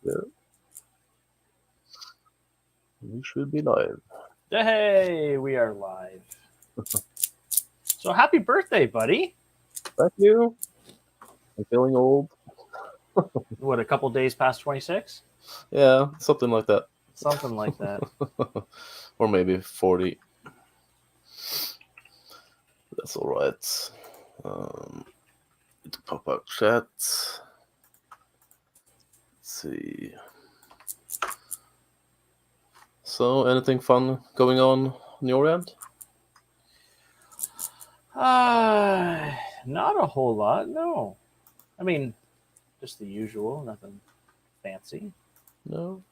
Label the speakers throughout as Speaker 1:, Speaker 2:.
Speaker 1: Yeah. We should be live.
Speaker 2: Hey, we are live. So happy birthday, buddy.
Speaker 1: Thank you. I'm feeling old.
Speaker 2: What, a couple days past 26?
Speaker 1: Yeah, something like that.
Speaker 2: Something like that.
Speaker 1: Or maybe 40. That's all right. To pop out chat. Let's see. So, anything fun going on your end?
Speaker 2: Not a whole lot, no. I mean, just the usual, nothing fancy.
Speaker 1: No?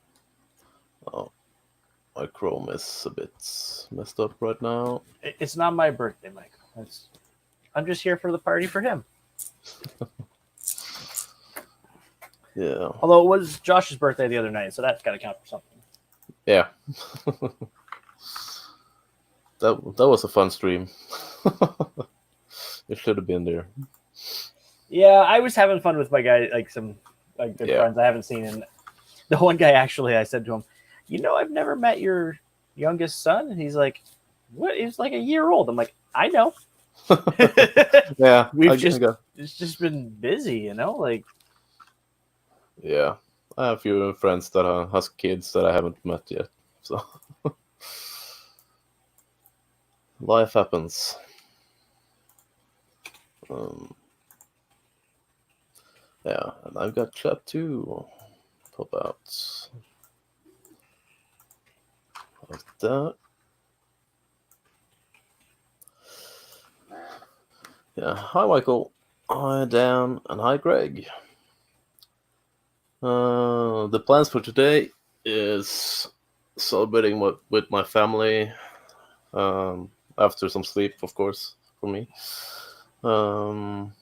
Speaker 1: Oh, my Chrome is a bit messed up right now.
Speaker 2: It's not my birthday, Michael. I'm just here for the party for him.
Speaker 1: Yeah.
Speaker 2: Although it was Josh's birthday the other night, so that's got to count for something.
Speaker 1: Yeah. that was a fun stream. It should have been there.
Speaker 2: Yeah, I was having fun with my guy, like some good friends I haven't seen. And the one guy, actually, I said to him, I've never met your youngest son. And he's like, what? He's like a year old. I'm like, I know.
Speaker 1: Yeah.
Speaker 2: It's just been busy, like.
Speaker 1: Yeah. I have a few friends that has kids that I haven't met yet. So life happens. Yeah, and I've got chat too. Pop out. Like that. Yeah, hi Michael. Hi Dan, and hi Greg. The plans for today is celebrating with my family. After some sleep, of course, for me. And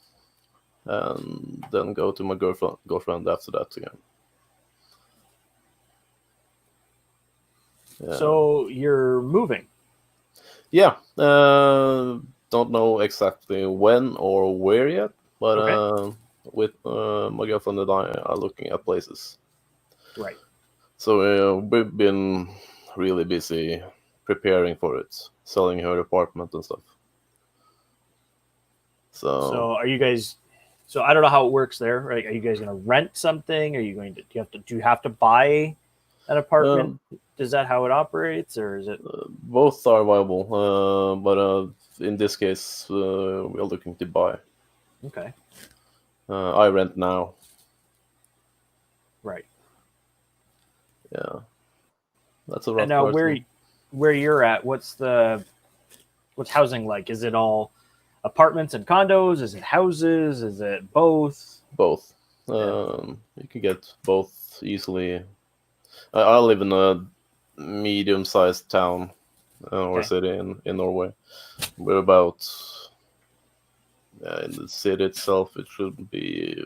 Speaker 1: then go to my girlfriend after that again.
Speaker 2: Yeah. So you're moving?
Speaker 1: Yeah. Don't know exactly when or where yet, but okay. With my girlfriend and I are looking at places.
Speaker 2: Right.
Speaker 1: So we've been really busy preparing for it, selling her apartment and stuff.
Speaker 2: So are you guys? So I don't know how it works there. Right? Are you guys going to rent something? Are you going to? Do you have to buy an apartment? Is that how it operates, or is it?
Speaker 1: Both are viable, but in this case, we're looking to buy.
Speaker 2: Okay.
Speaker 1: I rent now.
Speaker 2: Right.
Speaker 1: Yeah. That's a rough.
Speaker 2: And now, where you're at, what's housing like? Is it all apartments and condos? Is it houses? Is it both?
Speaker 1: Both. You can get both easily. I live in a medium-sized town or city in Norway. We're about in the city itself. It should be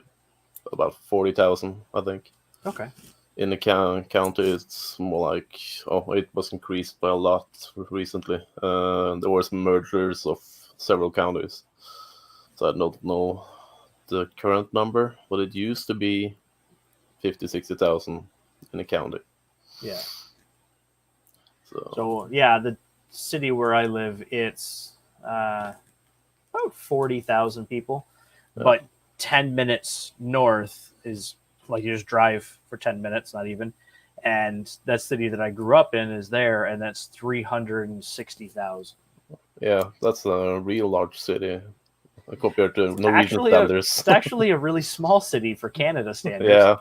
Speaker 1: about 40,000, I think.
Speaker 2: Okay.
Speaker 1: In the county, it's more like it was increased by a lot recently. There was mergers of several counties, so I don't know the current number, but it used to be 50,000-60,000 in the county.
Speaker 2: Yeah. So yeah, the city where I live, it's about 40,000 people, but 10 minutes north is like you just drive for 10 minutes, not even. And that city that I grew up in is there, and that's 360,000.
Speaker 1: Yeah, that's a real large city compared to Norwegian standards.
Speaker 2: It's actually a really small city for Canada standards.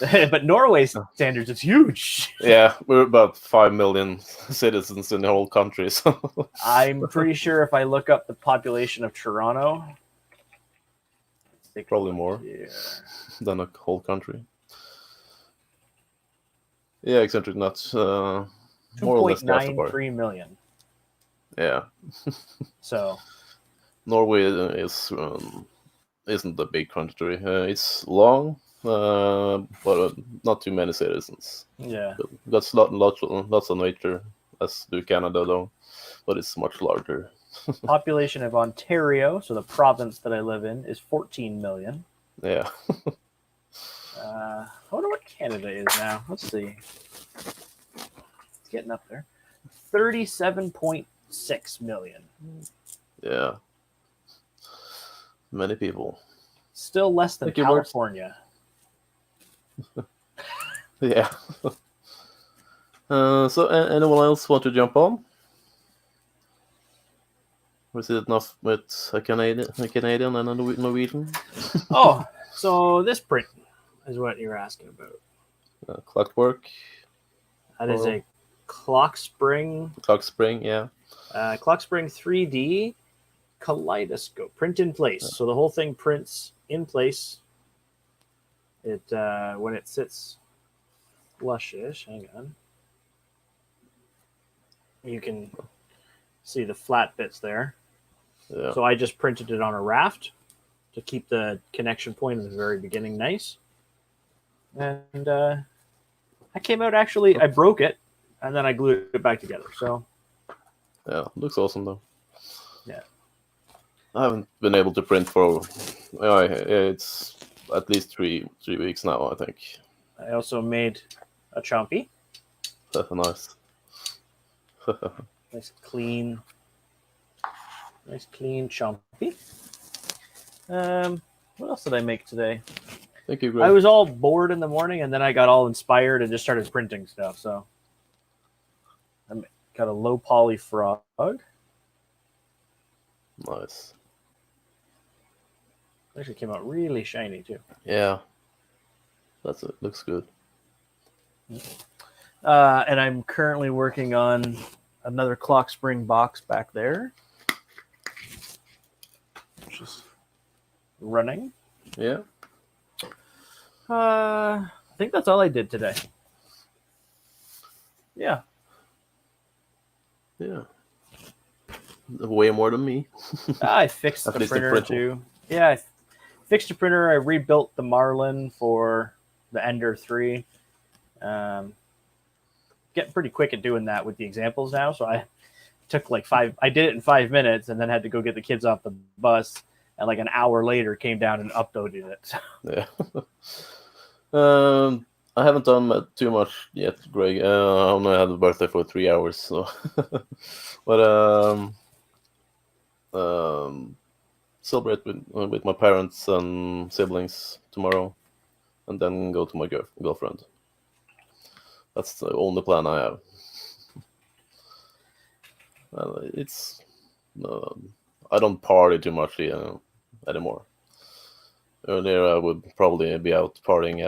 Speaker 1: Yeah.
Speaker 2: But Norway's standards, it's huge.
Speaker 1: Yeah, we're about 5 million citizens in the whole country. So
Speaker 2: I'm pretty sure if I look up the population of Toronto,
Speaker 1: probably more than a whole country. Yeah, eccentric nuts. More or less
Speaker 2: 2.93 million.
Speaker 1: Yeah.
Speaker 2: So
Speaker 1: Norway isn't a big country. It's long, but not too many citizens.
Speaker 2: Yeah.
Speaker 1: Got lots of nature, as do Canada though, but it's much larger.
Speaker 2: Population of Ontario, so the province that I live in, is 14 million.
Speaker 1: Yeah.
Speaker 2: I wonder what Canada is now. Let's see. It's getting up there. 37.6 million.
Speaker 1: Yeah. Many people.
Speaker 2: Still less than
Speaker 1: Thank you, Mark.
Speaker 2: California.
Speaker 1: Yeah. So, anyone else want to jump on? Or is it enough with a Canadian and a Norwegian?
Speaker 2: Oh, so this print is what you're asking about.
Speaker 1: Clockwork.
Speaker 2: That is a Clock Spring.
Speaker 1: Clock Spring, yeah.
Speaker 2: Clock Spring 3D kaleidoscope. Print in place. So the whole thing prints in place. It when it sits flushish. Hang on. You can see the flat bits there.
Speaker 1: Yeah.
Speaker 2: So I just printed it on a raft to keep the connection point at the very beginning nice. And I came out actually, I broke it, and then I glued it back together. So
Speaker 1: yeah, looks awesome though.
Speaker 2: Yeah.
Speaker 1: I haven't been able to print for it's at least three weeks now, I think.
Speaker 2: I also made a chompy.
Speaker 1: Nice.
Speaker 2: Nice clean chompy. What else did I make today?
Speaker 1: Thank you, Greg.
Speaker 2: I was all bored in the morning, and then I got all inspired and just started printing stuff. So I got a low poly frog.
Speaker 1: Nice.
Speaker 2: Actually came out really shiny too.
Speaker 1: Yeah. That's it. Looks good.
Speaker 2: And I'm currently working on another Clock Spring box back there, which is running.
Speaker 1: Yeah.
Speaker 2: I think that's all I did today. Yeah.
Speaker 1: Yeah. Way more than me.
Speaker 2: I fixed
Speaker 1: At
Speaker 2: the
Speaker 1: least the
Speaker 2: printer
Speaker 1: print
Speaker 2: too. Yeah, I fixed the printer. I rebuilt the Marlin for the Ender 3. Getting pretty quick at doing that with the examples now. So I took I did it in 5 minutes and then had to go get the kids off the bus. And like an hour later came down and uploaded it.
Speaker 1: Yeah. I haven't done too much yet, Greg. I only had a birthday for 3 hours, so. But celebrate with my parents and siblings tomorrow, and then go to my girlfriend. That's the only plan I have. It's I don't party too much anymore. Earlier, I would probably be out partying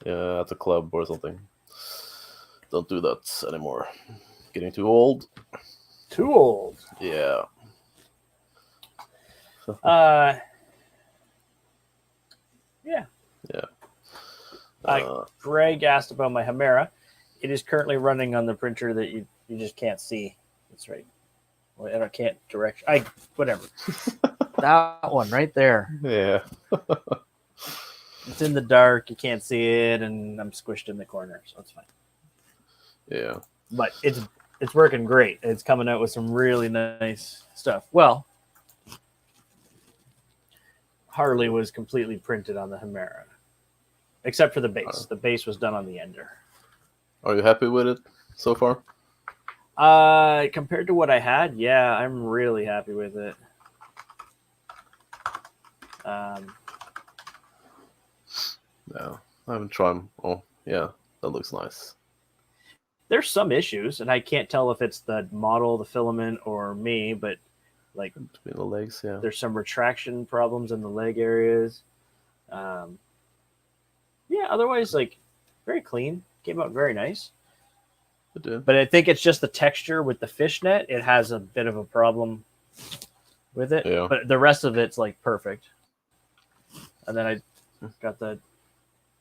Speaker 1: at a club or something. Don't do that anymore. Getting too old.
Speaker 2: Too old.
Speaker 1: Yeah.
Speaker 2: Yeah.
Speaker 1: Yeah.
Speaker 2: Greg asked about my Hemera. It is currently running on the printer that you just can't see. That's right. Well, I can't direction. Whatever. That one right there.
Speaker 1: Yeah.
Speaker 2: It's in the dark. You can't see it, and I'm squished in the corner, so it's fine.
Speaker 1: Yeah.
Speaker 2: But it's working great. It's coming out with some really nice stuff. Well, Harley was completely printed on the Hemera, except for the base. The base was done on the Ender.
Speaker 1: Are you happy with it so far?
Speaker 2: Compared to what I had, yeah, I'm really happy with it.
Speaker 1: No, I haven't tried. Oh, yeah, that looks nice.
Speaker 2: There's some issues, and I can't tell if it's the model, the filament, or me, but like
Speaker 1: between the legs, yeah.
Speaker 2: There's some retraction problems in the leg areas. Yeah, otherwise, like, very clean. Came out very nice.
Speaker 1: It did.
Speaker 2: But I think it's just the texture with the fishnet. It has a bit of a problem with it.
Speaker 1: Yeah.
Speaker 2: But the rest of it's, like, perfect. And then I got the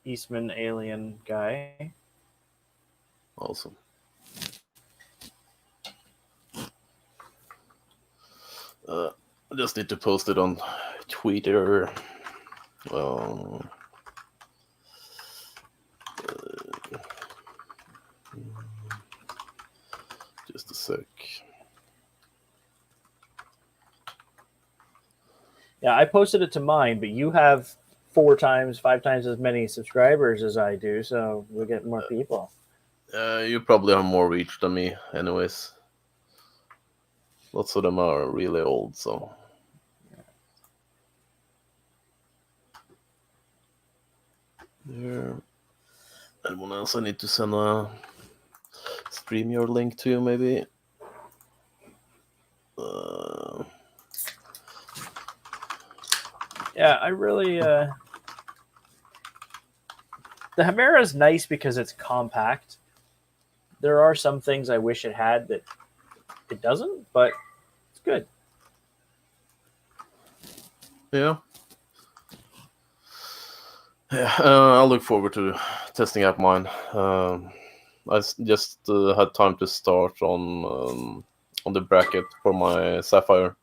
Speaker 2: Eastman alien guy.
Speaker 1: Awesome. I just need to post it on Twitter. Just a sec.
Speaker 2: Yeah, I posted it to mine, but you have 4 times, 5 times as many subscribers as I do, so we'll get more people.
Speaker 1: You probably have more reach than me, anyways. Lots of them are really old, so. There. Anyone else I need to send a StreamYard link to, maybe?
Speaker 2: Yeah, I really. The Chimera is nice because it's compact. There are some things I wish it had that it doesn't, but it's good.
Speaker 1: Yeah. Yeah, I'll look forward to testing out mine. I just had time to start on the bracket for my Sapphire.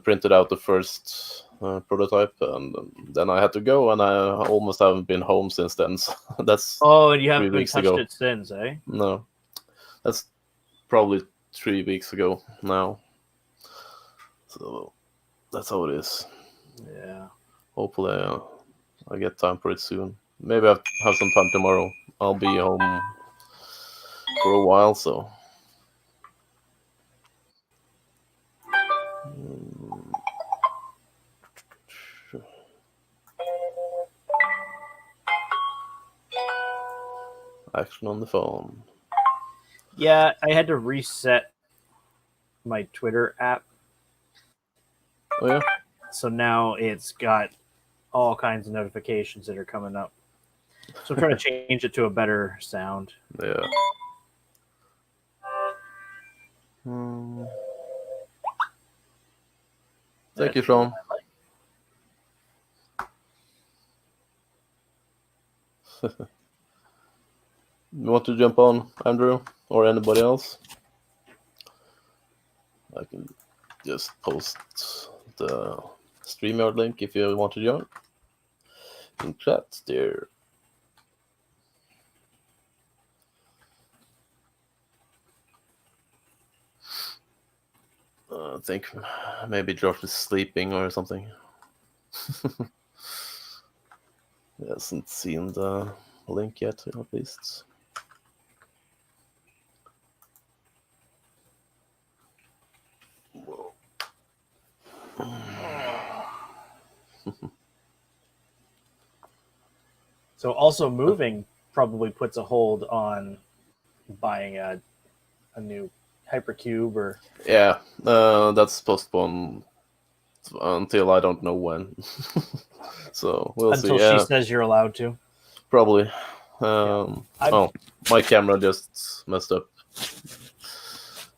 Speaker 1: Printed out the first prototype, and then I had to go, and I almost haven't been home since then. So that's
Speaker 2: and you
Speaker 1: 3
Speaker 2: haven't
Speaker 1: weeks
Speaker 2: touched
Speaker 1: ago.
Speaker 2: it since, eh?
Speaker 1: No, that's probably 3 weeks ago now. So that's how it is.
Speaker 2: Yeah.
Speaker 1: Hopefully, I get time for it soon. Maybe I have some time tomorrow. I'll be home for a while, so. Action on the phone.
Speaker 2: Yeah, I had to reset my Twitter app.
Speaker 1: Oh yeah.
Speaker 2: So now it's got all kinds of notifications that are coming up. So I'm trying to change it to a better sound.
Speaker 1: Yeah. Thank you, Sean. You want to jump on, Andrew, or anybody else? I can just post the StreamYard link if you want to join in chat there. I think maybe Josh is sleeping or something. He hasn't seen the link yet, at least.
Speaker 2: So also moving probably puts a hold on buying a new hypercube or
Speaker 1: yeah, that's postponed until I don't know when. So we'll see.
Speaker 2: Until she says you're allowed to.
Speaker 1: Probably. Oh, my camera just messed up.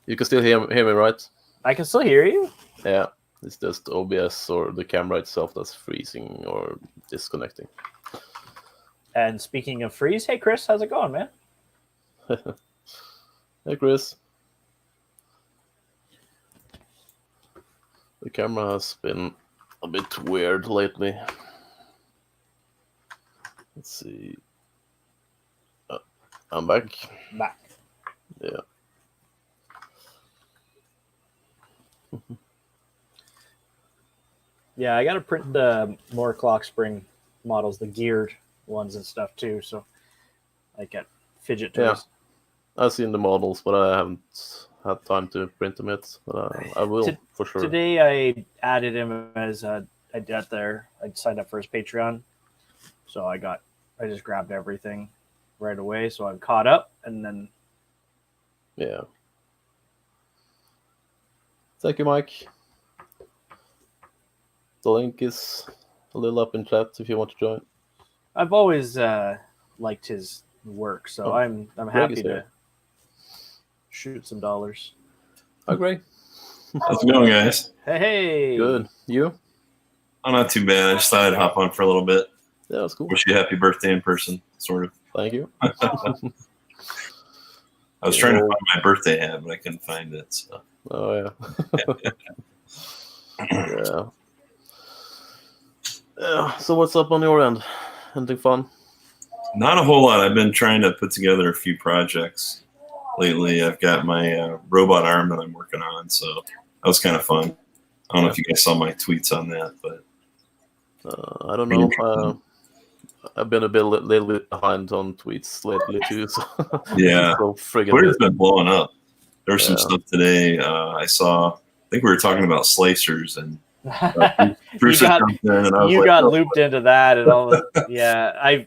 Speaker 1: You can still hear me, right?
Speaker 2: I can still hear you.
Speaker 1: Yeah, it's just OBS or the camera itself that's freezing or disconnecting.
Speaker 2: And speaking of freeze, hey Chris, how's it going, man?
Speaker 1: Hey Chris. The camera has been a bit weird lately. Let's see. I'm back.
Speaker 2: Back.
Speaker 1: Yeah.
Speaker 2: Yeah, I got to print the more clock spring models, the geared ones and stuff too. So I get fidget toys.
Speaker 1: Yeah. I've seen the models, but I haven't had time to print them yet. But I will for sure.
Speaker 2: Today I added him as I did there. I signed up for his Patreon, so I just grabbed everything right away. So I'm caught up, and then
Speaker 1: yeah. Thank you, Mike. The link is a little up in chat if you want to join.
Speaker 2: I've always liked his work, so I'm happy to shoot some dollars.
Speaker 1: Hi, Greg.
Speaker 3: How's it going, guys?
Speaker 2: Hey.
Speaker 1: Good. You?
Speaker 3: Oh, not too bad. I just thought I'd hop on for a little bit.
Speaker 1: Yeah, that's cool.
Speaker 3: Wish you a happy birthday in person, sort of.
Speaker 1: Thank you.
Speaker 3: I was trying to find my birthday hat, but I couldn't find it. So.
Speaker 1: Oh, yeah. Yeah. Yeah. So what's up on your end? Anything fun?
Speaker 3: Not a whole lot. I've been trying to put together a few projects lately. I've got my robot arm that I'm working on, so that was kind of fun. I don't know if you guys saw my tweets on that, but
Speaker 1: I don't know. I've been a little bit behind on tweets lately too. So
Speaker 3: Yeah,
Speaker 1: so friggin'
Speaker 3: Twitter's
Speaker 1: busy.
Speaker 3: been blowing up. There's some
Speaker 1: Yeah.
Speaker 3: stuff today. I saw. I think we were talking about slicers, and Bruce
Speaker 2: You
Speaker 3: had
Speaker 2: got
Speaker 3: jumped in, and I was
Speaker 2: you
Speaker 3: like,
Speaker 2: got
Speaker 3: "Oh,
Speaker 2: looped into that and all that. Yeah,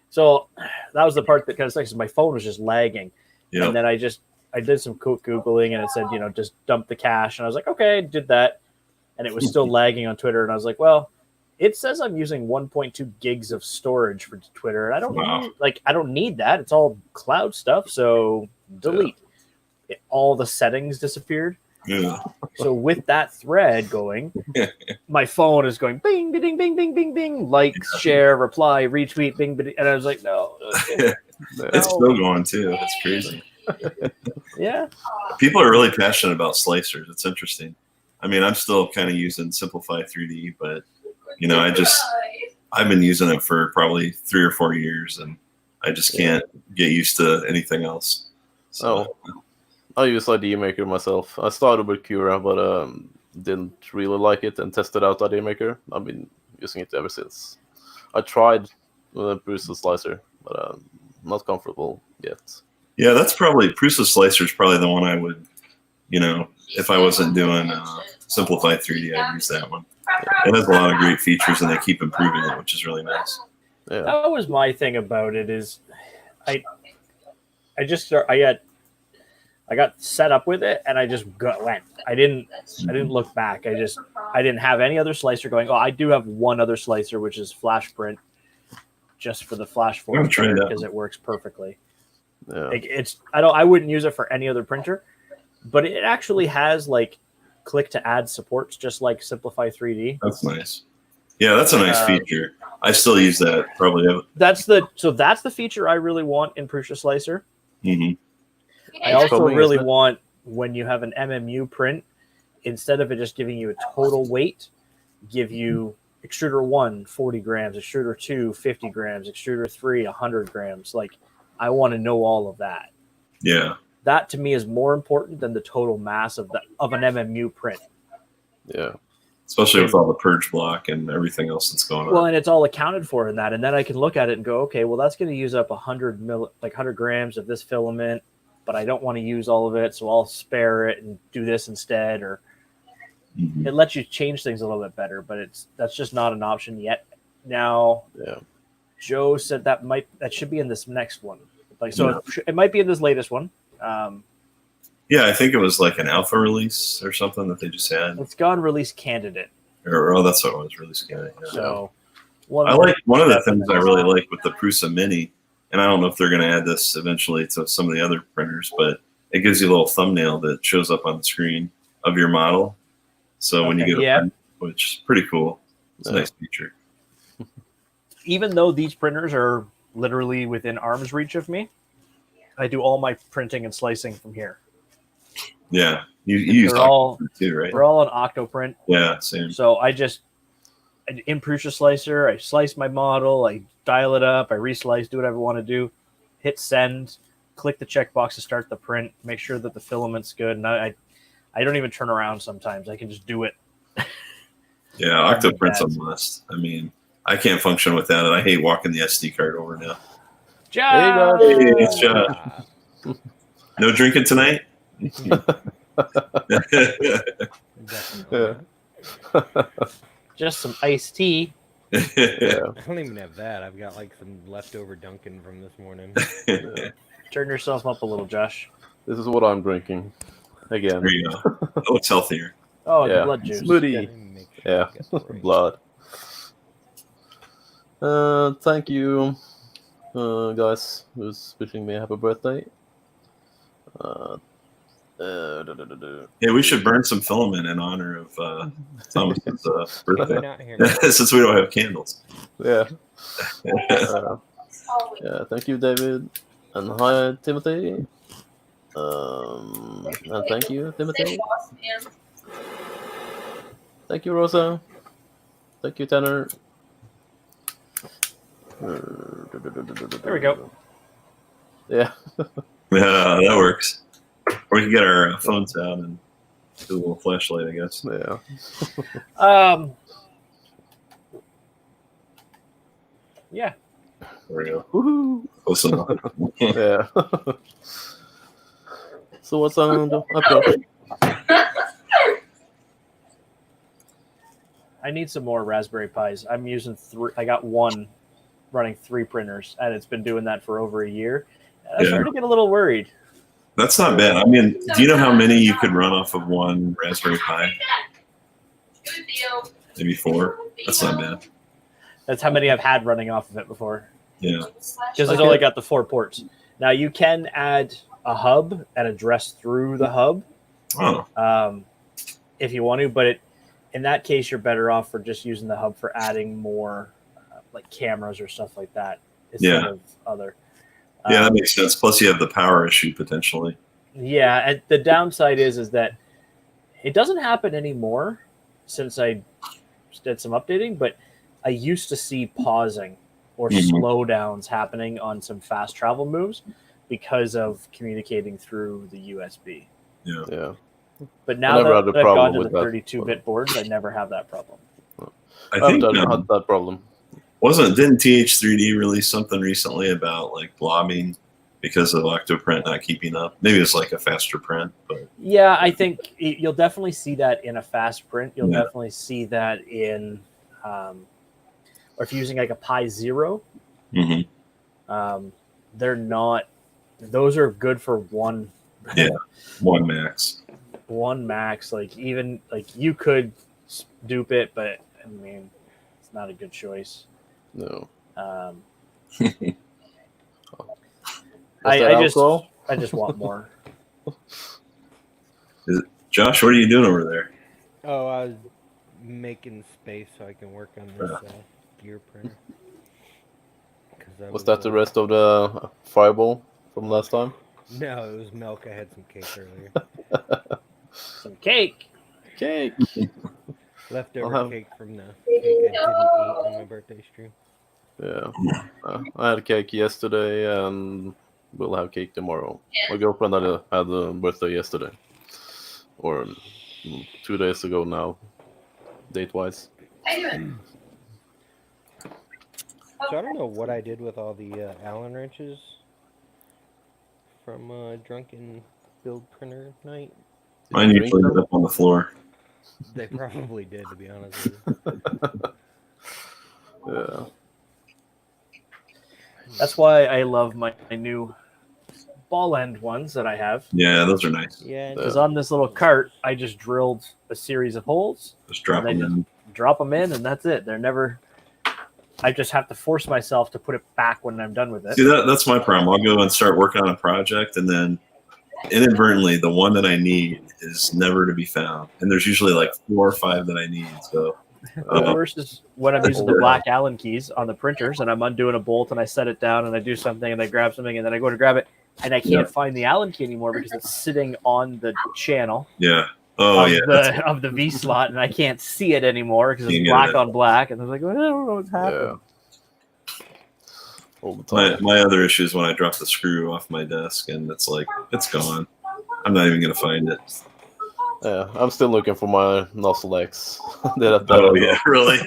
Speaker 2: so that was the part that kind of sucks. My phone was just lagging,
Speaker 3: yeah,
Speaker 2: and then I did some quick googling, and it said just dump the cache, and I was like, okay, I did that, and it was still lagging on Twitter, and I was like, well, it says I'm using 1.2 gigs of storage for Twitter, and I don't
Speaker 3: Wow.
Speaker 2: I don't need that. It's all cloud stuff, so delete. All the settings disappeared.
Speaker 3: yeah."
Speaker 2: So with that thread going, my phone is going bing, bing, bing, bing, bing, bing, like, share, reply, retweet, bing, bing, and I was like, no.
Speaker 3: It's still going too. It's crazy.
Speaker 2: Yeah.
Speaker 3: People are really passionate about slicers. It's interesting. I mean, I'm still kind of using Simplify 3D, but I've been using it for probably 3 or 4 years, and I just can't get used to anything else. So,
Speaker 1: I use Idea Maker myself. I started with Cura, but didn't really like it and tested out Idea Maker. I've been using it ever since. I tried Bruce's Slicer, but not comfortable yet.
Speaker 3: yeah, that's probably Prusa Slicer is probably the one I would, if I wasn't doing Simplify 3D, I'd use that one. It has a lot of great features, and they keep improving it, which is really nice.
Speaker 1: Yeah.
Speaker 2: That was my thing about it is I got set up with it, and I just went. I didn't look back. I didn't have any other slicer going. Oh, I do have one other slicer, which is Flash Print, just for the Flash Force because it works perfectly.
Speaker 1: Yeah.
Speaker 2: I wouldn't use it for any other printer, but it actually has like click to add supports, just like Simplify 3D.
Speaker 3: That's nice. Yeah, that's a nice feature. I still use that probably.
Speaker 2: That's the feature I really want in Prusa Slicer.
Speaker 3: Mm-hmm.
Speaker 2: I also really want, when you have an MMU print, instead of it just giving you a total weight, give you extruder 1 40 grams, extruder 2 50 grams, extruder 3 100 grams. Like, I want to know all of that.
Speaker 3: Yeah.
Speaker 2: That to me is more important than the total mass of an MMU print.
Speaker 1: Yeah.
Speaker 2: Especially
Speaker 3: with all the purge block and everything else that's going on.
Speaker 2: Well, and it's all accounted for in that. And then I can look at it and go, okay, well, that's going to use up 100 grams of this filament, but I don't want to use all of it, so I'll spare it and do this instead. Or it lets you change things a little bit better, but that's just not an option yet. Now, Joe said that should be in this next one. It might be in this latest one.
Speaker 3: Yeah, I think it was like an alpha release or something that they just had.
Speaker 2: It's gone release candidate.
Speaker 3: That's what it was, release candidate. Yeah.
Speaker 2: So,
Speaker 3: one of the things I really like with the Prusa Mini, and I don't know if they're going to add this eventually to some of the other printers, but it gives you a little thumbnail that shows up on the screen of your model. So when you get a print, which is pretty cool. It's a nice feature.
Speaker 2: Even though these printers are literally within arm's reach of me, I do all my printing and slicing from here.
Speaker 3: Yeah, you use Octoprint too, right?
Speaker 2: We're all on Octoprint.
Speaker 3: Yeah, same.
Speaker 2: So in Prusa Slicer, I slice my model, I dial it up, I reslice, do whatever I want to do, hit send, click the checkbox to start the print, make sure that the filament's good, and I don't even turn around sometimes. I can just do it.
Speaker 3: Yeah, Octoprint's a must. I mean, I can't function without it. I hate walking the SD card over now.
Speaker 2: Josh!
Speaker 3: Hey, it's Josh. No drinking tonight?
Speaker 2: Just some iced tea.
Speaker 4: I don't even have that. I've got like some leftover Dunkin' from this morning.
Speaker 2: Turn yourself up a little, Josh.
Speaker 1: This is what I'm drinking. Again.
Speaker 3: There you go. It looks healthier.
Speaker 2: Oh, yeah. Blood juice.
Speaker 1: Smoothie. Yeah, blood. Thank you, guys, who's wishing me a happy birthday.
Speaker 3: Yeah, we should burn some filament in honor of Thomas's birthday, since we don't have candles.
Speaker 1: Yeah. Thank you, David, and hi, Timothy. And thank you, Timothy. Thank you, Rosa. Thank you, Tanner.
Speaker 2: There we go.
Speaker 1: Yeah.
Speaker 3: Yeah, that works. Or we can get our phones out and do a little flashlight, I guess.
Speaker 1: Yeah.
Speaker 2: Yeah.
Speaker 3: There we go.
Speaker 1: Woohoo!
Speaker 3: Close enough.
Speaker 1: Yeah. So what's on the approach?
Speaker 2: I need some more Raspberry Pis. I'm using 3. I got one running 3 printers, and it's been doing that for over a year. I'm
Speaker 3: Yeah.
Speaker 2: starting to get a little worried.
Speaker 3: That's not bad. I mean, do you know how many you could run off of one Raspberry Pi? Maybe 4. That's not bad.
Speaker 2: That's how many I've had running off of it before.
Speaker 3: Yeah.
Speaker 2: Because it's only got the 4 ports. Now you can add a hub and address through the hub
Speaker 3: Oh,
Speaker 2: if you want to, but in that case, you're better off for just using the hub for adding more like cameras or stuff like that instead of other.
Speaker 3: yeah, that makes sense. Plus, you have the power issue potentially.
Speaker 2: Yeah, and the downside is that it doesn't happen anymore since I did some updating, but I used to see pausing or slowdowns happening on some fast travel moves because of communicating through the USB.
Speaker 3: Yeah.
Speaker 2: But now
Speaker 1: never had
Speaker 2: that
Speaker 1: a
Speaker 2: I've
Speaker 1: problem
Speaker 2: gone to
Speaker 1: with
Speaker 2: the
Speaker 1: that.
Speaker 2: 32-bit boards, I never have that problem.
Speaker 3: I
Speaker 1: I
Speaker 3: think
Speaker 1: haven't had that problem.
Speaker 3: didn't TH3D release something recently about like blobbing because of Octoprint not keeping up? Maybe it's like a faster print, but
Speaker 2: Yeah, I think you'll definitely see that in a fast print. You'll
Speaker 3: Yeah.
Speaker 2: definitely see that in, or if you're using like a Pi Zero, they're not. Those are good for one.
Speaker 3: Yeah. one max.
Speaker 2: One max. Like even like you could dupe it, but I mean, it's not a good choice.
Speaker 1: No.
Speaker 2: I just want more.
Speaker 3: Josh, what are you doing over there?
Speaker 4: Oh, I was making space so I can work on this gear printer.
Speaker 1: Was that the rest of the fireball from last time?
Speaker 4: No, it was milk. I had some cake earlier.
Speaker 2: Some cake.
Speaker 1: Cake.
Speaker 4: Leftover cake from the cake I didn't eat on my birthday stream.
Speaker 1: Yeah. I had cake yesterday, and we'll have cake tomorrow. My girlfriend had a birthday yesterday, or 2 days ago now, date-wise.
Speaker 4: So I don't know what I did with all the Allen wrenches from Drunken Build Printer night.
Speaker 3: Mine usually ended up on the floor.
Speaker 4: They probably did, to be honest with you.
Speaker 1: Yeah.
Speaker 2: That's why I love my new ball end ones that I have.
Speaker 3: Yeah, those are nice.
Speaker 4: Yeah,
Speaker 2: Because on this little cart, I just drilled a series of holes.
Speaker 3: Just drop
Speaker 2: and
Speaker 3: them in.
Speaker 2: Drop them in, and that's it. They're never. I just have to force myself to put it back when I'm done with it.
Speaker 3: See, that's my problem. I'll go and start working on a project, and then inadvertently, the one that I need is never to be found. And there's usually like 4 or 5 that I need. So
Speaker 2: The worst is when I'm using the black Allen keys on the printers, and I'm undoing a bolt, and I set it down, and I do something, and I grab something, and then I go to grab it, and I can't find the Allen key anymore because it's sitting on the channel.
Speaker 3: Yeah. Oh,
Speaker 2: of the V slot, and I can't see it anymore because it's black on black, and I was like, I don't know what's happening.
Speaker 1: All the time.
Speaker 3: My other issue is when I drop the screw off my desk, and it's like, it's gone. I'm not even going to find it.
Speaker 1: Yeah, I'm still looking for my nozzle X.
Speaker 3: Oh, yeah, really?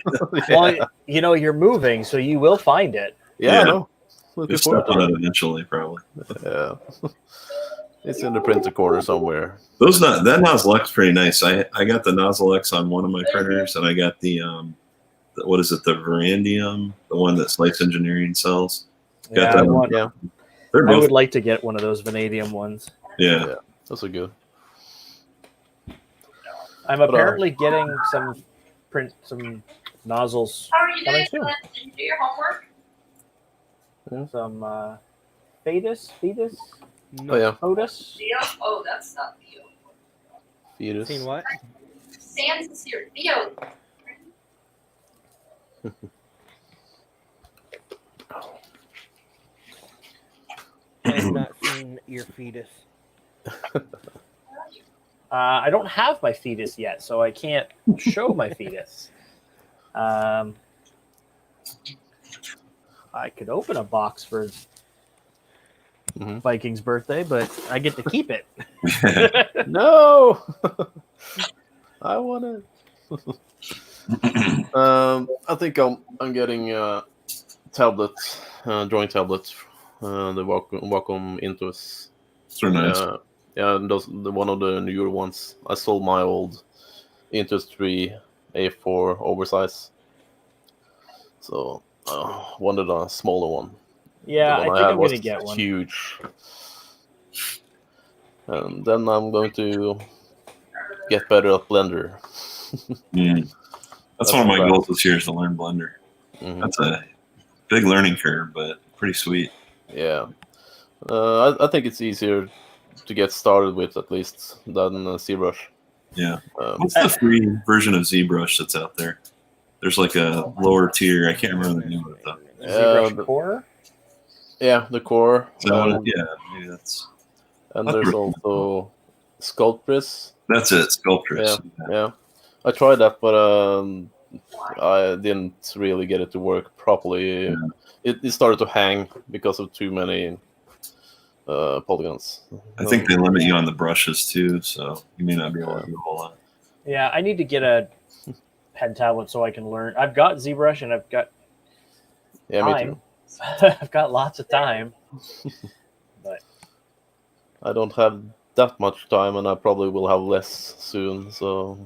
Speaker 2: Well, you know, you're moving, so you will find it.
Speaker 1: Yeah, I know.
Speaker 3: You'll step on it eventually, probably.
Speaker 1: Yeah. It's in the printer corner somewhere.
Speaker 3: That nozzle X is pretty nice. I got the nozzle X on one of my printers, and I got the what is it, the Verandium, the one that Slice Engineering sells.
Speaker 2: Yeah,
Speaker 3: I
Speaker 2: would like to get one of those vanadium ones.
Speaker 3: Yeah,
Speaker 1: those are good.
Speaker 2: I'm apparently getting some nozzles.
Speaker 5: How are you doing? Did you do your homework?
Speaker 2: Some Fetus?
Speaker 1: Oh yeah.
Speaker 2: Otis?
Speaker 5: Theo? Oh, that's not Theo.
Speaker 1: Fetus.
Speaker 4: Seen what?
Speaker 5: Sans is here. Theo.
Speaker 4: I've not seen your fetus.
Speaker 2: I don't have my fetus yet, so I can't show my fetus. I could open a box for Viking's birthday, but I get to keep it.
Speaker 1: No, I want it. I think I'm getting tablet, drawing tablet. The Wacom Intuos.
Speaker 3: They're nice.
Speaker 1: Yeah, one of the newer ones. I sold my old Intuos 3 A4 oversize, so wanted a smaller one.
Speaker 2: Yeah,
Speaker 1: The
Speaker 2: I
Speaker 1: one
Speaker 2: think
Speaker 1: had
Speaker 2: I'm
Speaker 1: was
Speaker 2: gonna get one.
Speaker 1: huge. And then I'm going to get better at Blender.
Speaker 3: That's one of my
Speaker 1: the
Speaker 3: goals this year is to learn Blender.
Speaker 1: Mhm.
Speaker 3: That's a big learning curve, but pretty sweet.
Speaker 1: Yeah, I think it's easier to get started with at least than ZBrush.
Speaker 3: Yeah. What's the free version of ZBrush that's out there? There's like a lower tier. I can't remember the name of it though.
Speaker 2: ZBrush Core?
Speaker 1: Yeah, the core.
Speaker 3: So yeah, maybe that's.
Speaker 1: And there's also Sculptress.
Speaker 3: That's it, Sculptress.
Speaker 1: Yeah. I tried that, but I didn't really get it to work properly.
Speaker 3: Yeah.
Speaker 1: It started to hang because of too many polygons.
Speaker 3: I think they limit you on the brushes too, so you may not be able to do a whole lot.
Speaker 2: Yeah, I need to get a pen tablet so I can learn. I've got ZBrush and I've got
Speaker 1: Me
Speaker 2: time.
Speaker 1: too.
Speaker 2: I've got lots of time. But
Speaker 1: I don't have that much time, and I probably will have less soon. So,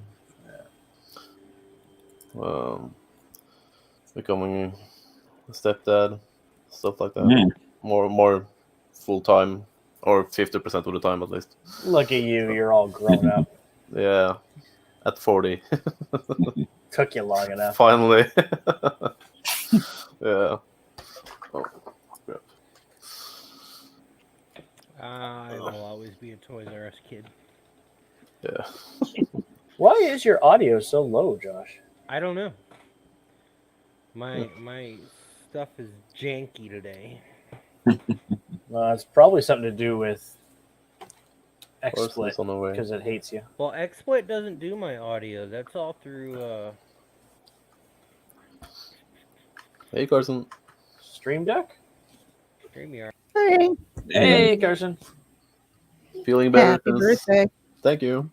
Speaker 1: becoming a stepdad, stuff like that. More full time, or 50% of the time at least.
Speaker 2: look at you, you're all grown up.
Speaker 1: Yeah, at 40.
Speaker 2: Took you long enough.
Speaker 1: Finally. Yeah. Oh, crap.
Speaker 4: I will always be a Toys R Us kid.
Speaker 1: Yeah.
Speaker 2: Why is your audio so low, Josh?
Speaker 4: I don't know. My stuff is janky today.
Speaker 2: It's probably something to do with
Speaker 1: Horse
Speaker 2: XSplit
Speaker 1: is on the way.
Speaker 2: because it hates you.
Speaker 4: Well, XSplit doesn't do my audio. That's all through.
Speaker 1: Hey, Carson.
Speaker 2: Stream Deck?
Speaker 4: StreamYard.
Speaker 6: Hey,
Speaker 2: Hey, Carson.
Speaker 1: Feeling better?
Speaker 6: happy birthday.
Speaker 1: Thank you.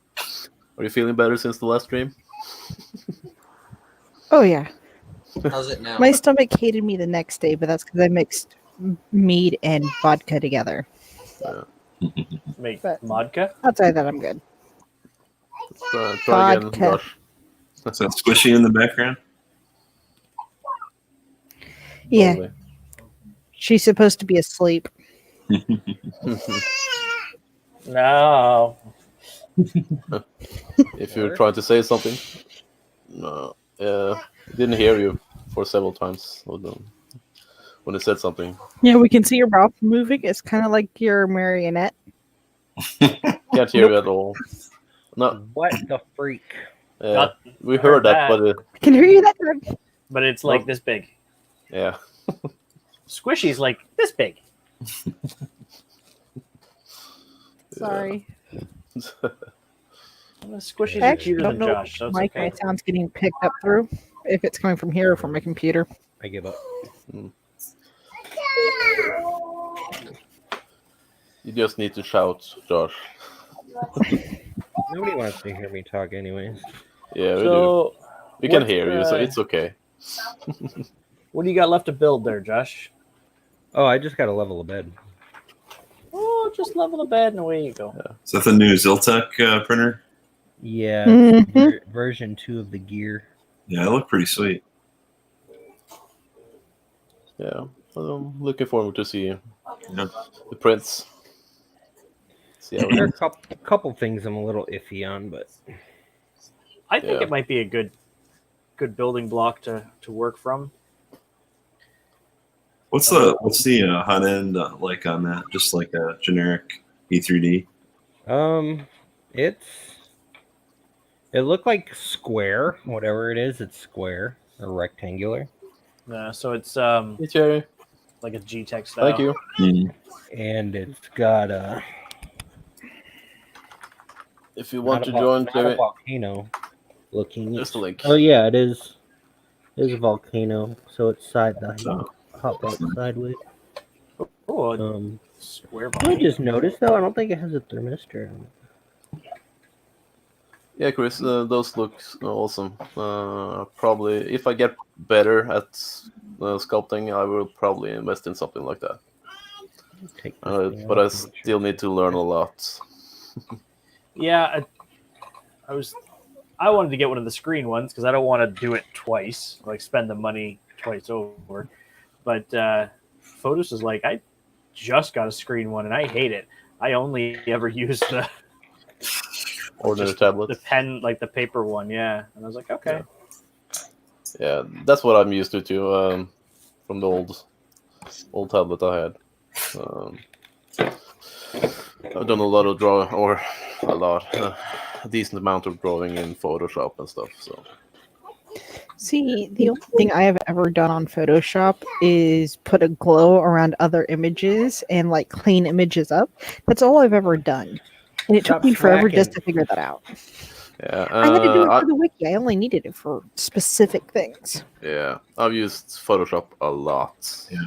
Speaker 1: Are you feeling better since the last stream?
Speaker 6: Oh, yeah.
Speaker 7: How's it now?
Speaker 6: My stomach hated me the next day, but that's because I mixed mead and vodka together.
Speaker 2: Make
Speaker 6: But-
Speaker 2: vodka?
Speaker 6: Outside of that, I'm good.
Speaker 1: Try again,
Speaker 6: Vodka.
Speaker 1: Josh.
Speaker 3: Is that squishy in the background?
Speaker 6: Yeah,
Speaker 1: Probably.
Speaker 6: she's supposed to be asleep.
Speaker 2: No.
Speaker 1: If you're trying to say something. No. Didn't hear you for several times when it said something.
Speaker 6: Yeah, we can see your mouth moving. It's kind of like your marionette.
Speaker 1: Can't hear you at all. No,
Speaker 4: What the freak?
Speaker 2: Not-
Speaker 1: we heard that,
Speaker 2: that.
Speaker 1: but
Speaker 6: I can hear you that time.
Speaker 2: But it's like this big.
Speaker 1: yeah.
Speaker 2: Squishy's like this big.
Speaker 6: Sorry.
Speaker 2: Squishy's
Speaker 6: I
Speaker 2: are
Speaker 6: actually
Speaker 2: cuter
Speaker 6: don't
Speaker 2: than
Speaker 6: know
Speaker 2: Josh, so
Speaker 6: which
Speaker 2: it's
Speaker 6: mic
Speaker 2: okay.
Speaker 6: my sound's getting picked up through. If it's coming from here or from my computer.
Speaker 4: I give up.
Speaker 1: You just need to shout, Josh.
Speaker 4: Nobody wants to hear me talk, anyways.
Speaker 1: Yeah, we do.
Speaker 2: So,
Speaker 1: We can
Speaker 2: what,
Speaker 1: hear you, so it's okay.
Speaker 2: what do you got left to build there, Josh?
Speaker 4: Oh, I just got a level of bed.
Speaker 2: Oh, just level the bed and away you go.
Speaker 3: Is that the new Ziltech printer?
Speaker 4: Yeah,
Speaker 6: Mhm.
Speaker 4: version 2 of the gear.
Speaker 3: Yeah, it looked pretty sweet.
Speaker 1: Yeah. I'm looking forward to see
Speaker 3: Yeah.
Speaker 1: the prints. See how
Speaker 4: There are
Speaker 1: it
Speaker 4: a couple things I'm a little iffy on, but
Speaker 2: I think
Speaker 1: Yeah.
Speaker 2: it might be a good building block to work from.
Speaker 3: What's the hot end like on that? Just like a generic E3D?
Speaker 4: it looked like square, whatever it is. It's square or rectangular,
Speaker 2: So it's
Speaker 1: Hey, Jerry.
Speaker 2: like a G-Tech style.
Speaker 1: Thank you.
Speaker 4: and it's got
Speaker 1: If you want
Speaker 4: not
Speaker 1: to
Speaker 4: a,
Speaker 1: join,
Speaker 4: not a
Speaker 1: Jerry,
Speaker 4: volcano looking.
Speaker 1: just a link.
Speaker 4: Oh yeah, it is. It is a volcano, so it's the hot box sideways.
Speaker 2: Oh, square
Speaker 4: I
Speaker 2: body.
Speaker 4: just noticed though, I don't think it has a thermistor on it.
Speaker 1: Yeah, Chris, those look awesome. Probably, if I get better at sculpting, I will probably invest in something like that.
Speaker 4: Take this thing
Speaker 1: But I
Speaker 4: off and make
Speaker 1: still
Speaker 4: sure
Speaker 1: need to learn a lot.
Speaker 2: Yeah, I wanted to get one of the screen ones because I don't want to do it twice, like spend the money twice over. But Photos is like, I just got a screen one and I hate it. I only ever use the
Speaker 1: Ordinary
Speaker 2: the
Speaker 1: tablets.
Speaker 2: pen, like the paper one. Yeah, and I was like, okay.
Speaker 1: Yeah, that's what I'm used to too. From the old tablet I had. I've done a lot of a decent amount of drawing in Photoshop and stuff. So
Speaker 6: See, the only thing I have ever done on Photoshop is put a glow around other images and like clean images up. That's all I've ever done. And it took
Speaker 4: Stop
Speaker 6: me forever just
Speaker 4: slacking.
Speaker 6: to figure that out.
Speaker 1: yeah,
Speaker 6: I had to do it for the wiki. I only needed it for specific things.
Speaker 1: I've used Photoshop a lot.
Speaker 3: Yeah.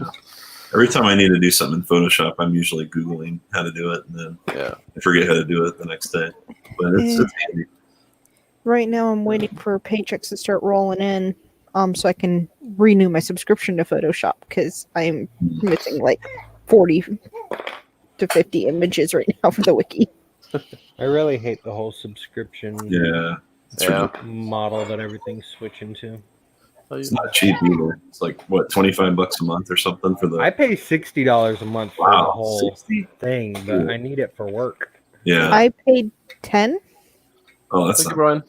Speaker 3: Every time I need to do something in Photoshop, I'm usually Googling how to do it, and then I forget how to do it the next day. But it's handy.
Speaker 6: Right now, I'm waiting for paychecks to start rolling in, so I can renew my subscription to Photoshop because I'm missing like 40 to 50 images right now for the wiki.
Speaker 4: I really hate the whole subscription
Speaker 3: Yeah. It's ridiculous.
Speaker 4: model that everything's switching to.
Speaker 3: It's not cheap either. It's like what, $25 a month or something for the.
Speaker 4: I pay $60 a month for the
Speaker 3: Wow,
Speaker 4: whole
Speaker 3: 60?
Speaker 4: thing, but I need it for work.
Speaker 3: Yeah.
Speaker 6: I paid 10,
Speaker 3: Oh, that's
Speaker 1: Thank you,
Speaker 3: not.
Speaker 1: Brian.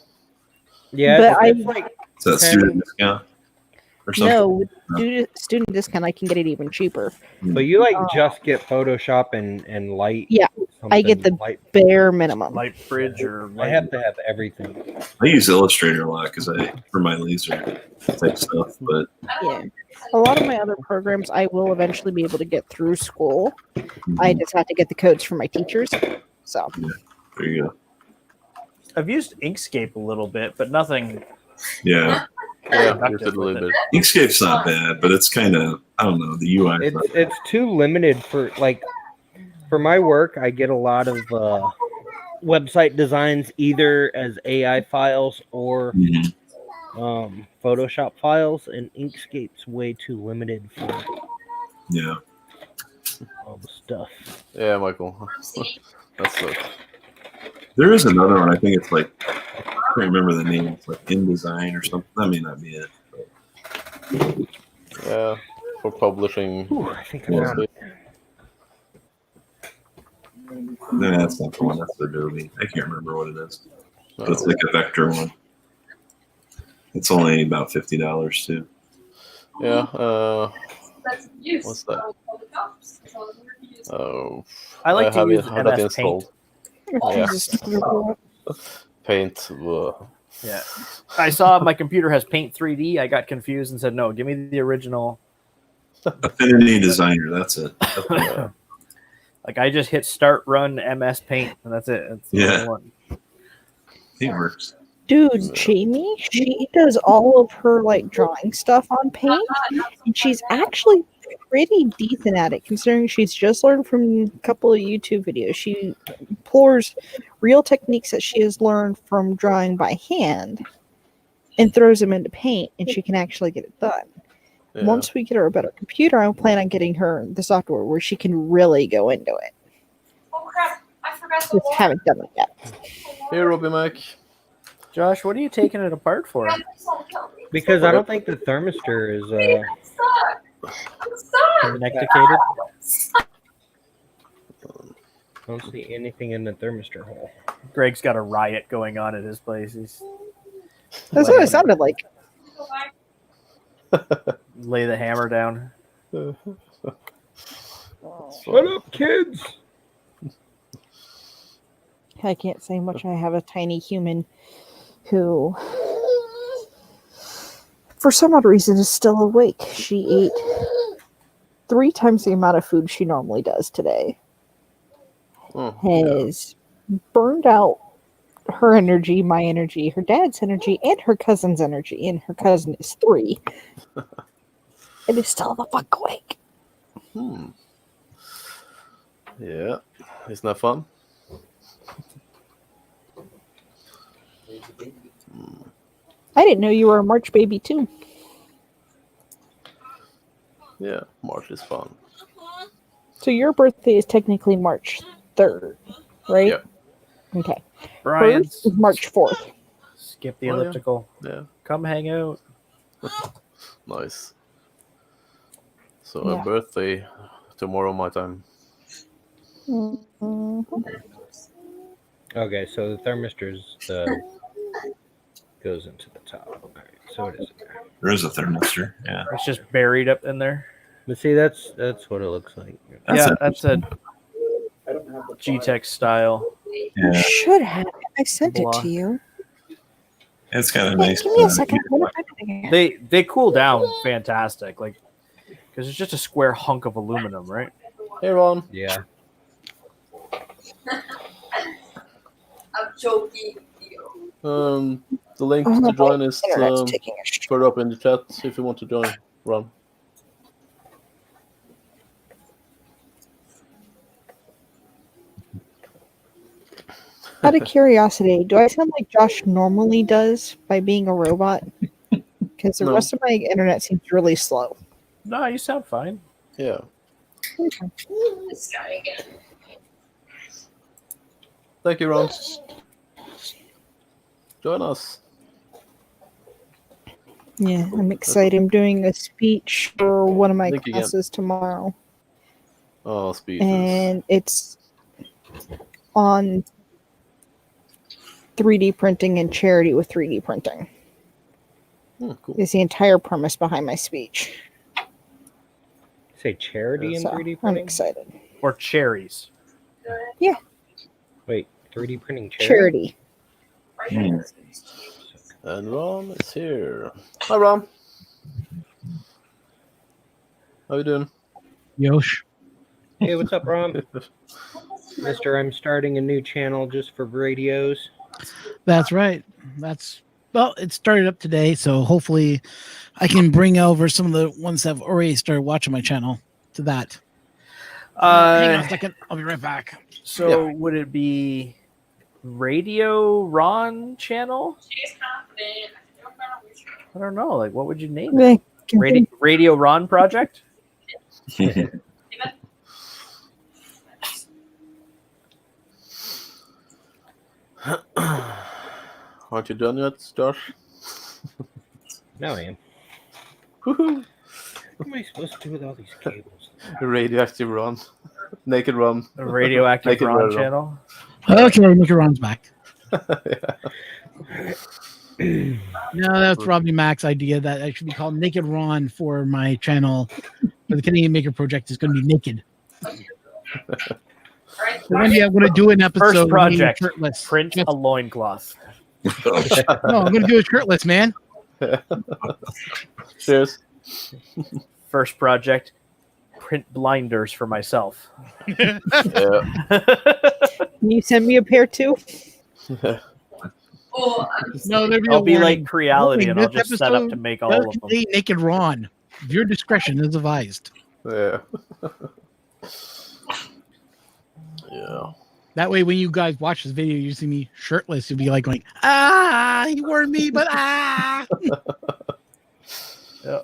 Speaker 4: Yeah,
Speaker 6: But
Speaker 4: it's like
Speaker 3: Is that
Speaker 4: 10.
Speaker 3: student discount or something?
Speaker 6: no, with student discount, I can get it even cheaper.
Speaker 4: But you like just get Photoshop and light.
Speaker 6: Yeah, I get the
Speaker 4: light.
Speaker 6: bare minimum.
Speaker 2: Light bridge or
Speaker 4: I have to have everything.
Speaker 3: I use Illustrator a lot for my laser type stuff, but
Speaker 6: Yeah. A lot of my other programs I will eventually be able to get through school. I just have to get the codes from my teachers. So
Speaker 3: there you go.
Speaker 2: I've used Inkscape a little bit, but nothing.
Speaker 3: Yeah.
Speaker 1: Yeah, used it a little bit.
Speaker 3: Inkscape's not bad, but it's kind of, I don't know, the UI.
Speaker 4: It's too limited for my work. I get a lot of website designs either as AI files or Photoshop files, and Inkscape's way too limited for all the stuff.
Speaker 1: Yeah, Michael. That sucks.
Speaker 3: There is another one. I think it's like, I can't remember the name. It's like InDesign or something. That may not be it. But.
Speaker 1: Yeah, for publishing.
Speaker 4: Ooh, I think I found it.
Speaker 3: No, that's not the one. That's the Adobe. I can't remember what it is. But it's
Speaker 1: Oh.
Speaker 3: like a vector one. It's only about $50 too.
Speaker 1: Yeah.
Speaker 5: That's use.
Speaker 1: What's that? Oh,
Speaker 2: I like to
Speaker 1: have
Speaker 2: use
Speaker 1: have that
Speaker 2: MS
Speaker 1: installed.
Speaker 2: Paint.
Speaker 1: Paint.
Speaker 2: Yeah, I saw my computer has Paint 3D. I got confused and said, "No, give me the original."
Speaker 3: Affinity Designer. That's it.
Speaker 2: Like I just hit Start Run MS Paint, and that's it. That's the only one.
Speaker 3: It works.
Speaker 6: dude, Jamie, she does all of her like drawing stuff on Paint, and she's actually pretty decent at it considering she's just learned from a couple of YouTube videos. She employs real techniques that she has learned from drawing by hand and throws them into Paint, and she can actually get it done.
Speaker 1: Yeah.
Speaker 6: Once we get her a better computer, I plan on getting her the software where she can really go into it.
Speaker 5: Oh crap! I forgot the
Speaker 6: Just
Speaker 5: water.
Speaker 6: haven't done it yet.
Speaker 1: Here, Robbie Mac.
Speaker 2: Josh, what are you taking it apart for?
Speaker 4: Because I don't think the thermistor is
Speaker 5: I'm stuck. I'm stuck.
Speaker 2: Connecticated?
Speaker 4: I don't see anything in the thermistor hole.
Speaker 2: Greg's got a riot going on at his place. He's
Speaker 6: That's what it sounded like.
Speaker 2: lay the hammer down.
Speaker 4: Shut up, kids!
Speaker 6: I can't say much. I have a tiny human who, for some odd reason, is still awake. She ate 3 times the amount of food she normally does today. Has burned out her energy, my energy, her dad's energy, and her cousin's energy. And her cousin is 3. And is still the fuck awake.
Speaker 1: Yeah. Isn't that fun?
Speaker 6: I didn't know you were a March baby too.
Speaker 1: Yeah, March is fun.
Speaker 6: So your birthday is technically March 3rd, right?
Speaker 1: Yeah.
Speaker 6: Okay.
Speaker 2: Brian,
Speaker 6: Hers is March 4th.
Speaker 2: skip the
Speaker 1: Oh, yeah.
Speaker 2: elliptical.
Speaker 1: Yeah,
Speaker 2: Come hang out.
Speaker 1: nice. So a
Speaker 6: Yeah.
Speaker 1: birthday tomorrow my time.
Speaker 6: Mhm.
Speaker 4: Okay, so the thermistor goes into the top. All right, so it is in there.
Speaker 3: There is a thermistor. Yeah.
Speaker 2: It's just buried up in there.
Speaker 4: But see, that's what it looks like.
Speaker 3: That's
Speaker 2: That's a G-Tech style.
Speaker 3: Yeah.
Speaker 6: Should have. I sent
Speaker 2: Blah.
Speaker 6: it to you.
Speaker 3: It's got a
Speaker 6: Hey,
Speaker 3: nice.
Speaker 6: give me a second. I'm gonna type it again.
Speaker 2: They cool down fantastic, like because it's just a square hunk of aluminum, right?
Speaker 1: Hey Ron.
Speaker 4: Yeah.
Speaker 5: I'm joking.
Speaker 1: The link
Speaker 6: Oh,
Speaker 1: to
Speaker 6: my
Speaker 1: join is
Speaker 6: internet's taking a shit.
Speaker 1: further up in the chat if you want to join. Ron.
Speaker 6: Out of curiosity, do I sound like Josh normally does by being a robot? Because the
Speaker 1: No.
Speaker 6: rest of my internet seems really slow.
Speaker 2: No, you sound fine.
Speaker 1: Yeah.
Speaker 5: This guy again.
Speaker 1: Thank you, Ron. Join us.
Speaker 6: Yeah, I'm excited. I'm doing a speech for one of my
Speaker 1: Think again.
Speaker 6: classes tomorrow,
Speaker 1: Oh, speeches.
Speaker 6: and it's on 3D printing and charity with 3D printing.
Speaker 1: Cool.
Speaker 6: Is the entire premise behind my speech.
Speaker 4: Say charity in
Speaker 6: So
Speaker 4: 3D
Speaker 6: I'm
Speaker 4: printing.
Speaker 6: excited.
Speaker 2: Or cherries.
Speaker 4: Wait, 3D printing charity.
Speaker 6: Charity.
Speaker 1: And Ron is here. Hi, Ron. How you doing?
Speaker 7: Yosh.
Speaker 4: Hey, what's up, Ron? Mister, I'm starting a new channel just for radios.
Speaker 7: That's right. It started up today, so hopefully I can bring over some of the ones that have already started watching my channel to that. Hang on a second. I'll be right back.
Speaker 2: So would it be Radio Ron channel?
Speaker 5: She's confident. I don't know which
Speaker 2: I don't know. Like, what would you name it?
Speaker 6: They can
Speaker 2: Radio Ron Project?
Speaker 1: Aren't you done yet, Josh?
Speaker 4: No, I am.
Speaker 1: Woohoo!
Speaker 4: What am I supposed to do with all these cables?
Speaker 1: Radioactive Ron. Naked Ron.
Speaker 2: The Radioactive
Speaker 1: Make it
Speaker 2: Ron
Speaker 1: Ron.
Speaker 2: channel?
Speaker 7: Okay, Mr. Ron's back.
Speaker 1: Yeah.
Speaker 7: No, that's Robbie Mac's idea that I should be called Naked Ron for my channel. For the Canadian Maker Project is going to be naked. One day I'm going to do an episode.
Speaker 2: First project,
Speaker 7: shirtless.
Speaker 2: print a loincloth.
Speaker 7: No, I'm going to do it shirtless, man.
Speaker 1: Cheers.
Speaker 2: First project, print blinders for myself.
Speaker 1: Yeah.
Speaker 6: you send me a pair too?
Speaker 5: Oh,
Speaker 7: No, there'll be
Speaker 2: I'll
Speaker 7: a
Speaker 2: be
Speaker 7: warning.
Speaker 2: like Creality, and I'll
Speaker 7: This
Speaker 2: just set up to
Speaker 7: episode
Speaker 2: make all
Speaker 7: does
Speaker 2: of them.
Speaker 7: contain Naked Ron. Your discretion is advised.
Speaker 1: Yeah. Yeah.
Speaker 7: That way, when you guys watch this video, you see me shirtless. You'll be like going, "Ah, he warned me, but ah."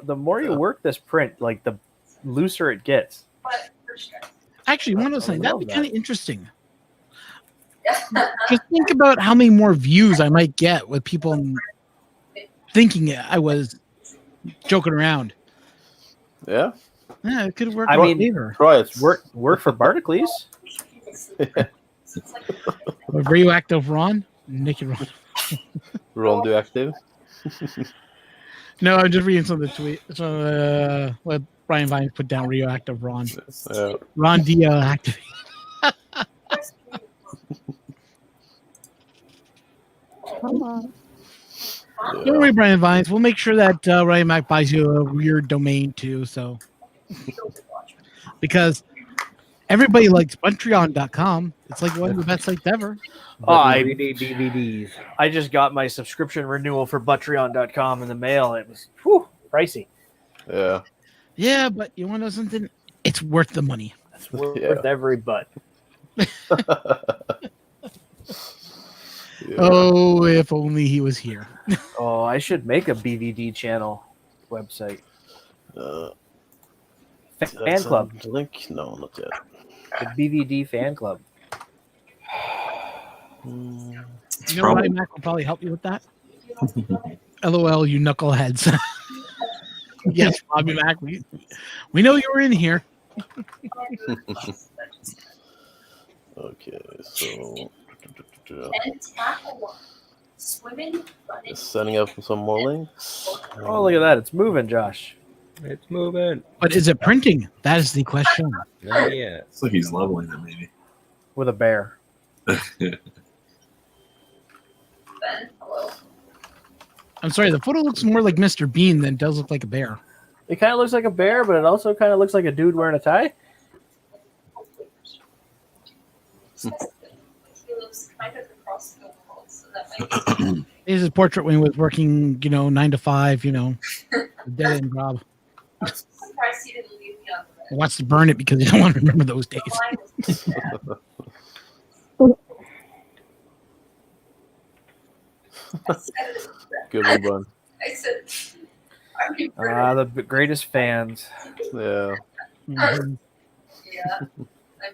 Speaker 2: The more you work this print, like the looser it gets.
Speaker 5: but for sure.
Speaker 7: Actually, one of those
Speaker 2: I
Speaker 7: things that'd
Speaker 2: love
Speaker 7: be
Speaker 2: that.
Speaker 7: kind of interesting. Just think about how many more views I might get with people thinking I was joking around.
Speaker 1: Yeah.
Speaker 7: Yeah, it could work.
Speaker 2: I
Speaker 7: in my
Speaker 2: mean,
Speaker 7: favor.
Speaker 1: Try it.
Speaker 2: Work for Barclays.
Speaker 7: Radioactive Ron, Naked Ron.
Speaker 1: Ron do active.
Speaker 7: No, I'm just reading some of the tweet. So, what Brian Vines put down: radioactive Ron, Ron Dia active.
Speaker 6: Come on.
Speaker 7: Don't worry, Brian Vines. We'll make sure that Ryan Mac buys you a weird domain too. So, because everybody likes Patreon.com. It's like one of the best sites ever.
Speaker 2: Oh, I
Speaker 4: 3D DVDs.
Speaker 2: I just got my subscription renewal for Butreon.com in the mail. It was pricey.
Speaker 1: Yeah.
Speaker 7: Yeah, but you want to know something? It's worth the money.
Speaker 2: It's worth
Speaker 1: Yeah.
Speaker 2: every butt.
Speaker 1: Yeah.
Speaker 7: Oh, if only he was here.
Speaker 2: Oh, I should make a BVD channel website. Fan club.
Speaker 1: The link? No, not yet.
Speaker 2: The BVD fan club.
Speaker 1: Hmm.
Speaker 3: It's
Speaker 7: You know what,
Speaker 3: probably
Speaker 7: iMac will probably help you with that. LOL, you knuckleheads. Yes, Bobby Mac, we know you were in here.
Speaker 1: Okay, so
Speaker 5: Swimming, running.
Speaker 1: just setting up some more links.
Speaker 2: Oh, look at that. It's moving, Josh.
Speaker 4: It's moving.
Speaker 7: But is it printing? That is the question.
Speaker 4: Not yet.
Speaker 3: it's like he's leveling it, maybe.
Speaker 2: With a bear.
Speaker 5: Ben, hello.
Speaker 7: I'm sorry, the photo looks more like Mr. Bean than it does look like a bear.
Speaker 2: It kind of looks like a bear, but it also kind of looks like a dude wearing a tie.
Speaker 5: He lives kind of across the world, so that might be
Speaker 7: This is a portrait when he was working, 9 to 5, dead end job.
Speaker 5: I'm surprised he didn't leave me on the
Speaker 7: He wants to burn it because he don't want to remember those days.
Speaker 5: red. I said it.
Speaker 1: Good one, Bun.
Speaker 5: I said, are you
Speaker 2: The greatest fans.
Speaker 1: Yeah.
Speaker 7: Mhm.
Speaker 5: Yeah, I'm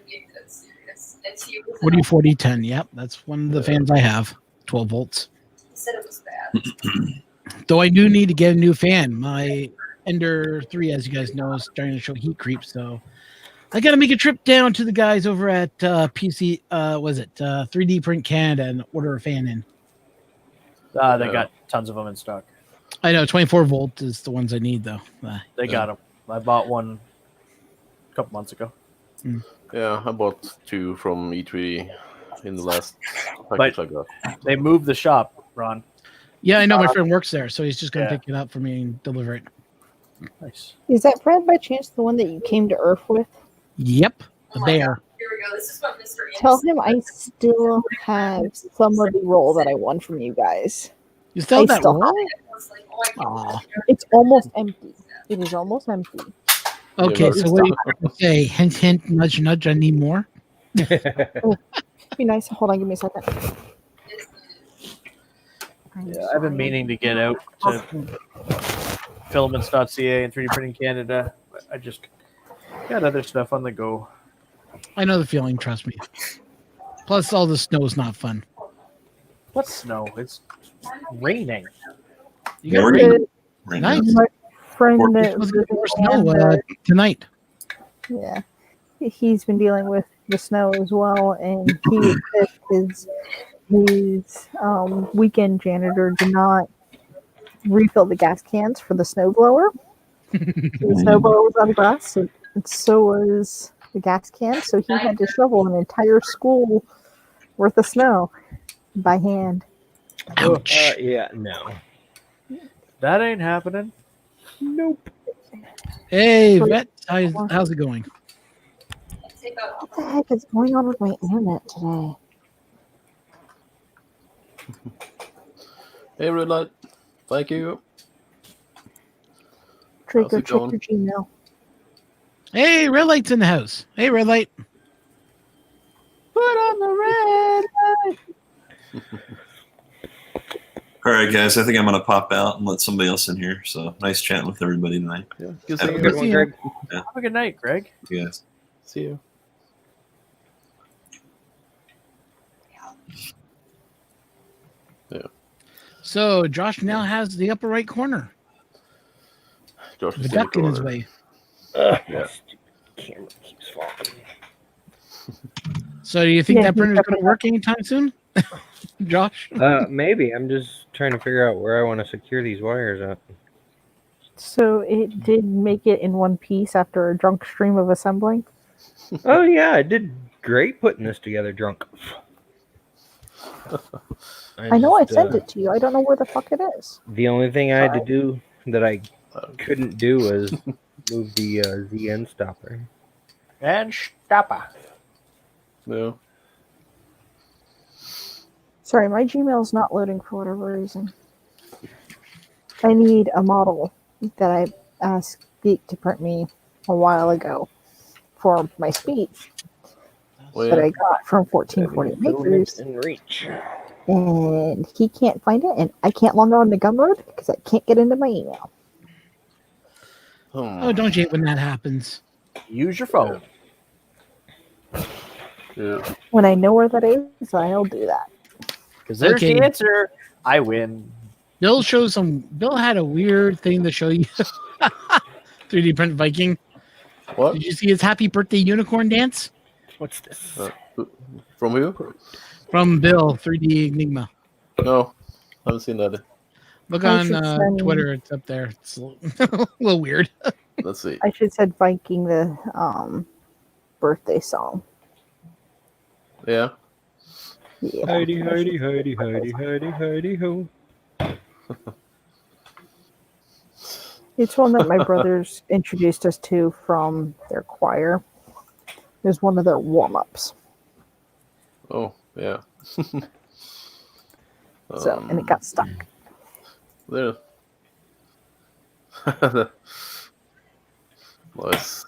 Speaker 5: being dead serious. And he was
Speaker 7: 40 40 10. Yep, that's one of the fans I have. 12 volts.
Speaker 5: he said it was bad.
Speaker 7: Though I do need to get a new fan. My Ender 3, as you guys know, is starting to show heat creep, so I got to make a trip down to the guys over at PC. 3D Print Canada and order a fan in.
Speaker 2: They
Speaker 1: Yeah.
Speaker 2: got tons of them in stock.
Speaker 7: I know 24 volt is the ones I need though.
Speaker 2: They got them. I bought one a couple months ago.
Speaker 1: Yeah, I bought 2 from E3 in the last package I got.
Speaker 2: They moved the shop, Ron.
Speaker 7: Yeah, I know my friend works there, so he's just gonna
Speaker 2: Yeah.
Speaker 7: pick it up for me and deliver it.
Speaker 2: Nice.
Speaker 6: Is that Fred by chance the one that you came to Earth with?
Speaker 7: Yep, the
Speaker 5: Oh my
Speaker 7: bear.
Speaker 5: God. Here we go. This is what Mr.
Speaker 6: Tell him I still have some of the roll that I won from you guys.
Speaker 7: You still
Speaker 6: I
Speaker 7: have that
Speaker 6: still
Speaker 7: roll?
Speaker 5: was like, oh, I can't
Speaker 7: Aw.
Speaker 5: believe you're-
Speaker 6: It's almost empty. It is almost empty.
Speaker 7: Okay,
Speaker 1: Yeah,
Speaker 7: so what do you say? Hint, hint, nudge, nudge. I need more.
Speaker 6: Be nice. Hold on, give me a second.
Speaker 2: Yeah, I've been meaning to get out to filaments.ca and 3D Printing Canada. But I just got other stuff on the go.
Speaker 7: I know the feeling. Trust me. Plus, all the snow's not fun.
Speaker 2: What snow? It's raining.
Speaker 7: You got
Speaker 3: Morning.
Speaker 7: rain.
Speaker 3: Right
Speaker 7: Nice.
Speaker 3: now.
Speaker 6: My friend
Speaker 3: Or-
Speaker 6: that
Speaker 7: It's supposed
Speaker 6: was
Speaker 7: to get more
Speaker 6: in
Speaker 7: snow
Speaker 6: Canada,
Speaker 7: tonight.
Speaker 6: yeah, he's been dealing with the snow as well, and he was pissed because his weekend janitor did not refill the gas cans for the snowblower. The snowblower was out of gas, and so was the gas can. So he had to shovel an entire school worth of snow by hand.
Speaker 7: Ouch.
Speaker 4: Yeah, no.
Speaker 2: That ain't happening.
Speaker 4: Nope.
Speaker 7: Hey, Vet, how's it going?
Speaker 5: Take out
Speaker 6: What the heck is going on with my internet today?
Speaker 1: Hey, Red Light. Thank you.
Speaker 6: Draco,
Speaker 1: How's it
Speaker 6: check
Speaker 1: going?
Speaker 6: your Gmail.
Speaker 7: Hey, Red Light's in the house. Hey, Red Light.
Speaker 2: Put on the red light.
Speaker 3: All right, guys. I think I'm gonna pop out and let somebody else in here. So nice chatting with everybody tonight.
Speaker 1: Yeah, good
Speaker 3: Have
Speaker 1: seeing
Speaker 3: a
Speaker 1: you.
Speaker 3: good
Speaker 7: one,
Speaker 4: Greg.
Speaker 2: Have a good night, Greg.
Speaker 3: You guys.
Speaker 1: See you.
Speaker 7: So Josh now has the upper right corner.
Speaker 1: Josh
Speaker 7: The
Speaker 1: is in the
Speaker 7: duck in his
Speaker 1: corner.
Speaker 7: way.
Speaker 1: Yeah.
Speaker 4: Camera keeps falling.
Speaker 7: So do you think
Speaker 6: Yeah,
Speaker 7: that
Speaker 6: he's
Speaker 7: printer's going to work anytime soon? Josh?
Speaker 4: Maybe. I'm just trying to figure out where I want to secure these wires up.
Speaker 6: So it did make it in one piece after a drunk stream of assembling.
Speaker 4: Oh yeah, I did great putting this together, drunk.
Speaker 6: I know I sent it to you. I don't know where the fuck it is.
Speaker 4: The only thing I had to do that I
Speaker 1: Um,
Speaker 4: couldn't do was move the ZN stopper.
Speaker 2: And stopper.
Speaker 1: Yeah.
Speaker 6: Sorry, my Gmail's not loading for whatever reason. I need a model that I asked Geek to print me a while ago for my speech
Speaker 1: Well,
Speaker 6: that
Speaker 1: yeah.
Speaker 6: I got from 1440 Makers,
Speaker 4: in reach.
Speaker 6: and he can't find it, and I can't log on to Gumroad because I can't get into my email.
Speaker 7: Oh, don't you hate when that happens?
Speaker 2: Use your phone.
Speaker 1: Yeah.
Speaker 6: When I know where that is, I'll do that.
Speaker 2: Because there's
Speaker 7: Okay.
Speaker 2: the answer. I win.
Speaker 7: Bill had a weird thing to show you. 3D print Viking.
Speaker 1: What?
Speaker 7: Did you see his happy birthday unicorn dance
Speaker 4: What's this?
Speaker 1: From who?
Speaker 7: from Bill 3D Enigma?
Speaker 1: No, haven't seen that.
Speaker 7: Look
Speaker 6: I
Speaker 7: on
Speaker 6: should send-
Speaker 7: Twitter. It's up there. It's a little weird.
Speaker 1: Let's see.
Speaker 6: I should said Viking the birthday song.
Speaker 1: Yeah.
Speaker 6: Yeah.
Speaker 4: Heidi, Heidi, Heidi, Heidi, Heidi, Heidi, ho.
Speaker 6: It's one that my brothers introduced us to from their choir. It was one of their warm-ups.
Speaker 1: Oh, yeah.
Speaker 6: So, and it got stuck.
Speaker 1: There. Nice.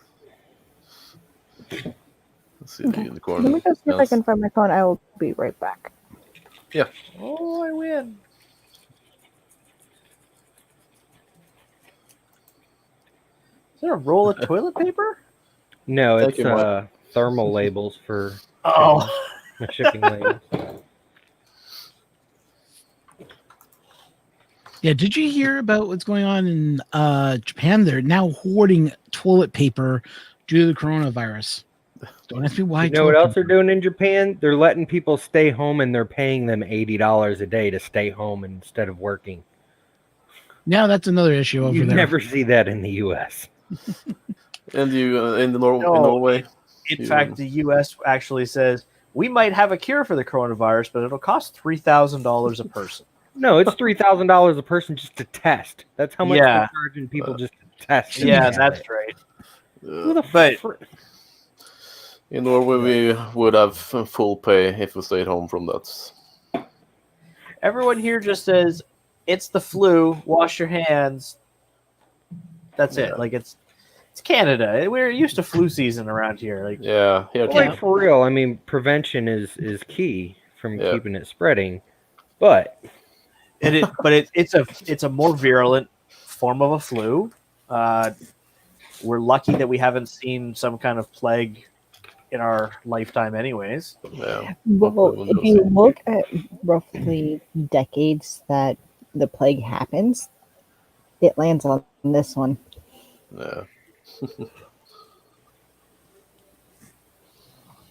Speaker 1: Let's see the
Speaker 6: Okay.
Speaker 1: unicorn.
Speaker 6: Let me go see if I
Speaker 1: dance.
Speaker 6: can find my phone. I will be right back.
Speaker 2: Oh, I win. Is there a roll of toilet paper?
Speaker 4: No,
Speaker 1: Thank
Speaker 4: it's
Speaker 1: you, Mark.
Speaker 4: thermal labels for
Speaker 2: Oh,
Speaker 4: shipping labels.
Speaker 7: Yeah, did you hear about what's going on in Japan? They're now hoarding toilet paper due to the coronavirus. Don't ask me why.
Speaker 4: You know what else they're doing in Japan? They're letting people stay home and they're paying them $80 a day to stay home instead of working.
Speaker 7: Yeah, that's another issue over
Speaker 4: You
Speaker 7: there.
Speaker 4: never see that in the U.S.
Speaker 1: And you in
Speaker 2: No.
Speaker 1: Norway?
Speaker 2: in fact, the U.S. actually says we might have a cure for the coronavirus, but it'll cost $3,000 a person.
Speaker 4: No, it's $3,000 a person just to test. That's how much
Speaker 2: Yeah.
Speaker 4: they're charging people just to test.
Speaker 2: Yeah, that's right.
Speaker 4: Who the
Speaker 2: But-
Speaker 1: In Norway, we would have full pay if we stayed home from that.
Speaker 2: Everyone here just says it's the flu. Wash your hands. That's
Speaker 1: Yeah.
Speaker 2: it. Like it's Canada. We're used to flu season around here. Like
Speaker 1: Yeah, here
Speaker 4: Well, like
Speaker 1: too.
Speaker 4: for real, I mean, prevention is key from
Speaker 1: Yeah.
Speaker 4: keeping it spreading. But
Speaker 2: it's a more virulent form of a flu. We're lucky that we haven't seen some kind of plague in our lifetime, anyways.
Speaker 1: Yeah.
Speaker 6: Well, if you look at roughly decades that the plague happens, it lands on this one.
Speaker 1: Yeah.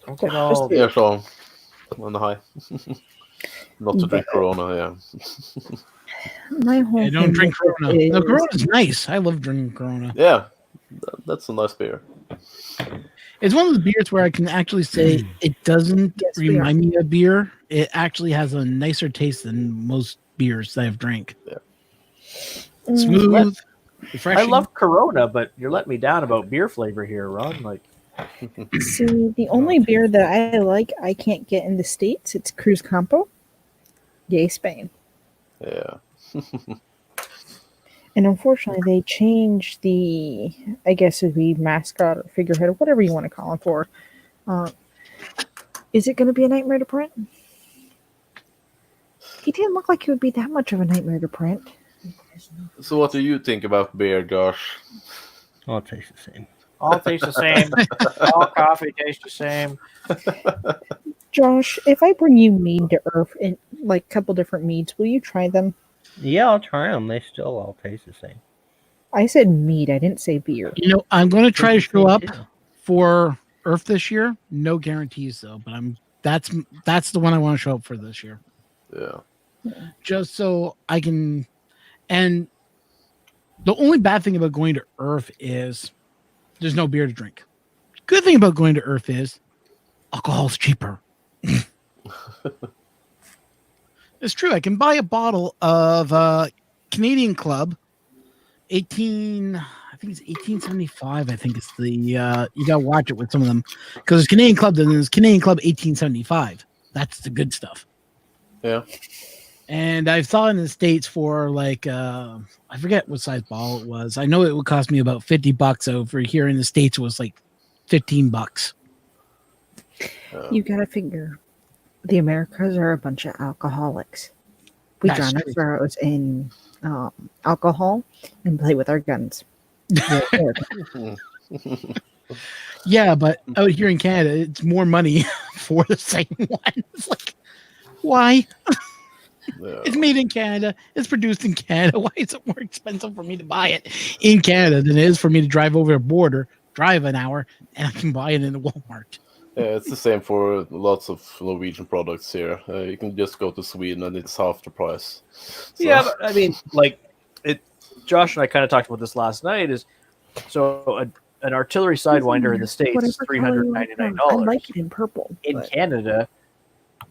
Speaker 2: Don't get all
Speaker 1: Yeah, so on the high. Not to drink Corona, yeah.
Speaker 6: My whole
Speaker 7: I don't
Speaker 6: thing
Speaker 7: drink
Speaker 6: with
Speaker 7: Corona.
Speaker 6: it
Speaker 7: No,
Speaker 6: is-
Speaker 7: Corona's nice. I love drinking Corona.
Speaker 1: Yeah, that's a nice beer.
Speaker 7: It's one of the beers where I can actually say it doesn't
Speaker 6: Yes, we are.
Speaker 7: remind me of beer. It actually has a nicer taste than most beers that I've drank.
Speaker 6: Mm,
Speaker 7: Smooth, refreshing.
Speaker 2: I love Corona, but you're letting me down about beer flavor here, Ron. Like
Speaker 6: See, the only beer that I like, I can't get in the States. It's Cruz Campo. Yay, Spain.
Speaker 1: Yeah.
Speaker 6: And unfortunately, they changed the, I guess it would be mascot or figurehead or whatever you want to call him for. Is it going to be a nightmare to print? He didn't look like he would be that much of a nightmare to print.
Speaker 1: So what do you think about beer, Josh?
Speaker 4: oh, it tastes the same.
Speaker 2: all tastes the same. All coffee tastes the same.
Speaker 6: Josh, if I bring you mead to Earth in like a couple different meads, will you try them?
Speaker 4: Yeah, I'll try them. They still all taste the same.
Speaker 6: I said mead. I didn't say beer.
Speaker 7: You know, I'm going to try to
Speaker 4: Tastes the
Speaker 7: show
Speaker 4: same
Speaker 7: up
Speaker 4: too.
Speaker 7: for Earth this year. No guarantees though, but that's the one I want to show up for this year.
Speaker 1: Yeah.
Speaker 7: Just so I can. And the only bad thing about going to Earth is there's no beer to drink. Good thing about going to Earth is alcohol's cheaper. It's true. I can buy a bottle of Canadian Club 18. I think it's 1875. I think it's the you gotta watch it with some of them because there's Canadian Club, then there's Canadian Club 1875. That's the good stuff.
Speaker 1: Yeah.
Speaker 7: And I saw in the States for like I forget what size bottle it was. I know it would cost me about $50. Over here in the States it was like $15.
Speaker 6: You gotta figure the Americas are a bunch of alcoholics. We
Speaker 7: That's
Speaker 6: drown our
Speaker 7: true.
Speaker 6: sorrows in alcohol and play with our guns. We're American.
Speaker 7: Yeah, but out here in Canada, it's more money for the same one. It's like, why?
Speaker 1: Yeah.
Speaker 7: It's made in Canada. It's produced in Canada. Why is it more expensive for me to buy it in Canada than it is for me to drive over the border, drive an hour, and I can buy it in a Walmart?
Speaker 1: Yeah, it's the same for lots of Norwegian products here. You can just go to Sweden and it's half the price. So,
Speaker 2: Yeah, but I mean, like it. Josh and I kind of talked about this last night. Is so an artillery sidewinder in the States is $399.
Speaker 6: I like it in purple.
Speaker 2: In
Speaker 6: but-
Speaker 2: Canada,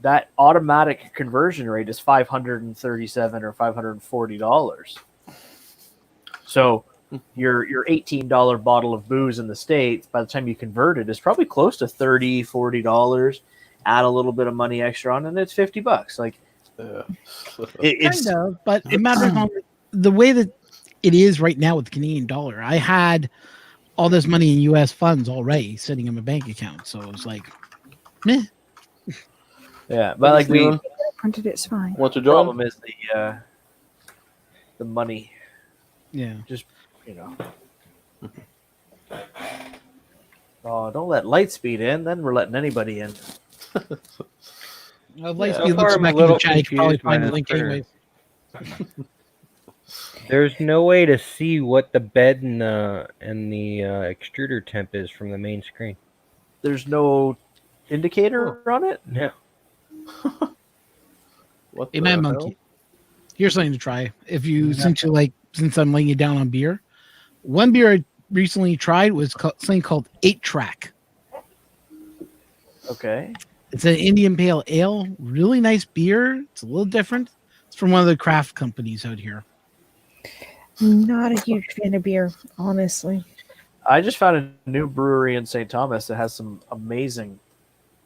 Speaker 2: that automatic conversion rate is $537 or $540. So your $18 bottle of booze in the States, by the time you convert it, is probably close to $30, $40. Add a little bit of money extra on, and it's $50. Like
Speaker 1: yeah.
Speaker 2: it's
Speaker 7: Kind of, but it matters on the way that it is right now with the Canadian dollar. I had all this money in U.S. funds already sitting in my bank account, so it was like, meh.
Speaker 2: yeah, but like we
Speaker 1: Steven,
Speaker 6: Printed it's fine.
Speaker 1: what's your job?
Speaker 2: problem is the money.
Speaker 7: Yeah.
Speaker 2: Just you know. Oh, don't let Lightspeed in. Then we're letting anybody in.
Speaker 7: Well, Lightspeed
Speaker 4: So far
Speaker 7: looks
Speaker 4: I'm a
Speaker 7: back in
Speaker 4: little
Speaker 7: the chat. You can probably
Speaker 4: confused by
Speaker 7: find the
Speaker 4: this
Speaker 7: link
Speaker 4: printer.
Speaker 7: anyways.
Speaker 4: There's no way to see what the bed and the extruder temp is from the main screen.
Speaker 2: There's no indicator on it.
Speaker 4: No.
Speaker 1: What
Speaker 7: Hey,
Speaker 1: the
Speaker 7: man,
Speaker 1: hell?
Speaker 7: monkey. Here's something to try. If you since I'm laying you down on beer, one beer I recently tried was something called 8-Track.
Speaker 2: Okay.
Speaker 7: It's an Indian Pale Ale, really nice beer. It's a little different. It's from one of the craft companies out here.
Speaker 6: Not a huge fan of beer, honestly.
Speaker 2: I just found a new brewery in St. Thomas that has some amazing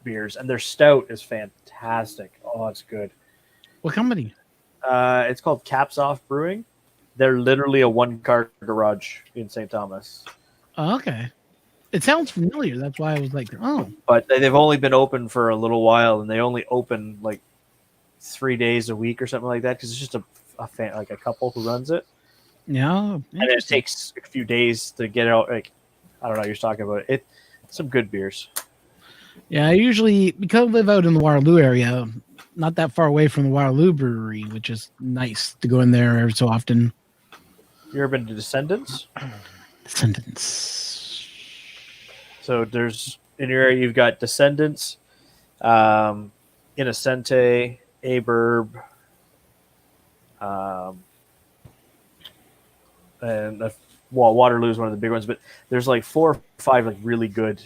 Speaker 2: beers, and their stout is fantastic. Oh, it's good.
Speaker 7: What company?
Speaker 2: It's called Caps Off Brewing. They're literally a one-car garage in St. Thomas,
Speaker 7: Oh, okay. It sounds familiar. That's why I was like, oh,
Speaker 2: but they've only been open for a little while, and they only open like 3 days a week or something like that because it's just like a couple who runs it,
Speaker 7: yeah.
Speaker 2: and it takes a few days to get out. Like I don't know, you're talking about it. Some good beers.
Speaker 7: Yeah, I usually, because I live out in the Waterloo area, not that far away from the Waterloo Brewery, which is nice to go in there every so often.
Speaker 2: You ever been to Descendants?
Speaker 7: Descendants.
Speaker 2: So there's in your area you've got Descendants, Innocente, Aburb, and Waterloo is one of the big ones. But there's like 4 or 5 like really good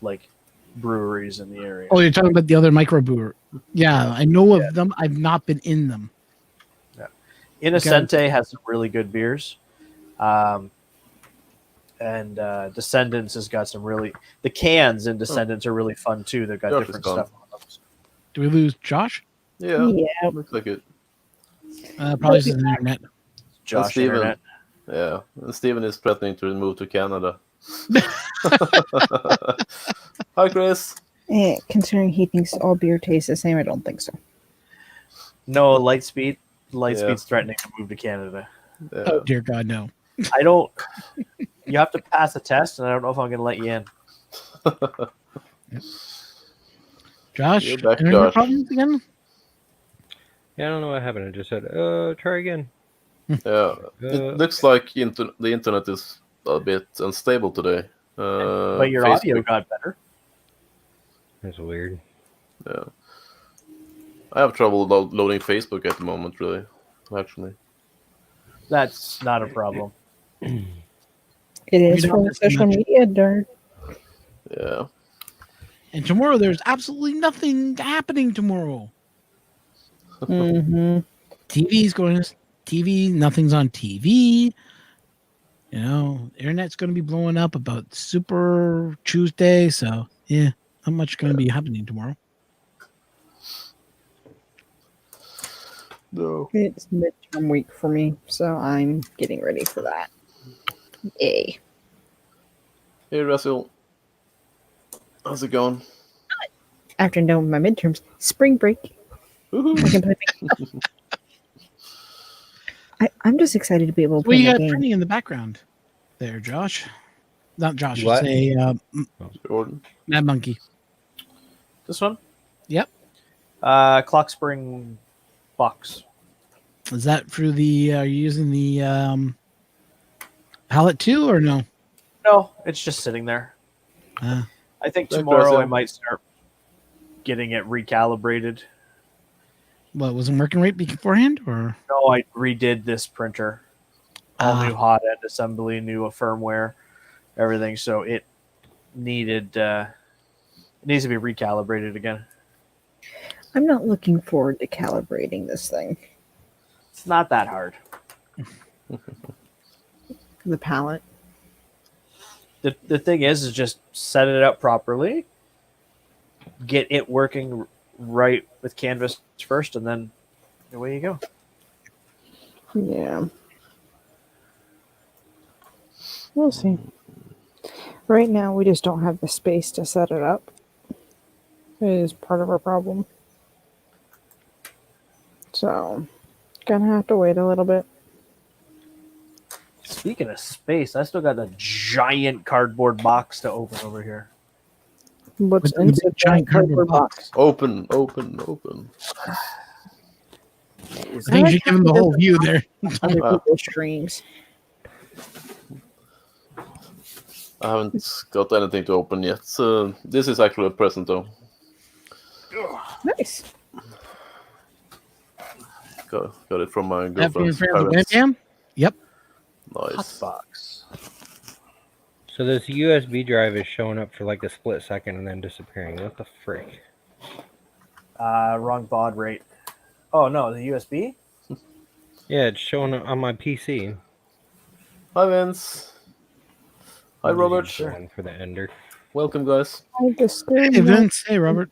Speaker 2: like breweries in the area.
Speaker 7: Oh, you're talking about the other microbrewer. Yeah, I know of them. I've not been in them.
Speaker 2: Innocente has some really good beers. And Descendants has got some really. The cans in Descendants are really fun too. They've got
Speaker 1: Josh is
Speaker 2: different
Speaker 1: gone.
Speaker 2: stuff on them.
Speaker 7: Do we lose Josh?
Speaker 1: Yeah,
Speaker 6: Yeah.
Speaker 1: looks like it.
Speaker 7: Probably just the internet.
Speaker 2: Josh
Speaker 1: Steven.
Speaker 2: Internet.
Speaker 1: Yeah, and Steven is threatening to move to Canada. Hi, Chris.
Speaker 6: Considering he thinks all beer tastes the same, I don't think so.
Speaker 2: No, Lightspeed. Lightspeed's
Speaker 1: Yeah.
Speaker 2: threatening to move to Canada.
Speaker 1: Yeah.
Speaker 7: Oh, dear God, no.
Speaker 2: I don't. You have to pass a test, and I don't know if I'm going to let you in.
Speaker 7: Josh,
Speaker 1: You're back,
Speaker 7: internet
Speaker 1: Josh.
Speaker 7: problems again?
Speaker 4: Yeah, I don't know what happened. I just said, try again.
Speaker 1: Yeah, it looks like the internet is a bit unstable today.
Speaker 2: But your audio got better.
Speaker 4: That's weird.
Speaker 1: Yeah, I have trouble loading Facebook at the moment. Really, actually.
Speaker 2: That's not a problem.
Speaker 6: It is
Speaker 7: We don't
Speaker 6: from
Speaker 7: miss
Speaker 6: social
Speaker 7: much.
Speaker 6: media, darn.
Speaker 1: Yeah.
Speaker 7: And tomorrow, there's absolutely nothing happening tomorrow.
Speaker 6: Mm-hmm.
Speaker 7: TV's going to TV. Nothing's on TV. You know, internet's going to be blowing up about Super Tuesday. So, yeah, not much going to be happening tomorrow.
Speaker 1: No.
Speaker 6: It's midterm week for me, so I'm getting ready for that. Yay.
Speaker 1: Hey, Russell. How's it going?
Speaker 6: After knowing my midterms, spring break. I
Speaker 1: Woohoo.
Speaker 6: can play I'm just excited to be able to
Speaker 7: What
Speaker 6: play
Speaker 7: you
Speaker 6: my
Speaker 7: got
Speaker 6: game.
Speaker 7: printing in the background there, Josh? Not Josh.
Speaker 4: What?
Speaker 7: Say
Speaker 1: Jordan.
Speaker 7: Mad Monkey.
Speaker 2: This one?
Speaker 7: Yep.
Speaker 2: Clock Spring box.
Speaker 7: Is that through the? Are you using the palette too, or no?
Speaker 2: No, it's just sitting there.
Speaker 7: Uh,
Speaker 2: I think
Speaker 1: That's
Speaker 2: tomorrow I
Speaker 1: awesome.
Speaker 2: might start getting it recalibrated.
Speaker 7: what wasn't working right beforehand, or?
Speaker 2: No, I redid this printer. All new hot end assembly, new firmware, everything. So it needed it needs to be recalibrated again.
Speaker 6: I'm not looking forward to calibrating this thing.
Speaker 2: It's not that hard.
Speaker 6: The palette.
Speaker 2: The thing is just set it up properly, get it working right with Canvas first, and then away you go.
Speaker 6: Yeah. We'll see. Right now, we just don't have the space to set it up. It is part of our problem. So, gonna have to wait a little bit.
Speaker 2: Speaking of space, I still got a giant cardboard box to open over here.
Speaker 6: What's
Speaker 7: What's in
Speaker 6: in
Speaker 7: the
Speaker 6: the giant cardboard box?
Speaker 1: Open.
Speaker 7: I think you should give him the whole view there.
Speaker 6: Other
Speaker 1: Wow.
Speaker 6: people's streams.
Speaker 1: I haven't got anything to open yet. So this is actually a present though.
Speaker 6: Nice.
Speaker 1: Got it from my
Speaker 7: That from your
Speaker 1: girlfriend's
Speaker 7: parents'
Speaker 1: parents.
Speaker 7: webcam? Yep.
Speaker 1: Nice.
Speaker 2: Box.
Speaker 4: So this USB drive is showing up for like a split second and then disappearing. What the frick?
Speaker 2: Wrong baud rate. Oh no, the USB?
Speaker 4: Yeah, it's showing up on my PC.
Speaker 1: Hi Vince. Hi Robert.
Speaker 4: One for the ender.
Speaker 1: Welcome guys.
Speaker 6: I just
Speaker 7: Hey Vince. Hey Robert.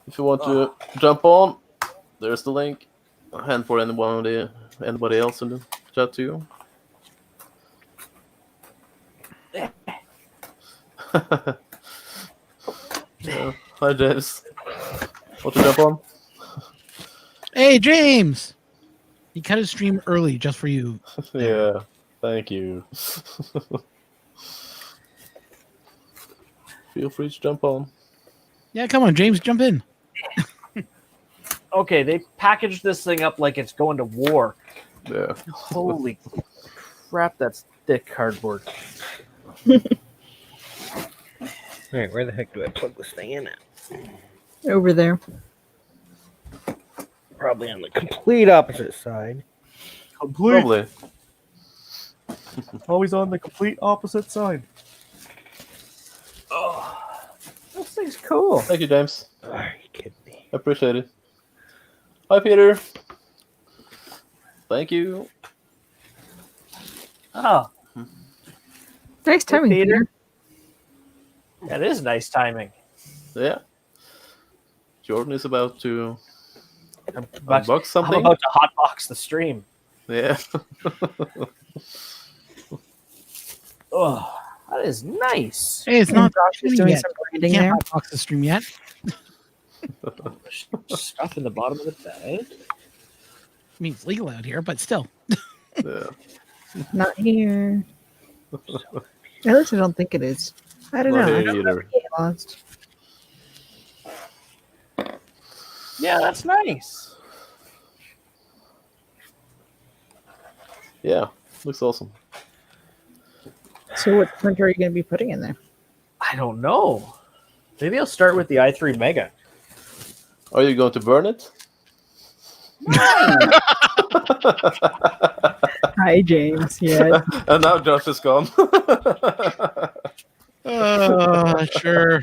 Speaker 1: If you want to jump on, there's the link. A hand for anybody else in the chat too. Yeah. Hi James. Want to jump on?
Speaker 7: Hey James. He cut his stream early just for you.
Speaker 1: Yeah. Thank you. Feel free to jump on.
Speaker 7: Yeah, come on, James, jump in.
Speaker 2: Okay, they packaged this thing up like it's going to war.
Speaker 1: Yeah.
Speaker 2: Holy crap, that's thick cardboard.
Speaker 4: Alright, where the heck do I plug this thing in at?
Speaker 6: over there.
Speaker 4: Probably on the complete opposite side.
Speaker 1: Probably.
Speaker 2: Always on the complete opposite side. Oh, this thing's cool.
Speaker 1: Thank you, James.
Speaker 4: Are you kidding me?
Speaker 1: I appreciate it. Hi, Peter. Thank you.
Speaker 2: Oh,
Speaker 6: Nice timing,
Speaker 2: Peter.
Speaker 6: Peter.
Speaker 2: that is nice timing.
Speaker 1: Yeah. Jordan is about to
Speaker 2: I'm about,
Speaker 1: unbox
Speaker 2: I'm
Speaker 1: something.
Speaker 2: about to hotbox the stream.
Speaker 1: Yeah.
Speaker 2: Oh, that is nice.
Speaker 7: Hey, it's
Speaker 6: And
Speaker 7: not
Speaker 6: Josh is
Speaker 7: streaming
Speaker 6: doing
Speaker 7: yet.
Speaker 6: some
Speaker 7: You
Speaker 6: branding there.
Speaker 7: can't hotbox the stream yet.
Speaker 2: Stuff in the bottom of the bag.
Speaker 7: I mean, it's legal out here, but still.
Speaker 1: Yeah.
Speaker 6: Not here. At least I don't think it is. I don't
Speaker 1: Not
Speaker 6: know. I
Speaker 1: here
Speaker 6: don't
Speaker 1: either.
Speaker 6: get lost.
Speaker 2: Yeah, that's nice.
Speaker 1: Yeah. Looks awesome.
Speaker 6: So what printer are you going to be putting in there?
Speaker 2: I don't know. Maybe I'll start with the i3 Mega.
Speaker 1: Are you going to burn it?
Speaker 6: Hi, James. Yeah.
Speaker 1: And now Josh is gone.
Speaker 7: Sure.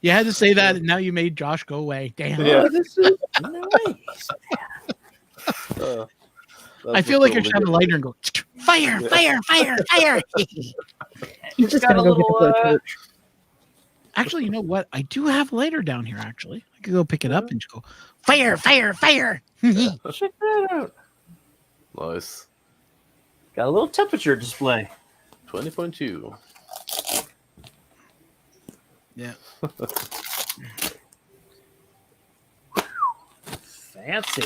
Speaker 7: You had to say that, and now you made Josh go away. Damn.
Speaker 1: Yeah.
Speaker 2: This is nice.
Speaker 7: I feel like you're shining a lighter and go, fire, fire, fire, fire.
Speaker 6: He's just
Speaker 2: got
Speaker 6: going to
Speaker 2: a
Speaker 6: go get the
Speaker 2: little,
Speaker 6: blowtorch.
Speaker 7: Actually, you know what? I do have a lighter down here, actually. I could go pick it up and just go, fire, fire, fire.
Speaker 2: Check that out.
Speaker 1: Nice.
Speaker 2: Got a little temperature display.
Speaker 1: 20.2.
Speaker 7: Yeah.
Speaker 2: Fancy.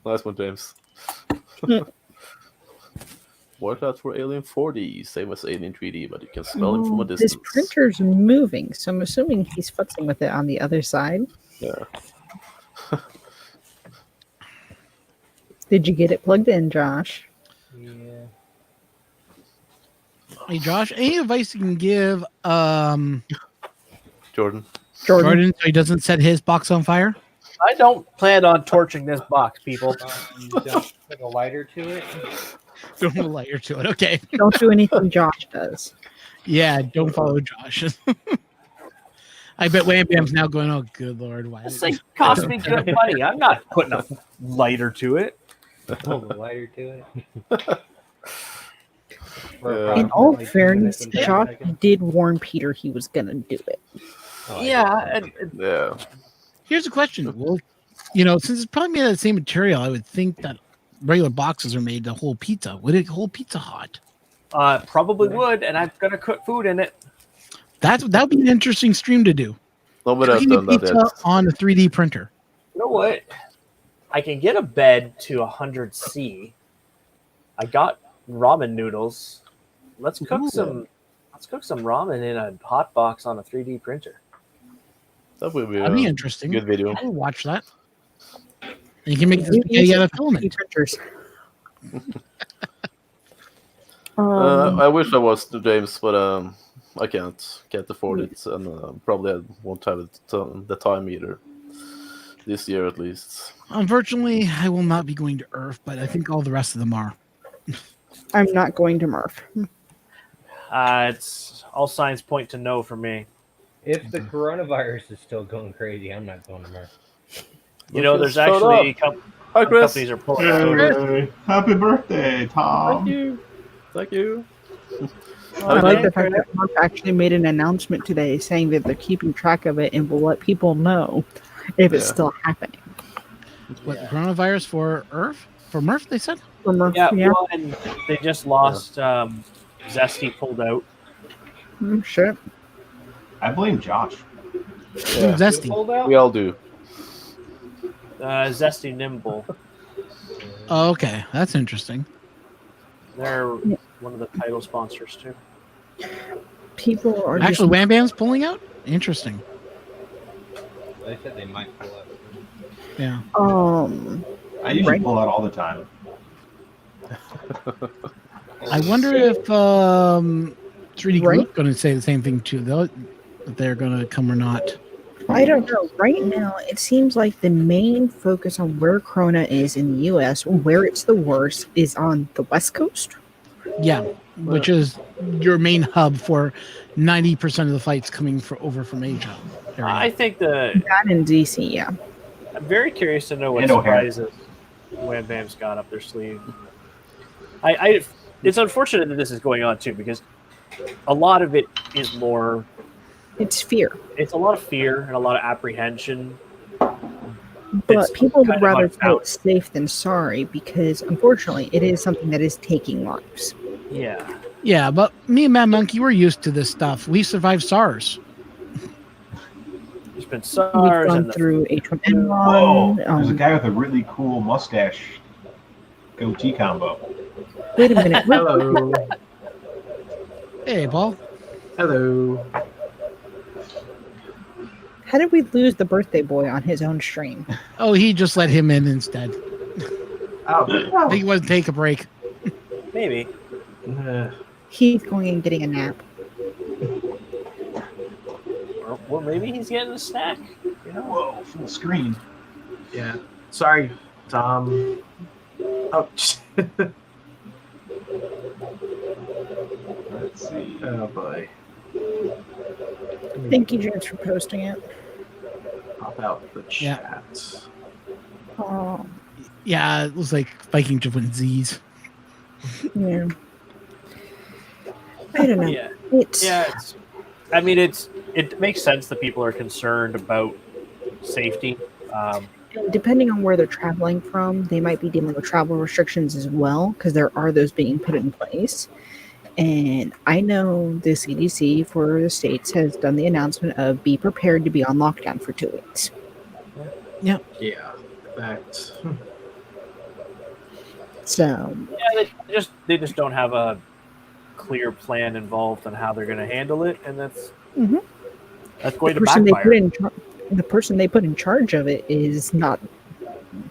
Speaker 1: Nice one, James. Watch out for Alien 4D, same as Alien 3D, but you can smell him from a
Speaker 6: This
Speaker 1: distance.
Speaker 6: printer's moving, so I'm assuming he's futzing with it on the other side.
Speaker 1: Yeah.
Speaker 6: Did you get it plugged in, Josh?
Speaker 2: Yeah.
Speaker 7: Hey, Josh, any advice you can give
Speaker 1: Jordan.
Speaker 7: Jordan so he doesn't set his box on fire?
Speaker 2: I don't plan on torching this box, people.
Speaker 4: Don't put a lighter to it.
Speaker 7: Don't put a lighter to it. Okay.
Speaker 6: Don't do anything Josh does.
Speaker 7: Yeah, don't follow Josh. I bet Wham Bam's now going, oh, good Lord. Why
Speaker 2: This thing cost me good money. I'm not putting a lighter to it.
Speaker 4: Hold a lighter to it.
Speaker 6: In all fairness, Josh did warn Peter he was gonna do it.
Speaker 2: Yeah.
Speaker 1: Yeah.
Speaker 7: Here's a question. Well, since it's probably made out of the same material, I would think that regular boxes are made to hold pizza. Would it hold pizza hot?
Speaker 2: Probably would, and I'm gonna cook food in it.
Speaker 7: That would be an interesting stream to do.
Speaker 1: Nobody has
Speaker 7: Cooking a
Speaker 1: done that
Speaker 7: pizza
Speaker 1: yet.
Speaker 7: on a 3D printer.
Speaker 2: You know what? I can get a bed to 100°C. I got ramen noodles. Let's cook
Speaker 7: Ooh.
Speaker 2: some ramen in a hot box on a 3D printer.
Speaker 1: That would be
Speaker 7: That'd be
Speaker 1: a
Speaker 7: interesting.
Speaker 1: good video.
Speaker 7: I'll watch that. And you can make the
Speaker 6: You
Speaker 7: spaghetti
Speaker 6: use
Speaker 7: out of
Speaker 6: 3D
Speaker 7: filament.
Speaker 6: printers.
Speaker 1: I wish I was James, but I can't afford it, and probably I won't have it the time either. This year at least.
Speaker 7: Unfortunately, I will not be going to Earth, but I think all the rest of them are.
Speaker 6: I'm not going to Murph.
Speaker 2: It's all signs point to no for me.
Speaker 4: If the coronavirus is still going crazy, I'm not going to Murph.
Speaker 2: There's
Speaker 1: Shut
Speaker 2: actually
Speaker 1: up. Hi, Chris.
Speaker 2: companies are pulling out.
Speaker 8: Hey, happy birthday, Tom.
Speaker 1: Thank you.
Speaker 6: I like the fact that Murph actually made an announcement today saying that they're keeping track of it and will let people know if it's
Speaker 1: Yeah.
Speaker 6: still happening.
Speaker 7: What, the coronavirus for Earth? For Murph, they said?
Speaker 6: For Murph,
Speaker 2: Yeah,
Speaker 6: yeah.
Speaker 2: well, and they just lost. Zesty pulled out.
Speaker 6: Shit.
Speaker 8: I blame Josh.
Speaker 1: Yeah.
Speaker 7: Zesty.
Speaker 1: We all do.
Speaker 2: Zesty Nimble.
Speaker 7: Oh, okay. That's interesting.
Speaker 2: They're one of the title sponsors too.
Speaker 6: People are
Speaker 7: Actually, Wham Bam's pulling out? Interesting.
Speaker 4: They said they might pull out.
Speaker 7: Yeah.
Speaker 8: I usually
Speaker 6: Right.
Speaker 8: pull out all the time.
Speaker 7: I wonder if 3D
Speaker 6: Right.
Speaker 7: Group going to say the same thing too, though, if they're going to come or not.
Speaker 6: I don't know. Right now, it seems like the main focus on where Corona is in the U.S., where it's the worst, is on the West Coast.
Speaker 7: Yeah, which is your main hub for 90% of the flights coming over from Asia. area.
Speaker 2: I think
Speaker 6: That in D.C., yeah.
Speaker 2: I'm very curious to know what
Speaker 8: And O'Hare.
Speaker 2: surprises Wham Bam's got up their sleeve. It's unfortunate that this is going on too, because a lot of it is more.
Speaker 6: It's fear.
Speaker 2: It's a lot of fear and a lot of apprehension.
Speaker 6: But
Speaker 2: It's
Speaker 6: people
Speaker 2: kind
Speaker 6: would
Speaker 2: of
Speaker 6: rather play
Speaker 2: unfounded.
Speaker 6: it safe than sorry because, unfortunately, it is something that is taking lives.
Speaker 2: Yeah.
Speaker 7: Yeah, but me and Mad Monkey, we're used to this stuff. We survived SARS.
Speaker 2: There's been
Speaker 6: We've
Speaker 2: SARS
Speaker 6: gone
Speaker 2: and the
Speaker 6: through
Speaker 8: Whoa!
Speaker 6: H1N1.
Speaker 8: There's a guy with a really cool mustache goatee combo.
Speaker 6: Wait a minute. Wait,
Speaker 9: Hello.
Speaker 7: Hey, Paul.
Speaker 9: Hello.
Speaker 6: how did we lose the birthday boy on his own stream?
Speaker 7: Oh, he just let him in instead.
Speaker 9: Oh,
Speaker 7: I think he wanted to take a break.
Speaker 2: maybe.
Speaker 6: He's going and getting a nap.
Speaker 2: Or maybe he's getting a snack. You know?
Speaker 8: Whoa! Full screen.
Speaker 9: yeah. Sorry, Tom. Oh,
Speaker 8: Let's see.
Speaker 9: oh boy.
Speaker 6: Thank you, James, for posting it.
Speaker 9: Pop out the
Speaker 7: Yeah.
Speaker 9: chat.
Speaker 6: Oh,
Speaker 7: Yeah, it was like Viking just went Z's.
Speaker 6: yeah. I don't know.
Speaker 2: Yeah.
Speaker 6: It's
Speaker 2: It makes sense that people are concerned about safety.
Speaker 6: and depending on where they're traveling from, they might be dealing with travel restrictions as well, because there are those being put in place. And I know the CDC for the states has done the announcement of be prepared to be on lockdown for 2 weeks.
Speaker 9: Yeah. That.
Speaker 6: So
Speaker 2: Yeah, they just don't have a clear plan involved on how they're going to handle it, and that's
Speaker 6: Mhm.
Speaker 2: going
Speaker 6: the
Speaker 2: to
Speaker 6: person
Speaker 2: backfire.
Speaker 6: the person they put in charge of it is not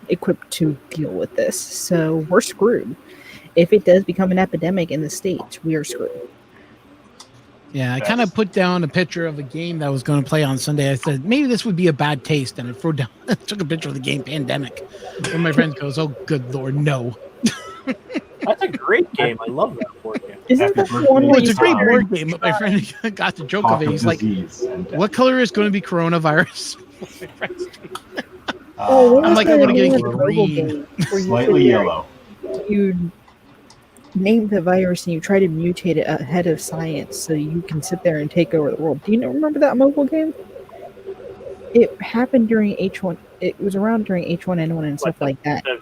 Speaker 6: equipped to deal with this. So we're screwed. If it does become an epidemic in the States, we are screwed.
Speaker 7: Yeah, I kind of put down a picture of a game that I was going to play on Sunday. I said maybe this would be a bad taste, and I took a picture of the game Pandemic. One of my friends goes, "Oh, good lord, no!"
Speaker 2: That's a great game. I love that board game.
Speaker 6: Isn't
Speaker 8: Happy
Speaker 6: that the
Speaker 8: birthday
Speaker 6: one
Speaker 7: Oh,
Speaker 6: where
Speaker 7: it's
Speaker 6: you
Speaker 7: a great
Speaker 6: sit there
Speaker 7: board
Speaker 6: and
Speaker 7: game. But my friend got the joke
Speaker 8: Talk
Speaker 7: of it.
Speaker 8: of
Speaker 7: He's like,
Speaker 8: disease and death.
Speaker 7: "What color is going to be coronavirus?" My friend's
Speaker 6: Oh, what
Speaker 7: I'm
Speaker 6: was
Speaker 7: like,
Speaker 6: the
Speaker 7: I wanna get
Speaker 6: name
Speaker 7: a
Speaker 6: of the mobile
Speaker 7: green.
Speaker 6: game where you
Speaker 8: Slightly
Speaker 6: sit there,
Speaker 8: yellow.
Speaker 6: you name the virus and you try to mutate it ahead of science so you can sit there and take over the world. Do you remember that mobile game? It happened during H1. It was around during H1N1 and stuff like that.
Speaker 2: The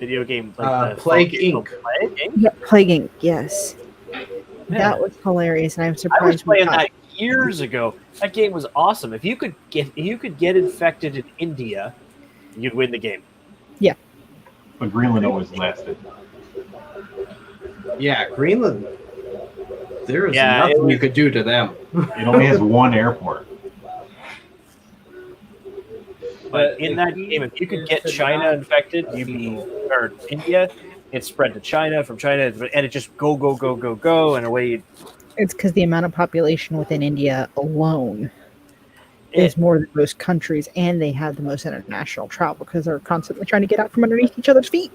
Speaker 2: video game, like the
Speaker 9: Plague
Speaker 2: phone game
Speaker 9: Inc.
Speaker 2: called Plague Inc.
Speaker 6: Yeah, Plague Inc. Yes,
Speaker 2: Yeah.
Speaker 6: that was hilarious, and I'm
Speaker 2: I was
Speaker 6: surprised we
Speaker 2: playing
Speaker 6: got.
Speaker 2: that years ago. That game was awesome. If you could get infected in India, you'd win the game.
Speaker 8: But Greenland always lasted.
Speaker 9: Yeah, Greenland. There is
Speaker 2: Yeah,
Speaker 9: nothing you could do to them.
Speaker 8: It only has one airport.
Speaker 2: But in that game, if you could get China infected, or India, it spread to China, from China, and it just go, and away.
Speaker 6: It's because the amount of population within India alone is more than most countries, and they have the most international travel because they're constantly trying to get out from underneath each other's feet.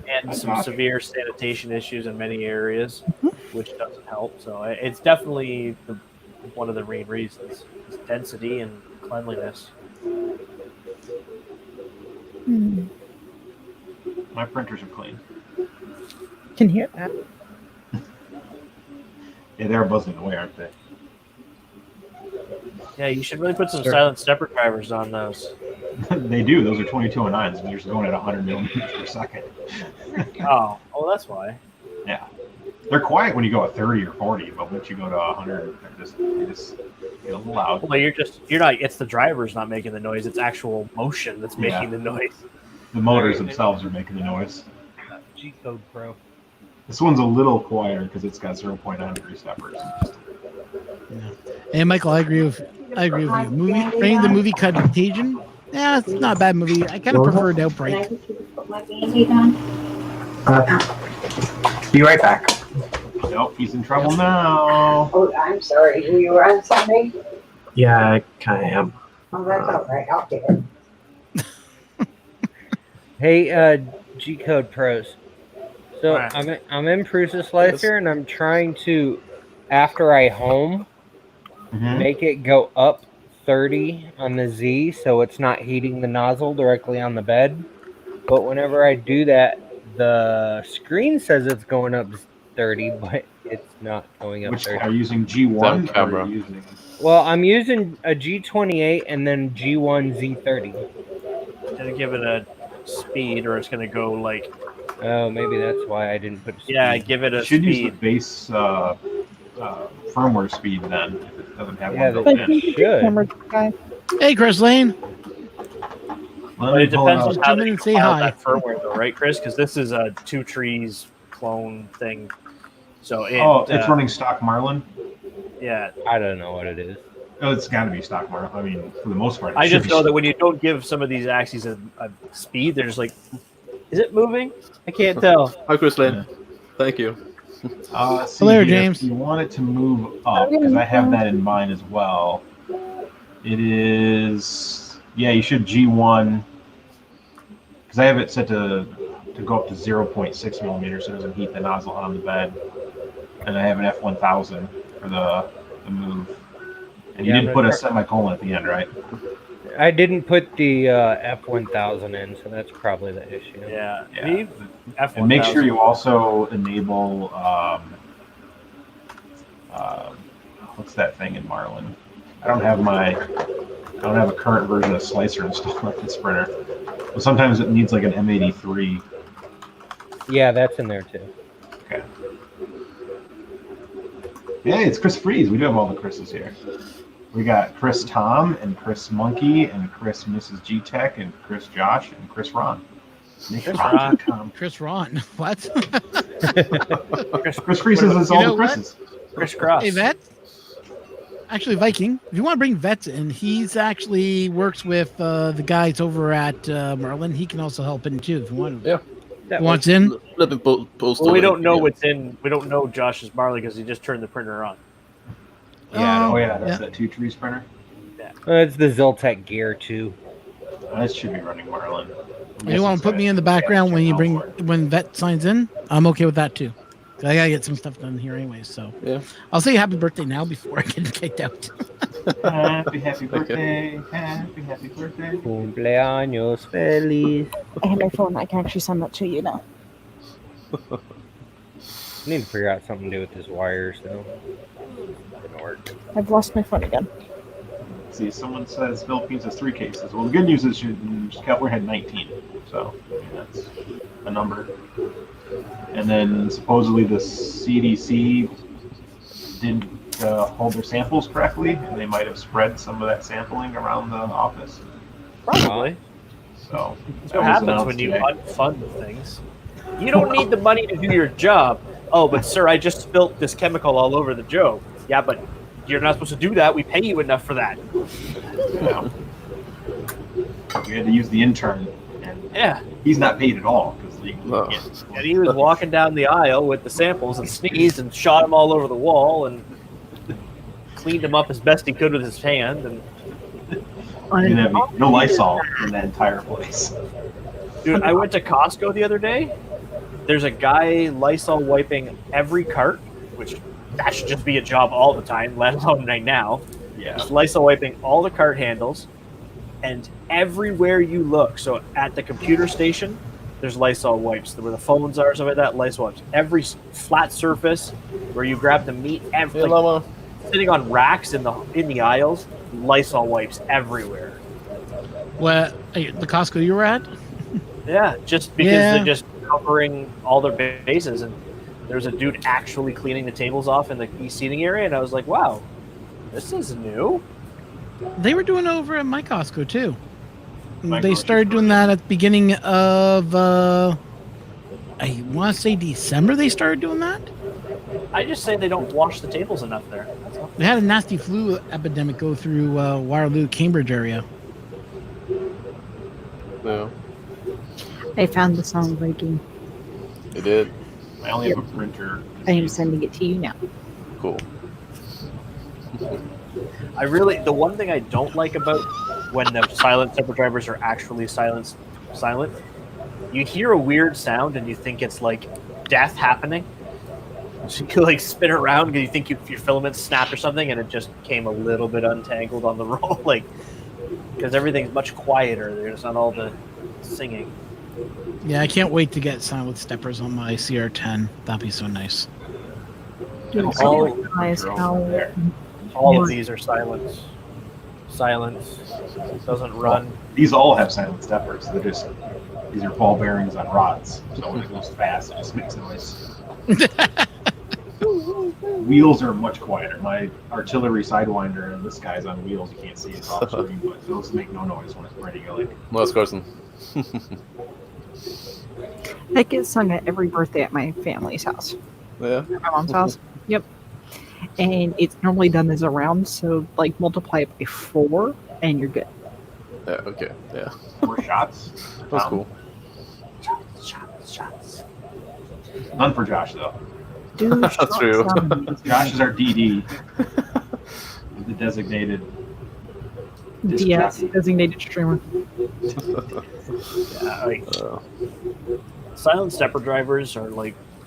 Speaker 2: And some severe sanitation issues in many areas, which doesn't help. So it's definitely one of the main reasons: is density and cleanliness.
Speaker 8: My printers are clean.
Speaker 6: Can hear that.
Speaker 8: Yeah, they're buzzing away, aren't they?
Speaker 2: Yeah, you should really put some silent stepper drivers on those.
Speaker 8: They do. Those are 2209s, and they're just going at 100 millimeters per second.
Speaker 2: Oh, that's why.
Speaker 8: Yeah. They're quiet when you go at 30 or 40, but once you go to 100, they just get a little loud.
Speaker 2: Well, you're not. It's the driver's not making the noise. It's actual motion that's making the noise.
Speaker 8: The motors themselves are making the noise.
Speaker 4: G-Code Pro.
Speaker 8: This one's a little quieter because it's got 0.9 degree steppers.
Speaker 7: Yeah. And Michael, I agree with you. Rating the movie Contagion. Yeah, it's not a bad movie. I kind of prefer it Outbreak.
Speaker 9: Be right back.
Speaker 8: Nope, he's in trouble now.
Speaker 10: Oh, I'm sorry. You were on something?
Speaker 9: Yeah, I kind of am.
Speaker 10: Oh, that's all right. I'll get it.
Speaker 4: Hey, G-Code Pros. So
Speaker 2: Right.
Speaker 4: I'm in Prusa Slicer, and I'm trying to, after I home, make it go up 30 on the Z, so it's not heating the nozzle directly on the bed. But whenever I do that, the screen says it's going up 30, but it's not going up 30.
Speaker 8: Are you using G1
Speaker 1: That camera.
Speaker 8: or are you using...
Speaker 4: Well, I'm using a G28 and then G1 Z30.
Speaker 2: Gonna give it a speed, or it's gonna go like.
Speaker 4: Oh, maybe that's why I didn't put. Speed.
Speaker 2: Yeah, give it a
Speaker 8: should
Speaker 2: speed.
Speaker 8: use the base firmware speed then, if it doesn't have
Speaker 4: Yeah,
Speaker 8: one
Speaker 6: But
Speaker 8: built in.
Speaker 6: you should.
Speaker 7: Hey, Chris Lane.
Speaker 8: Let
Speaker 2: But
Speaker 8: me
Speaker 2: it
Speaker 8: pull
Speaker 2: depends
Speaker 8: out-
Speaker 2: on how
Speaker 7: Come in
Speaker 2: they
Speaker 7: and say
Speaker 2: compile
Speaker 7: hi.
Speaker 2: that firmware, though, right, Chris? Because this is a Two Trees clone thing. So
Speaker 8: it's running stock Marlin.
Speaker 2: Yeah,
Speaker 4: I don't know what it is.
Speaker 8: Oh, it's got to be stock Marlin. I mean, for the most part, it
Speaker 2: I
Speaker 8: should
Speaker 2: just
Speaker 8: be
Speaker 2: know that when you don't give some of these axes a speed, they're just like, is it moving? I can't tell.
Speaker 1: Hi, Chris Lane. Thank you.
Speaker 8: See
Speaker 7: Hello,
Speaker 8: here,
Speaker 7: James.
Speaker 8: If you want it to move up, because I have that in mind as well. It is, yeah, you should G1, because I have it set to go up to 0.6 millimeters so it doesn't heat the nozzle on the bed. And I have an F1000 for the move. And you
Speaker 4: Yeah,
Speaker 8: did put a semicolon at the end, right?
Speaker 4: I didn't put the F1000 in, so that's probably the issue.
Speaker 2: Yeah.
Speaker 8: Yeah.
Speaker 2: F1000.
Speaker 8: And make sure you also enable, what's that thing in Marlin? I don't have a current version of Slicer installed on this printer. But sometimes it needs like an M83.
Speaker 4: Yeah, that's in there too.
Speaker 8: Okay. Yeah, it's Chris Freeze. We do have all the Chris's here. We got Chris Tom and Chris Monkey and Chris Mrs. G Tech and Chris Josh and Chris Ron.
Speaker 7: Chris Ron. What?
Speaker 8: Chris Crease is all the Chris's.
Speaker 2: Chris Cross.
Speaker 7: Hey, Vet. Actually, Viking. If you want to bring Vets in, he's actually works with the guys over at Merlin. He can also help in too if you want.
Speaker 1: Yeah.
Speaker 7: Who wants in?
Speaker 1: Let me post.
Speaker 2: Well, we don't know what's in. We don't know Josh's Marley because he just turned the printer on.
Speaker 8: Yeah, that's that 2 trees printer.
Speaker 2: Yeah.
Speaker 4: It's the Zoltec gear too.
Speaker 8: This should be running Marlin.
Speaker 7: You want to put me in the background when Vet signs in? I'm okay with that too. I gotta get some stuff done here anyway, so
Speaker 1: yeah.
Speaker 7: I'll say happy birthday now before I get kicked out.
Speaker 8: Happy birthday, happy birthday.
Speaker 4: Cumpleaños feliz.
Speaker 6: I have my phone. I can actually send that to you now.
Speaker 4: I need to figure out something to do with his wires though. Didn't work.
Speaker 6: I've lost my phone again.
Speaker 8: Let's see, someone says Philippines has 3 cases. Well, the good news is Kepler had 19, so that's a number. And then supposedly the CDC didn't hold their samples correctly, and they might have spread some of that sampling around the office.
Speaker 2: Probably.
Speaker 8: So
Speaker 2: that's what happens when you unfund things. You don't need the money to do your job. Oh, but sir, I just spilt this chemical all over the Joe. Yeah, but you're not supposed to do that. We pay you enough for that.
Speaker 8: Yeah. You had to use the intern. And
Speaker 2: yeah.
Speaker 8: He's not paid at all.
Speaker 2: And he was walking down the aisle with the samples and sneezed and shot them all over the wall and cleaned them up as best he could with his hand. And
Speaker 8: no Lysol in that entire place.
Speaker 2: Dude, I went to Costco the other day. There's a guy Lysol wiping every cart, which that should just be a job all the time, let alone right now.
Speaker 8: Yeah.
Speaker 2: Just Lysol wiping all the cart handles, and everywhere you look. So at the computer station, there's Lysol wipes. Where the phones are, stuff like that, Lysol wipes. Every flat surface where you grab the meat, sitting on racks in the aisles, Lysol wipes everywhere.
Speaker 7: What, the Costco you were at?
Speaker 2: Yeah, just because they're just covering all their bases, and there's a dude actually cleaning the tables off in the seating area, and I was like, wow, this is new.
Speaker 7: They were doing it over at my Costco too. They started doing that at the beginning of, I want to say December they started doing that.
Speaker 2: I just say they don't wash the tables enough there. That's all.
Speaker 7: They had a nasty flu epidemic go through Waterloo, Cambridge area.
Speaker 1: Yeah.
Speaker 6: I found the song Viking.
Speaker 1: It did.
Speaker 8: I only have a printer.
Speaker 6: I am sending it to you now.
Speaker 1: Cool.
Speaker 2: The one thing I don't like about when the silent stepper drivers are actually silent, you hear a weird sound and you think it's like death happening. So you like spin around because you think your filaments snapped or something, and it just came a little bit untangled on the roll, because everything's much quieter. There's not all the singing.
Speaker 7: Yeah, I can't wait to get silent steppers on my CR10. That'd be so nice.
Speaker 6: Dude,
Speaker 2: all of these are silence. Silence doesn't run.
Speaker 8: These all have silent steppers. These are ball bearings on rods. So when it goes fast, it just makes noise. Wheels are much quieter. My artillery sidewinder and this guy's on wheels. You can't see it off screen, but those make no noise when it's ready. You're like,
Speaker 1: no, it's Carson.
Speaker 6: That gets sung at every birthday at my family's house.
Speaker 1: Yeah.
Speaker 6: At my mom's house. Yep. And it's normally done as a round, so multiply it by 4 and you're good.
Speaker 1: Yeah, okay. Yeah.
Speaker 8: 4 shots.
Speaker 1: That's cool.
Speaker 2: Shots.
Speaker 8: None for Josh though.
Speaker 6: Dude,
Speaker 1: that's true.
Speaker 8: Josh is our DD. The designated
Speaker 6: designated streamer.
Speaker 2: Silent stepper drivers are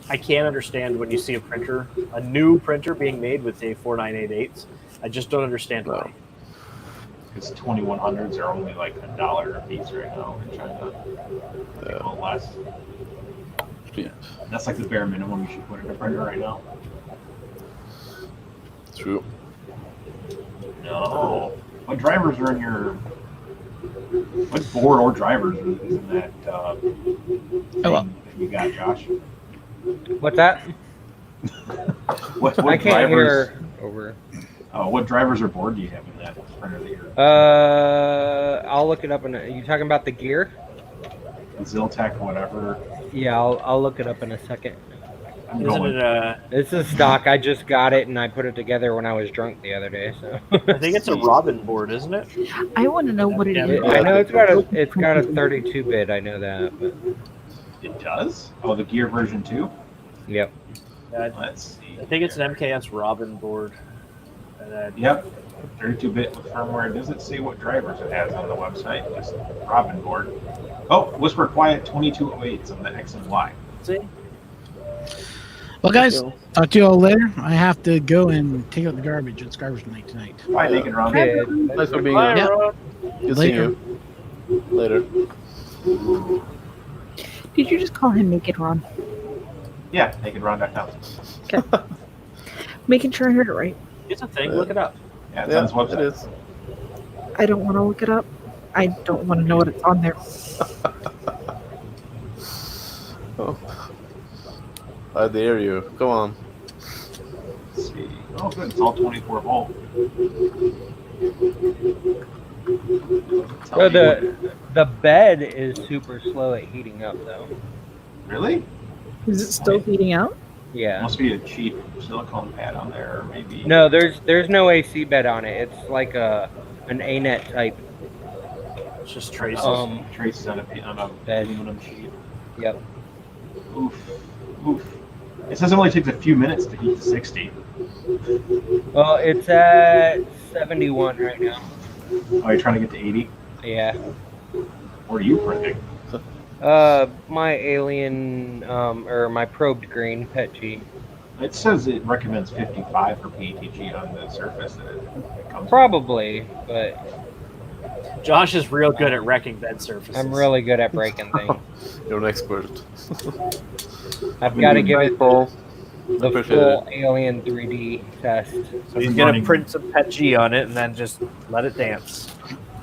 Speaker 2: I can't understand when you see a new printer being made with a 4988s. I just don't understand why.
Speaker 8: Because 2100s are only $1 a piece right now in China. A less.
Speaker 1: Yeah.
Speaker 8: That's the bare minimum you should put in a printer right now.
Speaker 1: True.
Speaker 8: No. What drivers are in your? What board or drivers is in that? That you got, Josh.
Speaker 4: What's that?
Speaker 8: What
Speaker 4: I can't
Speaker 8: drivers,
Speaker 4: hear over.
Speaker 8: What drivers or board do you have in that printer that you're?
Speaker 4: I'll look it up. Are you talking about the gear?
Speaker 8: Ziltech, whatever.
Speaker 4: Yeah, I'll look it up in a second.
Speaker 8: I'm
Speaker 2: Isn't
Speaker 8: going.
Speaker 2: it
Speaker 4: This is stock. I just got it and I put it together when I was drunk the other day. So
Speaker 2: I think it's a Robin board, isn't it?
Speaker 6: I want to know what it is.
Speaker 4: I know it's got a 32-bit. I know that. But...
Speaker 8: It does? Oh, the Gear version 2?
Speaker 4: Yep.
Speaker 8: Let's see.
Speaker 2: I think it's an MKS Robin board.
Speaker 8: Yep. 32-bit with firmware. It doesn't say what drivers it has on the website. Just Robin board. Oh, Whisper Quiet 2208s on the X and Y.
Speaker 2: See?
Speaker 7: Well, guys, talk to you all later. I have to go and take out the garbage. It's garbage night tonight.
Speaker 8: Bye, Naked Ron.
Speaker 1: Thanks for being here. Good seeing you. Later.
Speaker 6: Did you just call him Naked Ron?
Speaker 8: Yeah, nakedron.com.
Speaker 6: Okay. Making sure I heard it right.
Speaker 2: It's a thing. Look it up.
Speaker 8: Yeah, it's on his website.
Speaker 1: It is.
Speaker 6: I don't want to look it up. I don't want to know what it's on there.
Speaker 1: Oh. I dare you. Come on.
Speaker 8: Let's see. Oh, good. It's all 24 volt.
Speaker 4: So the bed is super slow at heating up, though.
Speaker 8: Really?
Speaker 6: Is it still heating out?
Speaker 4: Yeah.
Speaker 8: Must be a cheap silicone pad on there, or maybe.
Speaker 4: No, there's no AC bed on it. It's like an ANET type.
Speaker 2: It's just traces.
Speaker 8: Traces on a aluminum sheet.
Speaker 4: Yep.
Speaker 8: Oof. Oof. It says it only takes a few minutes to heat to 60.
Speaker 4: Well, it's at 71 right now.
Speaker 8: Oh, you're trying to get to 80?
Speaker 4: Yeah.
Speaker 8: What are you printing?
Speaker 4: My alien, or my probed green pet G.
Speaker 8: It says it recommends 55 for PETG on the surface that it comes
Speaker 4: Probably, but
Speaker 2: Josh is real good at wrecking bed surfaces.
Speaker 4: I'm really good at breaking things.
Speaker 1: You're an expert.
Speaker 4: I've got to give it
Speaker 1: Paul.
Speaker 4: the full Alien 3D test.
Speaker 2: So he's going to print some Pet G on it and then just let it dance.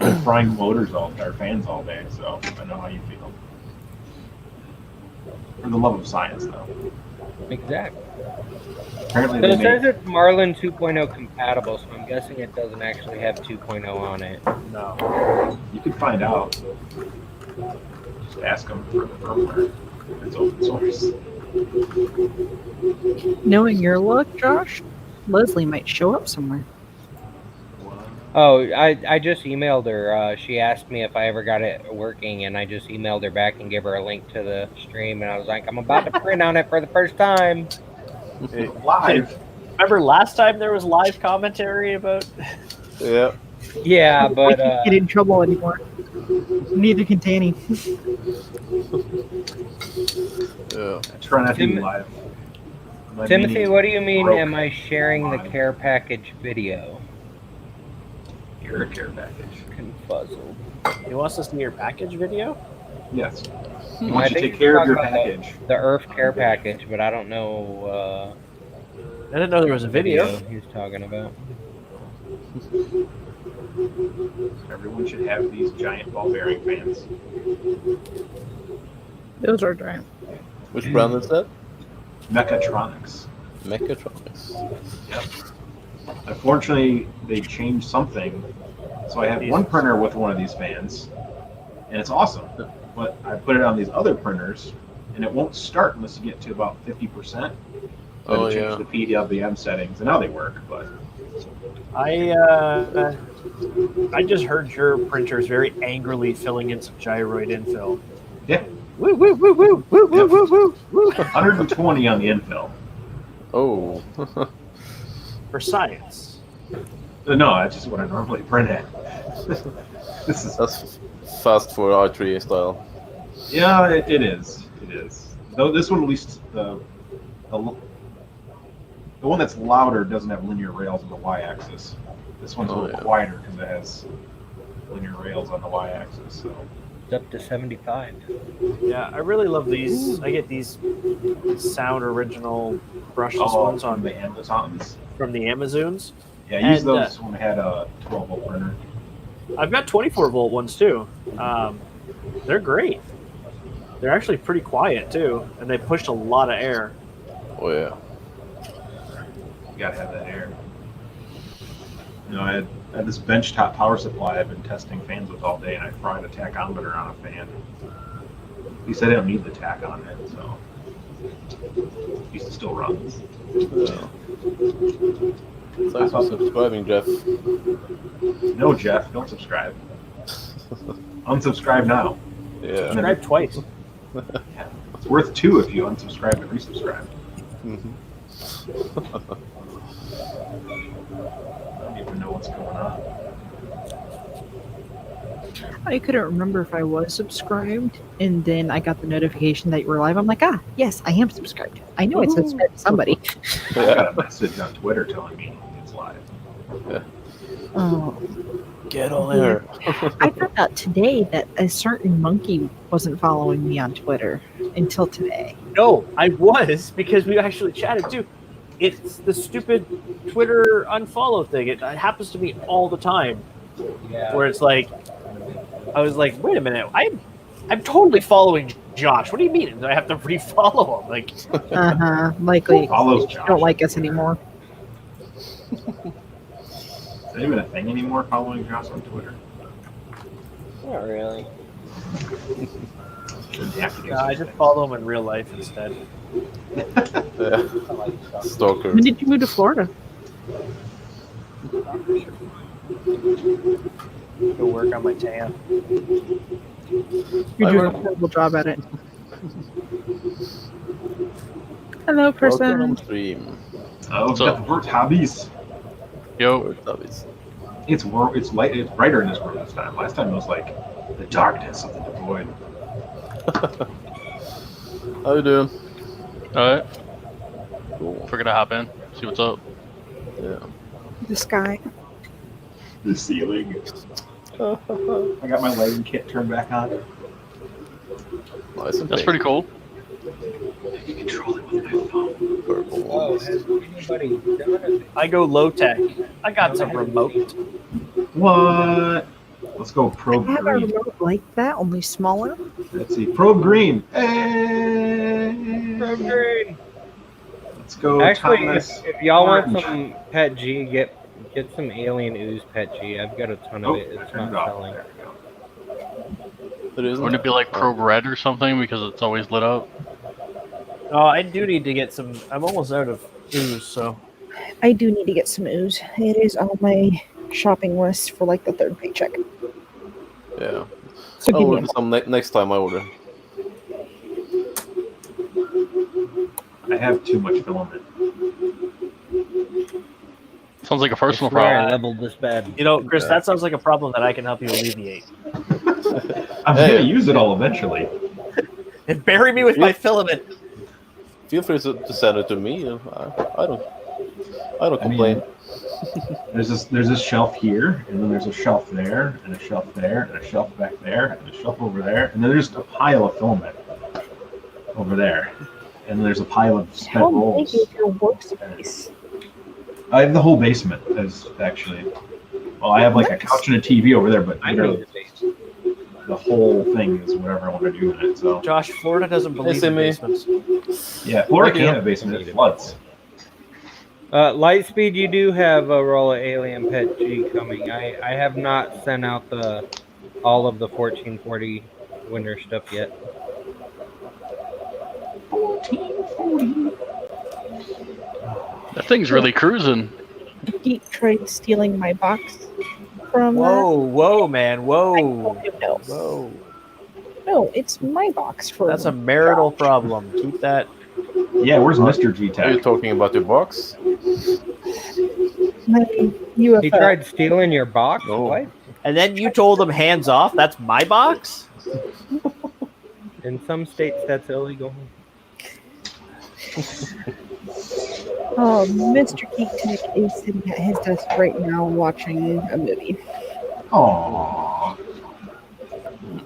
Speaker 8: I'm frying motors or fans all day, so I know how you feel. For the love of science, though.
Speaker 4: Exactly.
Speaker 8: Apparently,
Speaker 4: So it says it's Marlin 2.0 compatible, so I'm guessing it doesn't actually have 2.0 on it.
Speaker 2: No.
Speaker 8: You can find out. Just ask them for the firmware. It's open source.
Speaker 6: Knowing your luck, Josh, Leslie might show up somewhere.
Speaker 4: Oh, I just emailed her. She asked me if I ever got it working, and I just emailed her back and gave her a link to the stream, and I was like, I'm about to print on it for the first time.
Speaker 8: Live.
Speaker 2: Remember last time there was live commentary about...
Speaker 1: Yeah.
Speaker 4: Yeah, but...
Speaker 6: I can't get in trouble anymore. Neither can Tanny.
Speaker 1: Yeah.
Speaker 8: Try not to be live.
Speaker 4: Timothy, what do you mean,
Speaker 8: broke.
Speaker 4: am I sharing the care package video?
Speaker 8: Your care package.
Speaker 4: Confuzzled.
Speaker 2: He wants to see your package video?
Speaker 8: Yes.
Speaker 4: I
Speaker 8: You want to
Speaker 4: think
Speaker 8: take
Speaker 4: he's
Speaker 8: care of
Speaker 4: talking
Speaker 8: your
Speaker 4: about
Speaker 8: package.
Speaker 4: The Earth care package, but I don't know
Speaker 2: I didn't know there was a video.
Speaker 4: he was talking about.
Speaker 8: Everyone should have these giant ball bearing fans.
Speaker 6: Those are giant.
Speaker 1: Which brand is that?
Speaker 8: Mechatronics.
Speaker 1: Mechatronics.
Speaker 8: Yep. Unfortunately, they changed something. So I have one printer with one of these fans, and it's awesome. But I put it on these other printers, and it won't start unless you get to about 50%. So I change the PWM settings, and now they work. But
Speaker 2: I just heard your printer's very angrily filling in some gyroid infill.
Speaker 8: yeah,
Speaker 2: Woo woo woo woo woo woo woo woo woo.
Speaker 8: 120 on the infill.
Speaker 1: Oh.
Speaker 2: For science.
Speaker 8: No, that's just what I normally print at.
Speaker 1: That's fast for R3 style.
Speaker 8: Yeah, it is. It is. Though this one, at least the one that's louder doesn't have linear rails on the y-axis. This one's a little quieter because it has linear rails on the y-axis. So
Speaker 4: It's up to 75.
Speaker 2: Yeah, I really love these. I get these Sound Original brushless ones on
Speaker 8: the Amazons.
Speaker 2: From the Amazons.
Speaker 8: Yeah, I used those when I had a 12-volt printer.
Speaker 2: I've got 24-volt ones too. They're great. They're actually pretty quiet too, and they push a lot of air.
Speaker 1: Oh yeah.
Speaker 8: You gotta have that air. You know, I had this benchtop power supply I've been testing fans with all day, and I fried a tachometer on a fan. least I didn't need the tack on it, so at least it still runs.
Speaker 1: Yeah. Thanks for subscribing, Jeff.
Speaker 8: No, Jeff, don't subscribe. Unsubscribe now.
Speaker 1: Yeah.
Speaker 2: Subscribe twice.
Speaker 8: Yeah. It's worth 2 if you unsubscribe and resubscribe.
Speaker 1: Mm-hmm.
Speaker 8: I don't even know what's going on.
Speaker 6: I couldn't remember if I was subscribed, and then I got the notification that you were live. I'm like, yes, I am subscribed. I know I subscribed to somebody.
Speaker 8: I got a message on Twitter telling me it's live.
Speaker 1: Yeah.
Speaker 6: Oh,
Speaker 1: Get on there.
Speaker 6: I found out today that a certain monkey wasn't following me on Twitter until today.
Speaker 2: No, I was, because we actually chatted too. It's the stupid Twitter unfollow thing. It happens to me all the time.
Speaker 4: Yeah.
Speaker 2: Where it's like, I was like, wait a minute, I'm totally following Josh. What do you mean? Do I have to refollow him? Like,
Speaker 6: Likely
Speaker 8: Follows
Speaker 6: you
Speaker 8: Josh.
Speaker 6: don't like us anymore.
Speaker 8: Is that even a thing anymore, following Josh on Twitter?
Speaker 4: Not really.
Speaker 2: I just follow him in real life instead.
Speaker 1: Yeah. Stalker.
Speaker 6: When did you move to Florida?
Speaker 2: Go work on my tan.
Speaker 6: You're doing a horrible job at it. Hello,
Speaker 1: Welcome
Speaker 6: person.
Speaker 1: on stream.
Speaker 8: Oh, we've got the work hobbies.
Speaker 11: Yo.
Speaker 8: It's light. It's brighter in this room this time. Last time it was like the darkness of the devoid.
Speaker 1: How you doing?
Speaker 11: Alright.
Speaker 1: Cool.
Speaker 11: We're gonna hop in, see what's up.
Speaker 1: Yeah.
Speaker 6: The sky.
Speaker 8: The ceiling. I got my lighting kit turned back on.
Speaker 1: Nice and
Speaker 11: That's
Speaker 1: pink.
Speaker 11: pretty cool.
Speaker 8: You control it with my phone.
Speaker 1: Purple.
Speaker 4: Oh, has anybody done it?
Speaker 2: I go low tech. I got some remote.
Speaker 8: What? Let's go
Speaker 6: I
Speaker 8: probe
Speaker 6: have a
Speaker 8: green.
Speaker 6: remote like that, only smaller.
Speaker 8: Let's see. Probe green. Hey! Let's go.
Speaker 4: Actually,
Speaker 8: Thomas.
Speaker 4: if y'all want
Speaker 8: Orange.
Speaker 4: some Pet G, get some Alien Ooze Pet G. I've got a ton of
Speaker 8: Oh,
Speaker 4: it. It's
Speaker 8: turned
Speaker 4: not
Speaker 8: off.
Speaker 4: selling.
Speaker 8: There we go.
Speaker 1: It isn't.
Speaker 11: Wouldn't it be like probe red or something because it's always lit up?
Speaker 2: Oh, I do need to get some. I'm almost out of ooze, so.
Speaker 6: I do need to get some ooze. It is on my shopping list for like the third paycheck.
Speaker 1: Yeah.
Speaker 6: So
Speaker 1: I'll
Speaker 6: give me
Speaker 1: order some next time I order.
Speaker 8: I have too much filament.
Speaker 11: Sounds like a personal
Speaker 4: I swear I
Speaker 11: problem.
Speaker 4: leveled this bed.
Speaker 2: You know, Chris, that sounds like a problem that I can help you alleviate.
Speaker 8: I'm
Speaker 1: Hey.
Speaker 8: gonna use it all eventually.
Speaker 2: And bury me with my filament.
Speaker 1: Feel free to send it to me. I don't
Speaker 8: I
Speaker 1: complain.
Speaker 8: mean, there's this shelf here, and then there's a shelf there, and a shelf there, and a shelf back there, and a shelf over there, and then there's a pile of filament over there, and then there's a pile of spent
Speaker 6: How
Speaker 8: rolls.
Speaker 6: big is your workspace?
Speaker 8: I have the whole basement. Is actually, well, I have like a couch and a TV over there, but
Speaker 4: I know
Speaker 8: literally the whole thing is whatever I want to do in it. So
Speaker 2: Josh, Florida doesn't believe in
Speaker 1: me.
Speaker 2: basements.
Speaker 8: yeah, Florida
Speaker 1: Thank you.
Speaker 8: can't have a basement. It floods.
Speaker 4: Lightspeed, you do have a roll of Alien Pet G coming. I have not sent out all of the 1440 winter stuff yet.
Speaker 11: That thing's really cruising.
Speaker 6: Geek tried stealing my box from
Speaker 2: Whoa, man,
Speaker 6: I
Speaker 2: whoa.
Speaker 6: told him no.
Speaker 2: Whoa.
Speaker 6: No, it's my box for
Speaker 2: That's a marital problem. Keep that.
Speaker 8: Yeah, where's Mr. G
Speaker 1: Are you
Speaker 8: Tech?
Speaker 1: talking about your box?
Speaker 6: my UFO.
Speaker 4: He tried stealing your box?
Speaker 1: No.
Speaker 4: What?
Speaker 2: And then you told him hands off? That's my box?
Speaker 4: In some states, that's illegal.
Speaker 6: Oh, Mr. Geek Tech is sitting at his desk right now watching a movie.
Speaker 8: Aww.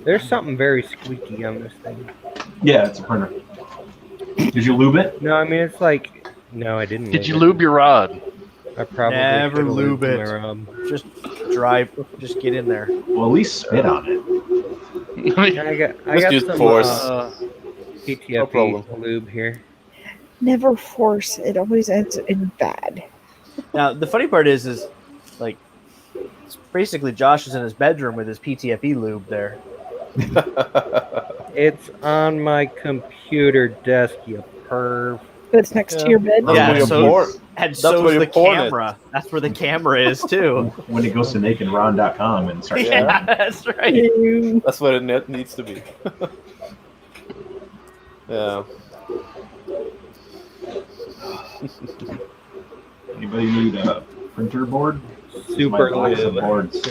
Speaker 4: There's something very squeaky on this thing.
Speaker 8: Yeah, it's a printer. Did you lube it?
Speaker 4: No, I mean, it's like... No, I didn't.
Speaker 11: Did you lube your rod?
Speaker 4: I probably
Speaker 2: Never
Speaker 4: should've
Speaker 2: lube
Speaker 4: lubed
Speaker 2: it.
Speaker 4: my rub.
Speaker 2: Just drive. Just get in there.
Speaker 8: Well, at least spit on it.
Speaker 4: I got
Speaker 1: Just use
Speaker 4: some
Speaker 1: force.
Speaker 4: PTFE
Speaker 1: No problem.
Speaker 4: lube here.
Speaker 6: Never force. It always ends in bad.
Speaker 2: Now, the funny part is like, it's basically Josh is in his bedroom with his PTFE lube there.
Speaker 4: It's on my computer desk, you perv.
Speaker 6: It's next to your bed.
Speaker 1: That's where you pour.
Speaker 2: And
Speaker 1: That's
Speaker 2: so's
Speaker 1: where you
Speaker 2: the
Speaker 1: porn it.
Speaker 2: camera. That's where the camera is too.
Speaker 8: When it goes to nakedron.com and starts.
Speaker 2: Yeah, that's right.
Speaker 1: That's what it needs to be. Yeah.
Speaker 8: Anybody need a printer board?
Speaker 4: Super
Speaker 8: My box of
Speaker 4: lube.
Speaker 8: boards.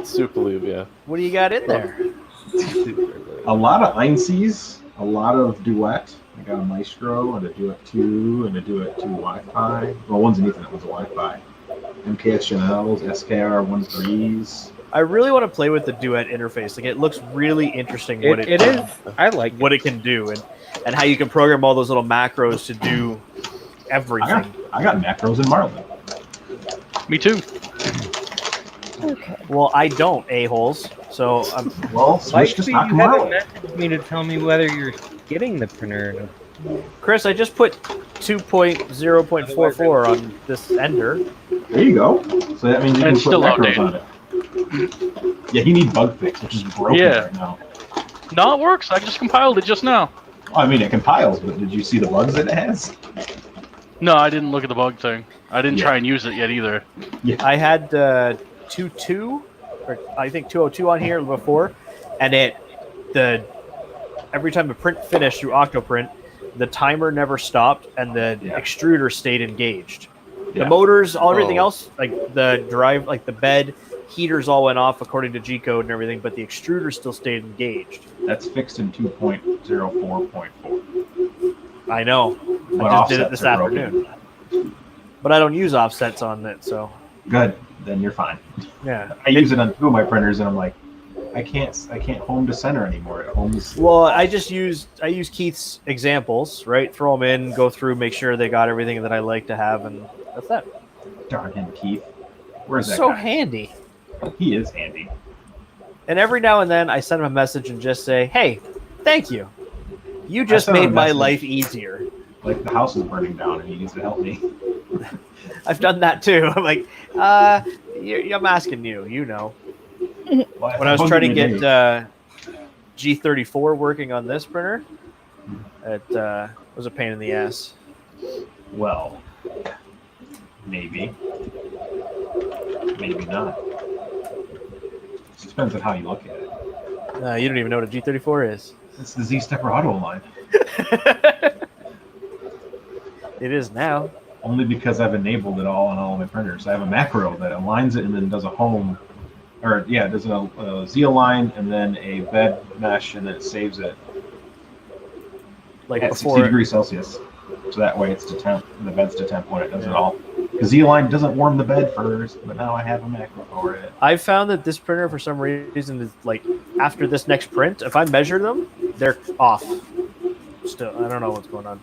Speaker 1: Super lube, yeah.
Speaker 2: What do you got in there?
Speaker 8: A lot of Einsies, a lot of Duet. I got a Maestro and a Duet 2 and a Duet 2 Wi-Fi. Well, one's an Ethernet, one's a Wi-Fi. MKS channels, SKR 1.3s.
Speaker 2: I really want to play with the Duet interface. Like, it looks really interesting. What
Speaker 4: It is. I like
Speaker 2: what it can do, and how you can program all those little macros to do everything.
Speaker 8: I got macros in Marlin.
Speaker 11: Me too.
Speaker 6: Okay.
Speaker 2: Well, I don't, a-holes. So,
Speaker 8: well, switch to
Speaker 4: Lightspeed,
Speaker 8: stock
Speaker 4: you haven't
Speaker 8: Marlin.
Speaker 4: messaged me to tell me whether you're getting the printer.
Speaker 2: Chris, I just put 2.0.44 on this Ender.
Speaker 8: There you go. So that means you can
Speaker 11: It's
Speaker 8: put
Speaker 11: still
Speaker 8: macros
Speaker 11: outdated.
Speaker 8: on it. Yeah, he needs bug fix, which is broken
Speaker 11: Yeah.
Speaker 8: right now.
Speaker 11: No, it works. I just compiled it just now.
Speaker 8: I mean, it compiles, but did you see the bugs that it has?
Speaker 11: No, I didn't look at the bug thing. I didn't try and use it yet either.
Speaker 2: I had 2.2, or I think 2.02 on here before, and every time a print finished through Octoprint, the timer never stopped and the extruder stayed engaged. The motors, everything else, like the drive, like the bed, heaters all went off according to G code and everything, but the extruder still stayed engaged.
Speaker 8: That's fixed in 2.04.4.
Speaker 2: I know.
Speaker 8: But
Speaker 2: I just did it
Speaker 8: offsets
Speaker 2: this
Speaker 8: are broken.
Speaker 2: afternoon. But I don't use offsets on it, so
Speaker 8: Good, then you're fine.
Speaker 2: yeah.
Speaker 8: I use it on two of my printers, and I'm like, I can't home to center anymore. It homes.
Speaker 2: Well, I use Keith's examples, right? Throw them in, go through, make sure they got everything that I like to have, and that's that.
Speaker 8: Darn him, Keith. Where's that
Speaker 2: So
Speaker 8: guy?
Speaker 2: handy.
Speaker 8: He is handy.
Speaker 2: And every now and then, I send him a message and just say, "Hey, thank you. You just
Speaker 8: sent him
Speaker 2: made
Speaker 8: a
Speaker 2: my
Speaker 8: message.
Speaker 2: life easier."
Speaker 8: Like the house is burning down, and he needs to help me.
Speaker 2: I've done that too. I'm like, I'm asking you. You know,
Speaker 8: Well,
Speaker 2: when I was trying to get G34 working on this printer, it was a pain in the ass.
Speaker 8: Well, maybe, maybe not. It depends on how you look at it.
Speaker 2: You don't even know what a G34 is.
Speaker 8: It's the Z-Stepper auto line.
Speaker 2: It is now.
Speaker 8: Only because I've enabled it all on all of my printers. I have a macro that aligns it and then does a home, or does a Z align and then a bed mesh, and then it saves it
Speaker 2: Like
Speaker 8: at
Speaker 2: before
Speaker 8: 60 degrees Celsius. So that way it's to temp, the bed's to temp when it does it all. Because Z align doesn't warm the bed first, but now I have a macro for it.
Speaker 2: I found that this printer, for some reason, is like after this next print, if I measure them, they're off. Still, I don't know what's going on.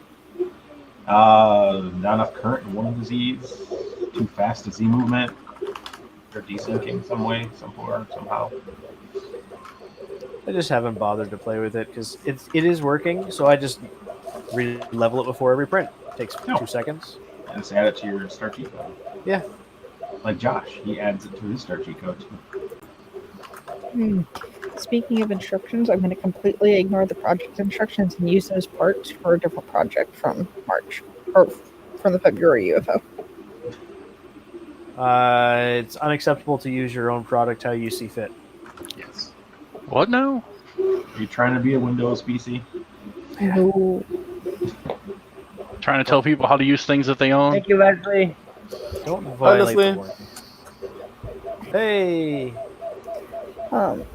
Speaker 8: Not enough current in one of the Z's. Too fast a Z movement. They're desyncing some way, somehow.
Speaker 2: I just haven't bothered to play with it because it is working. So I just level it before every print. It takes 2 seconds.
Speaker 8: And just add it to your start G code.
Speaker 2: Yeah.
Speaker 8: Like Josh, he adds it to his start G code too.
Speaker 6: Speaking of instructions, I'm going to completely ignore the project instructions and use those parts for a different project from March or from the February UFO.
Speaker 2: It's unacceptable to use your own product how you see fit.
Speaker 8: Yes.
Speaker 11: What now?
Speaker 8: Are you trying to be a Windows PC?
Speaker 6: No.
Speaker 11: Trying to tell people how to use things that they own?
Speaker 4: Thank you, Leslie.
Speaker 2: Don't violate the
Speaker 1: Leslie.
Speaker 2: warranty. Hey.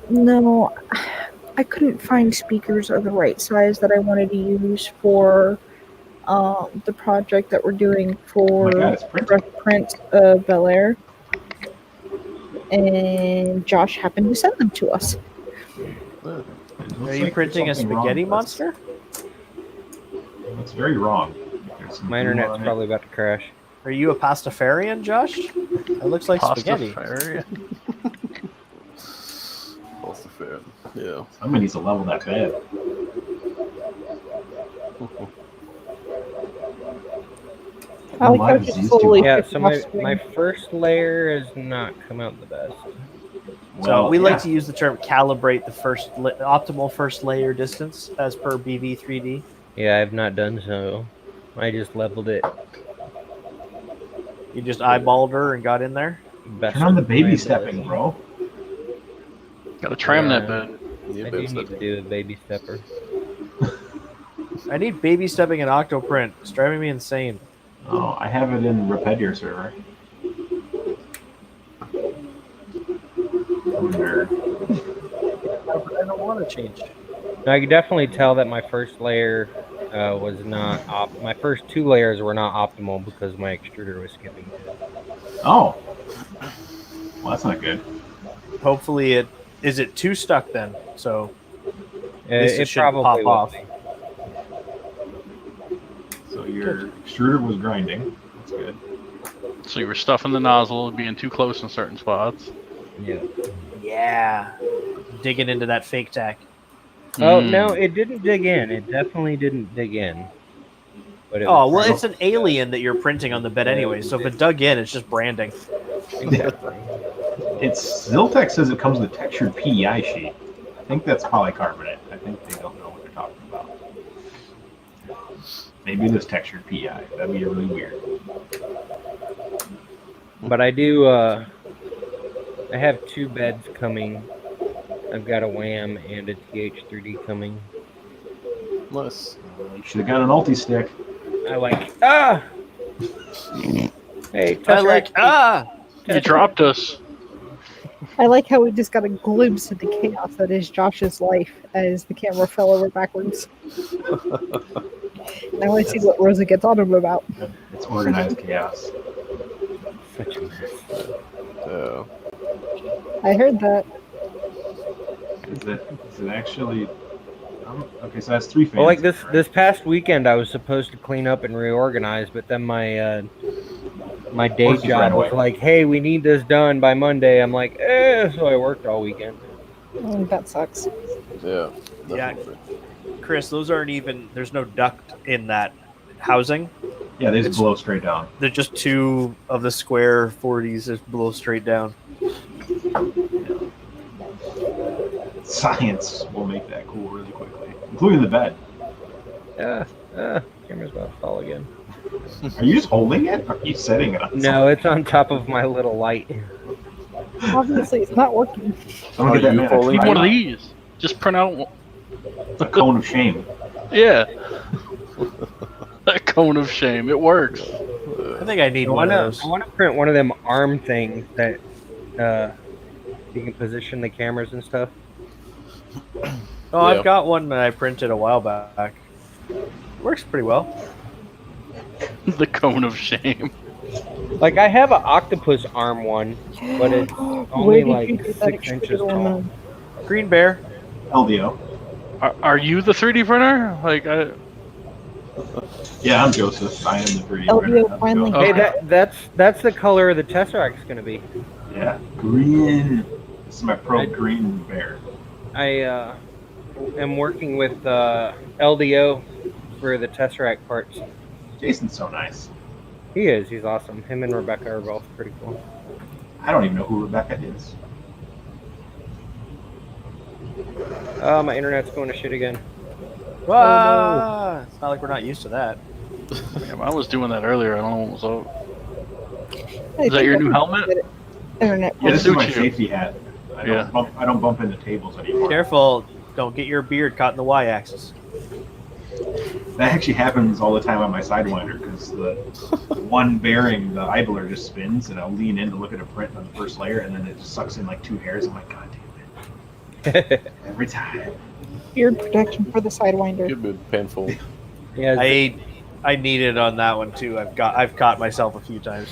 Speaker 6: No, I couldn't find speakers of the right size that I wanted to use for the project that we're doing for Print of Bel Air. And Josh happened to send them to us.
Speaker 2: Are you printing a spaghetti monster?
Speaker 8: That's very wrong.
Speaker 4: My internet's probably about to crash.
Speaker 2: Are you a pastafarian, Josh? It looks like spaghetti.
Speaker 1: Pastafarian. Yeah.
Speaker 8: Somebody needs to level that bed.
Speaker 6: I like how it just slowly
Speaker 4: Yeah,
Speaker 6: gets
Speaker 4: so
Speaker 6: off screen.
Speaker 4: my first layer has not come out the best.
Speaker 2: So we
Speaker 8: yeah.
Speaker 2: like to use the term calibrate the optimal first layer distance as per BV3D.
Speaker 4: Yeah, I've not done so. I just leveled it.
Speaker 2: You just eyeballed her and got in there.
Speaker 4: Best
Speaker 8: Turn on the
Speaker 4: of my
Speaker 8: baby
Speaker 4: ability.
Speaker 8: stepping, bro.
Speaker 11: Gotta tram that
Speaker 4: Yeah.
Speaker 11: bed.
Speaker 1: Yeah,
Speaker 4: I
Speaker 1: babe
Speaker 4: do need to
Speaker 1: stepping.
Speaker 4: do a baby stepper.
Speaker 2: I need baby stepping in Octoprint. It's driving me insane.
Speaker 8: Oh, I have it in Repedier server. I'm a nerd.
Speaker 2: I don't want to change.
Speaker 4: Now, I could definitely tell that my first layer was not my first 2 layers were not optimal because my extruder was skipping too.
Speaker 8: Oh. Well, that's not good.
Speaker 2: Hopefully is it too stuck then? So at least it should
Speaker 4: probably
Speaker 2: pop
Speaker 4: will
Speaker 2: off.
Speaker 4: be.
Speaker 8: So your extruder was grinding. That's good.
Speaker 11: So you were stuffing the nozzle, being too close in certain spots.
Speaker 4: Yeah.
Speaker 2: Yeah. Digging into that fake tack.
Speaker 4: Oh no, it didn't dig in. It definitely didn't dig in. But
Speaker 2: It's an alien that you're printing on the bed anyway. So if it dug in, it's just branding.
Speaker 4: Exactly.
Speaker 8: Ziltech says it comes with a textured PEI sheet. I think that's polycarbonate. I think they don't know what they're talking about. Maybe this textured PEI. That'd be really weird.
Speaker 4: But I do. I have 2 beds coming. I've got a WAM and a TH3D coming.
Speaker 1: Nice.
Speaker 8: You should have got an ulti stick.
Speaker 4: I like. Hey,
Speaker 11: You dropped us.
Speaker 6: I like how we just got a glimpse of the chaos that is Josh's life as the camera fell over backwards. And I want to see what Rosa gets on him about.
Speaker 8: It's organized chaos.
Speaker 4: Such a mess.
Speaker 6: I heard that.
Speaker 8: Is it actually? Okay, so that's 3 fans.
Speaker 4: Well, like this
Speaker 8: right?
Speaker 4: this past weekend, I was supposed to clean up and reorganize, but then my my day
Speaker 8: Horses ran
Speaker 4: job was
Speaker 8: away.
Speaker 4: like, "Hey, we need this done by Monday." I'm like, so I worked all weekend.
Speaker 6: That sucks.
Speaker 1: Yeah.
Speaker 2: Yeah.
Speaker 1: Definitely.
Speaker 2: Chris, those aren't even. There's no duct in that housing.
Speaker 8: Yeah, they just blow straight down.
Speaker 2: They're just 2 of the square 40s that blow straight down.
Speaker 8: Science will make that cool really quickly, including the bed.
Speaker 4: Camera's about to fall again.
Speaker 8: Are you just holding it? Or are you setting it on?
Speaker 4: No, it's on top of my little light.
Speaker 6: Obviously, it's not working.
Speaker 8: Someone get that man a
Speaker 11: Need one of
Speaker 8: tripod.
Speaker 11: these. Just print out.
Speaker 8: It's a cone of shame.
Speaker 11: Yeah. That cone of shame. It works.
Speaker 2: I think I need one of those.
Speaker 4: I want to print one of them arm things that you can position the cameras and stuff.
Speaker 2: Oh, I've got one that I printed a while back. Works pretty well.
Speaker 11: The cone of shame.
Speaker 4: Like I have an octopus arm one, but it's only like 6 inches tall.
Speaker 2: Green Bear.
Speaker 8: LDO.
Speaker 11: Are you the 3D printer? Like,
Speaker 8: Yeah, I'm Joseph. I am the 3D
Speaker 6: LDO
Speaker 8: printer.
Speaker 6: finally.
Speaker 4: Hey, that's the color the Tesseract's gonna be.
Speaker 8: Yeah, green. This is my pro green bear.
Speaker 4: I am working with LDO for the Tesseract parts.
Speaker 8: Jason's so nice.
Speaker 4: He is. He's awesome. Him and Rebecca are both pretty cool.
Speaker 8: I don't even know who Rebecca is.
Speaker 4: My internet's going to shit again.
Speaker 2: Ah, it's not like we're not used to that.
Speaker 11: yeah, I was doing that earlier. I don't know what was up.
Speaker 6: I
Speaker 11: Is that
Speaker 6: think
Speaker 11: your
Speaker 6: I
Speaker 11: new
Speaker 6: can
Speaker 11: helmet?
Speaker 6: get it. Internet.
Speaker 8: Yeah, this is
Speaker 11: suits
Speaker 8: my
Speaker 11: you.
Speaker 8: safety hat. I don't bump into tables anymore.
Speaker 2: Careful, don't get your beard caught in the y-axis.
Speaker 8: That actually happens all the time on my Sidewinder because the one bearing, the idler, just spins, and I'll lean in to look at a print on the first layer, and then it just sucks in like 2 hairs. I'm like, God damn it! Every time.
Speaker 6: Beard protection for the Sidewinder.
Speaker 1: Could be painful.
Speaker 4: Yeah,
Speaker 2: I need it on that one too. I've caught myself a few times.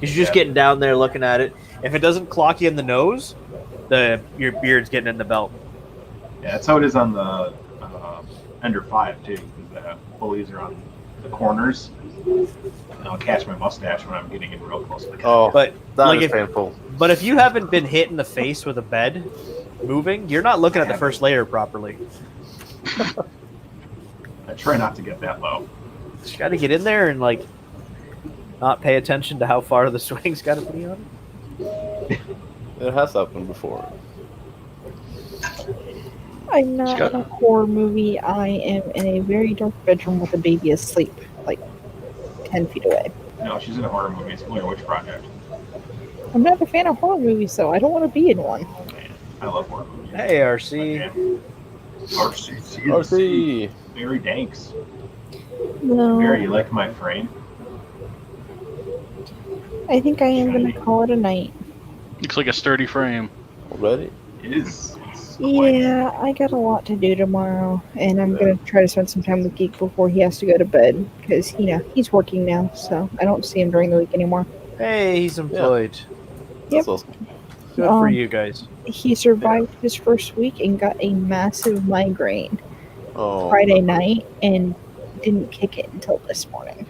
Speaker 2: You're just getting down there looking at it. If it doesn't clock you in the nose, your beard's getting in the belt.
Speaker 8: Yeah, that's how it is on the Ender 5 too, because the pulleys are on the corners. And I'll catch my mustache when I'm getting in real close to the camera.
Speaker 1: Oh,
Speaker 2: But
Speaker 1: that
Speaker 2: like
Speaker 1: is
Speaker 2: if,
Speaker 1: painful.
Speaker 2: but if you haven't been hit in the face with a bed moving, you're not looking at the first layer properly.
Speaker 8: I try not to get that low.
Speaker 2: You got to get in there and like not pay attention to how far the swing's got to be on.
Speaker 1: It has happened before.
Speaker 6: I'm not in a horror movie. I am in a very dark bedroom with a baby asleep, like 10 feet away.
Speaker 8: No, she's in a horror movie. It's Blair Witch Project.
Speaker 6: I'm not a fan of horror movies, so I don't want to be in one.
Speaker 8: I love horror movies.
Speaker 2: Hey, RC.
Speaker 1: RC.
Speaker 8: Very danks.
Speaker 6: No.
Speaker 8: Very, you like my frame?
Speaker 6: I think I am going to call it a night.
Speaker 11: Looks like a sturdy frame.
Speaker 1: Already?
Speaker 8: It is.
Speaker 6: Yeah, I got a lot to do tomorrow, and I'm going to try to spend some time with Geek before he has to go to bed, because, he's working now, so I don't see him during the week anymore.
Speaker 2: Hey, he's employed.
Speaker 6: Yep.
Speaker 1: Awesome.
Speaker 2: Good for you guys.
Speaker 6: He survived his first week and got a massive migraine Friday night and didn't kick it until this morning.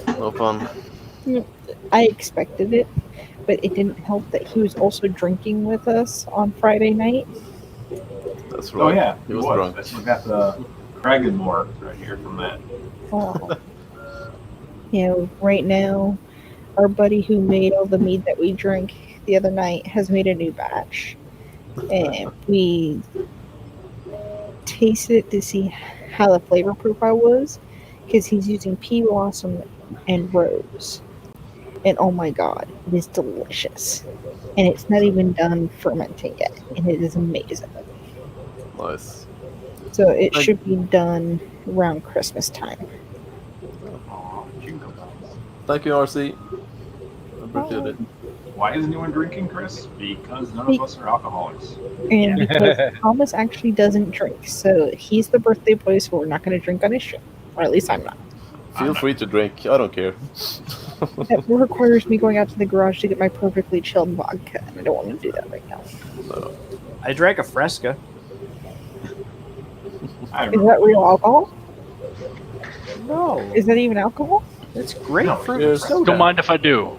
Speaker 1: No fun.
Speaker 6: I expected it, but it didn't help that he was also drinking with us on Friday night.
Speaker 1: That's right.
Speaker 8: Oh, yeah.
Speaker 1: He was drunk.
Speaker 8: We got the Craig and more right here from that.
Speaker 6: Oh. Right now, our buddy who made all the mead that we drank the other night has made a new batch. And we tasted it to see how the flavor profile was, because he's using pea blossom and rose. And oh my god, it is delicious. And it's not even done fermenting yet, and it is amazing.
Speaker 1: Nice.
Speaker 6: So it should be done around Christmas time.
Speaker 1: Thank you, RC. I appreciate it.
Speaker 8: Why is anyone drinking, Chris? Because none of us are alcoholics.
Speaker 6: And because Thomas actually doesn't drink, so he's the birthday boy, so we're not going to drink on his show. Or at least I'm not.
Speaker 1: Feel free to drink. I don't care.
Speaker 6: It requires me going out to the garage to get my perfectly chilled vodka, and I don't want to do that right now.
Speaker 1: No.
Speaker 2: I drank a Fresca.
Speaker 6: Is that real alcohol?
Speaker 2: No.
Speaker 6: Is that even alcohol?
Speaker 2: It's grapefruit soda.
Speaker 11: Don't mind if I do.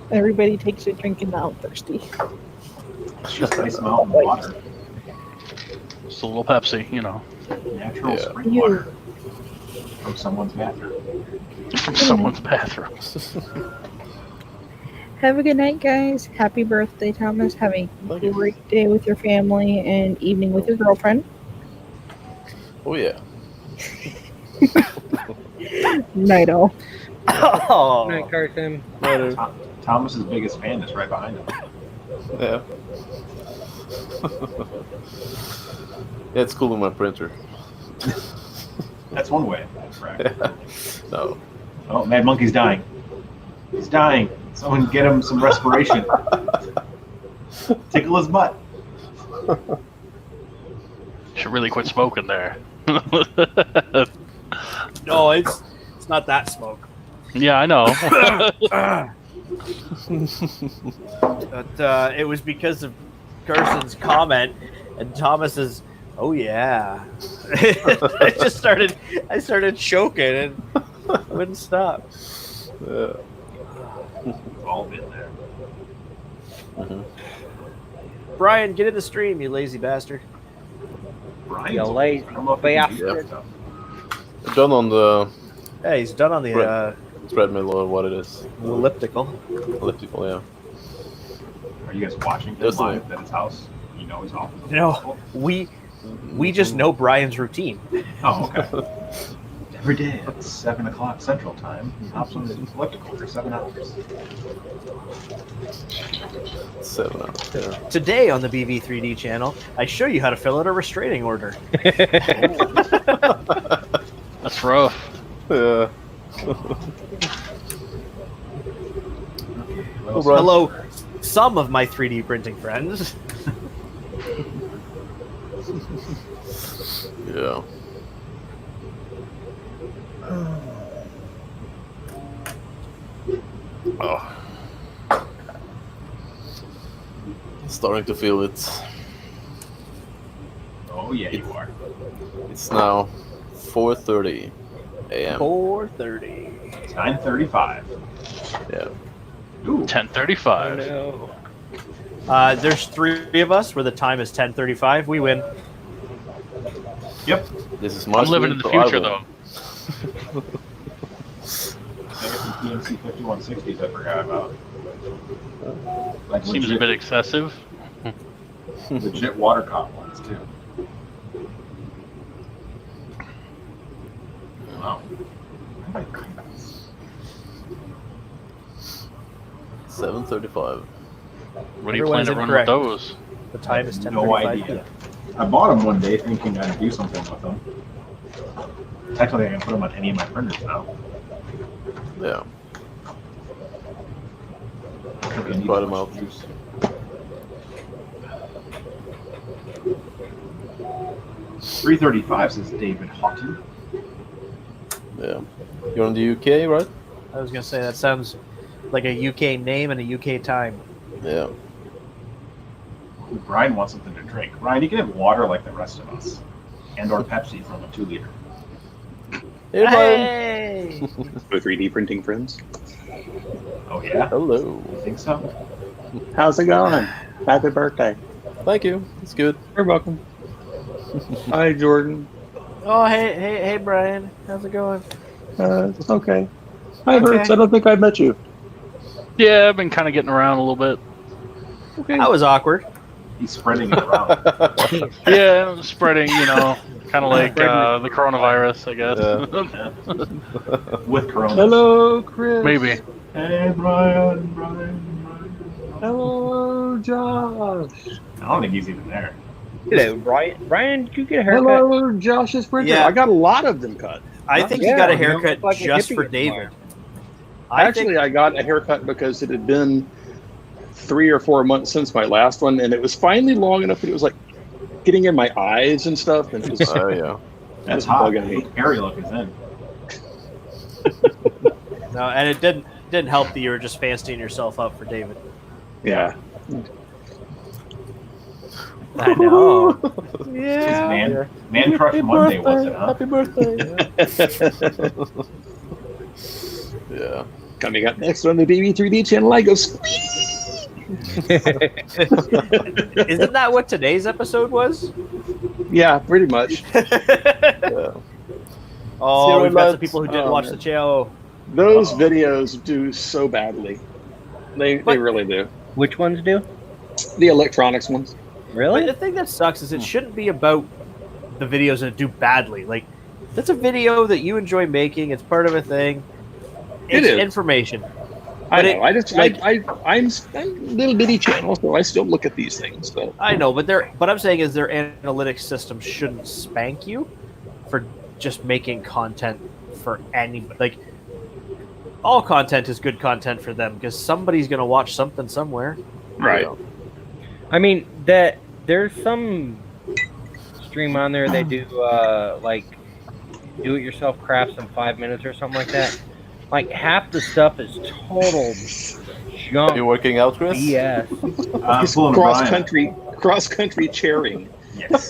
Speaker 6: Everybody takes a drink and now I'm thirsty.
Speaker 8: It's just nice mountain water.
Speaker 11: Just a little Pepsi,
Speaker 8: Natural spring water. From someone's bathroom.
Speaker 11: From someone's bathroom.
Speaker 6: Have a good night, guys. Happy birthday, Thomas. Have a great day with your family and evening with your girlfriend.
Speaker 1: Oh, yeah.
Speaker 4: Night all.
Speaker 2: Oh.
Speaker 4: Night, Carson.
Speaker 8: Thomas's biggest fan is right behind him.
Speaker 1: Yeah. Yeah, it's cool in my printer.
Speaker 8: That's one way. Correct.
Speaker 1: Yeah. No.
Speaker 8: Oh, Mad Monkey's dying. He's dying. Someone get him some respiration. Tickle his butt.
Speaker 11: Should really quit smoking there.
Speaker 2: No, it's not that smoke.
Speaker 11: Yeah, I know.
Speaker 2: But it was because of Carson's comment and Thomas's. Oh yeah, I started choking and wouldn't stop.
Speaker 1: Yeah.
Speaker 8: We've all been there.
Speaker 1: Mm-hmm.
Speaker 2: Brian, get in the stream, you lazy bastard.
Speaker 4: You lazy bastard.
Speaker 1: Done on the.
Speaker 2: Yeah, he's done on the
Speaker 1: treadmill or what it is.
Speaker 2: Elliptical.
Speaker 1: Elliptical, yeah.
Speaker 8: Are you guys watching him live at his house? You know he's off.
Speaker 2: No, we just know Brian's routine.
Speaker 8: Oh, okay. Every day at 7 o'clock Central Time, he hops on his elliptical for 7 hours.
Speaker 1: 7 hours. Yeah.
Speaker 2: Today on the BV3D channel, I show you how to fill out a restraining order.
Speaker 11: That's rough.
Speaker 1: Yeah.
Speaker 2: Hello, some of my 3D printing friends.
Speaker 1: Yeah. Oh. Starting to feel it.
Speaker 8: Oh yeah, you are.
Speaker 1: It's now 4:30 a.m.
Speaker 2: 4:30.
Speaker 8: It's 9:35.
Speaker 1: Yeah.
Speaker 8: Ooh.
Speaker 11: 10:35.
Speaker 4: No.
Speaker 2: There's 3 of us where the time is 10:35. We win.
Speaker 8: Yep.
Speaker 1: This is my
Speaker 11: I'm living in the future though.
Speaker 8: DMC 5160s I forgot about. Like
Speaker 11: Seems a bit excessive.
Speaker 8: legit water cop ones too. Wow.
Speaker 1: 7:35.
Speaker 11: What are you
Speaker 2: Everyone's
Speaker 11: planning to run
Speaker 2: incorrect.
Speaker 11: with those?
Speaker 2: The time is 10:35.
Speaker 8: No idea. I bought them one day thinking I'd do something with them. Technically, I can put them on any of my printers now.
Speaker 1: Yeah.
Speaker 8: Except I need
Speaker 1: Brought
Speaker 8: so
Speaker 1: them
Speaker 8: much
Speaker 1: out.
Speaker 8: juice. $3.35 says David Houghton.
Speaker 1: Yeah. You're in the UK, right?
Speaker 2: I was gonna say that sounds like a UK name and a UK time.
Speaker 1: Yeah.
Speaker 8: Ooh, Brian wants something to drink. Ryan, you can have water like the rest of us, and or Pepsi from a 2-liter.
Speaker 1: Hey, Brian.
Speaker 2: Hey!
Speaker 12: For 3D printing friends.
Speaker 8: Oh yeah,
Speaker 1: Hello.
Speaker 8: you think so?
Speaker 12: How's it going? Happy birthday.
Speaker 1: Thank you. It's good.
Speaker 12: You're welcome. Hi, Jordan.
Speaker 2: Oh, hey, Brian. How's it going?
Speaker 12: It's okay. Hi,
Speaker 2: Okay.
Speaker 12: Hertz. I don't think I've met you.
Speaker 11: Yeah, I've been kind of getting around a little bit.
Speaker 12: Okay.
Speaker 2: That was awkward.
Speaker 8: He's spreading it around.
Speaker 11: Yeah, spreading, kind of like the coronavirus, I guess.
Speaker 8: With Corona.
Speaker 12: Hello, Chris.
Speaker 11: Maybe.
Speaker 8: Hey, Brian.
Speaker 12: Hello, Josh.
Speaker 8: I don't think he's even there.
Speaker 4: Hello, Brian. Brian, did you get a haircut?
Speaker 12: Hello, Josh's printer.
Speaker 2: Yeah.
Speaker 12: I got a lot of them cut.
Speaker 2: I think
Speaker 4: Yeah,
Speaker 2: you got a
Speaker 4: you don't
Speaker 2: haircut
Speaker 4: look like a
Speaker 2: just
Speaker 4: hippie
Speaker 2: for
Speaker 4: anymore.
Speaker 2: David. I
Speaker 12: Actually, I got a haircut because it had been 3 or 4 months since my last one, and it was finally long enough that it was like getting in my eyes and stuff, and it was
Speaker 1: Oh, yeah.
Speaker 8: That's
Speaker 12: It's
Speaker 8: hot.
Speaker 12: bugging me.
Speaker 8: Harry look is in.
Speaker 2: no, and it didn't help that you were just fancying yourself up for David.
Speaker 12: yeah.
Speaker 2: I know.
Speaker 8: His man crush Monday, was it, huh?
Speaker 1: Happy birthday. Yeah.
Speaker 12: Coming up next on the BB3D channel, I go
Speaker 2: Isn't that what today's episode was?
Speaker 12: yeah, pretty much.
Speaker 1: Yeah.
Speaker 2: Oh,
Speaker 1: Zero
Speaker 2: we've got some
Speaker 1: lights.
Speaker 2: people who didn't
Speaker 12: Oh,
Speaker 2: watch
Speaker 12: man.
Speaker 2: the channel.
Speaker 12: Those videos do so badly. They
Speaker 2: But-
Speaker 12: really do.
Speaker 4: Which ones do?
Speaker 12: The electronics ones.
Speaker 4: Really?
Speaker 2: But the thing that sucks is it shouldn't be about the videos that do badly. Like, that's a video that you enjoy making. It's part of a thing.
Speaker 12: It
Speaker 2: It's
Speaker 12: is.
Speaker 2: information.
Speaker 12: I
Speaker 2: But
Speaker 12: know. I just
Speaker 2: like-
Speaker 12: I'm a little bitty channel, so I still look at these things. But
Speaker 2: I know, but I'm saying is their analytics system shouldn't spank you for just making content for anybody. Like, all content is good content for them because somebody's going to watch something somewhere.
Speaker 12: right.
Speaker 4: I mean, that there's some stream on there they do like do-it-yourself crafts in 5 minutes or something like that. Like half the stuff is total junk.
Speaker 1: You working out, Chris?
Speaker 4: BS.
Speaker 8: I'm
Speaker 12: It's
Speaker 8: pulling a Brian.
Speaker 12: cross country chairing.
Speaker 8: Yes.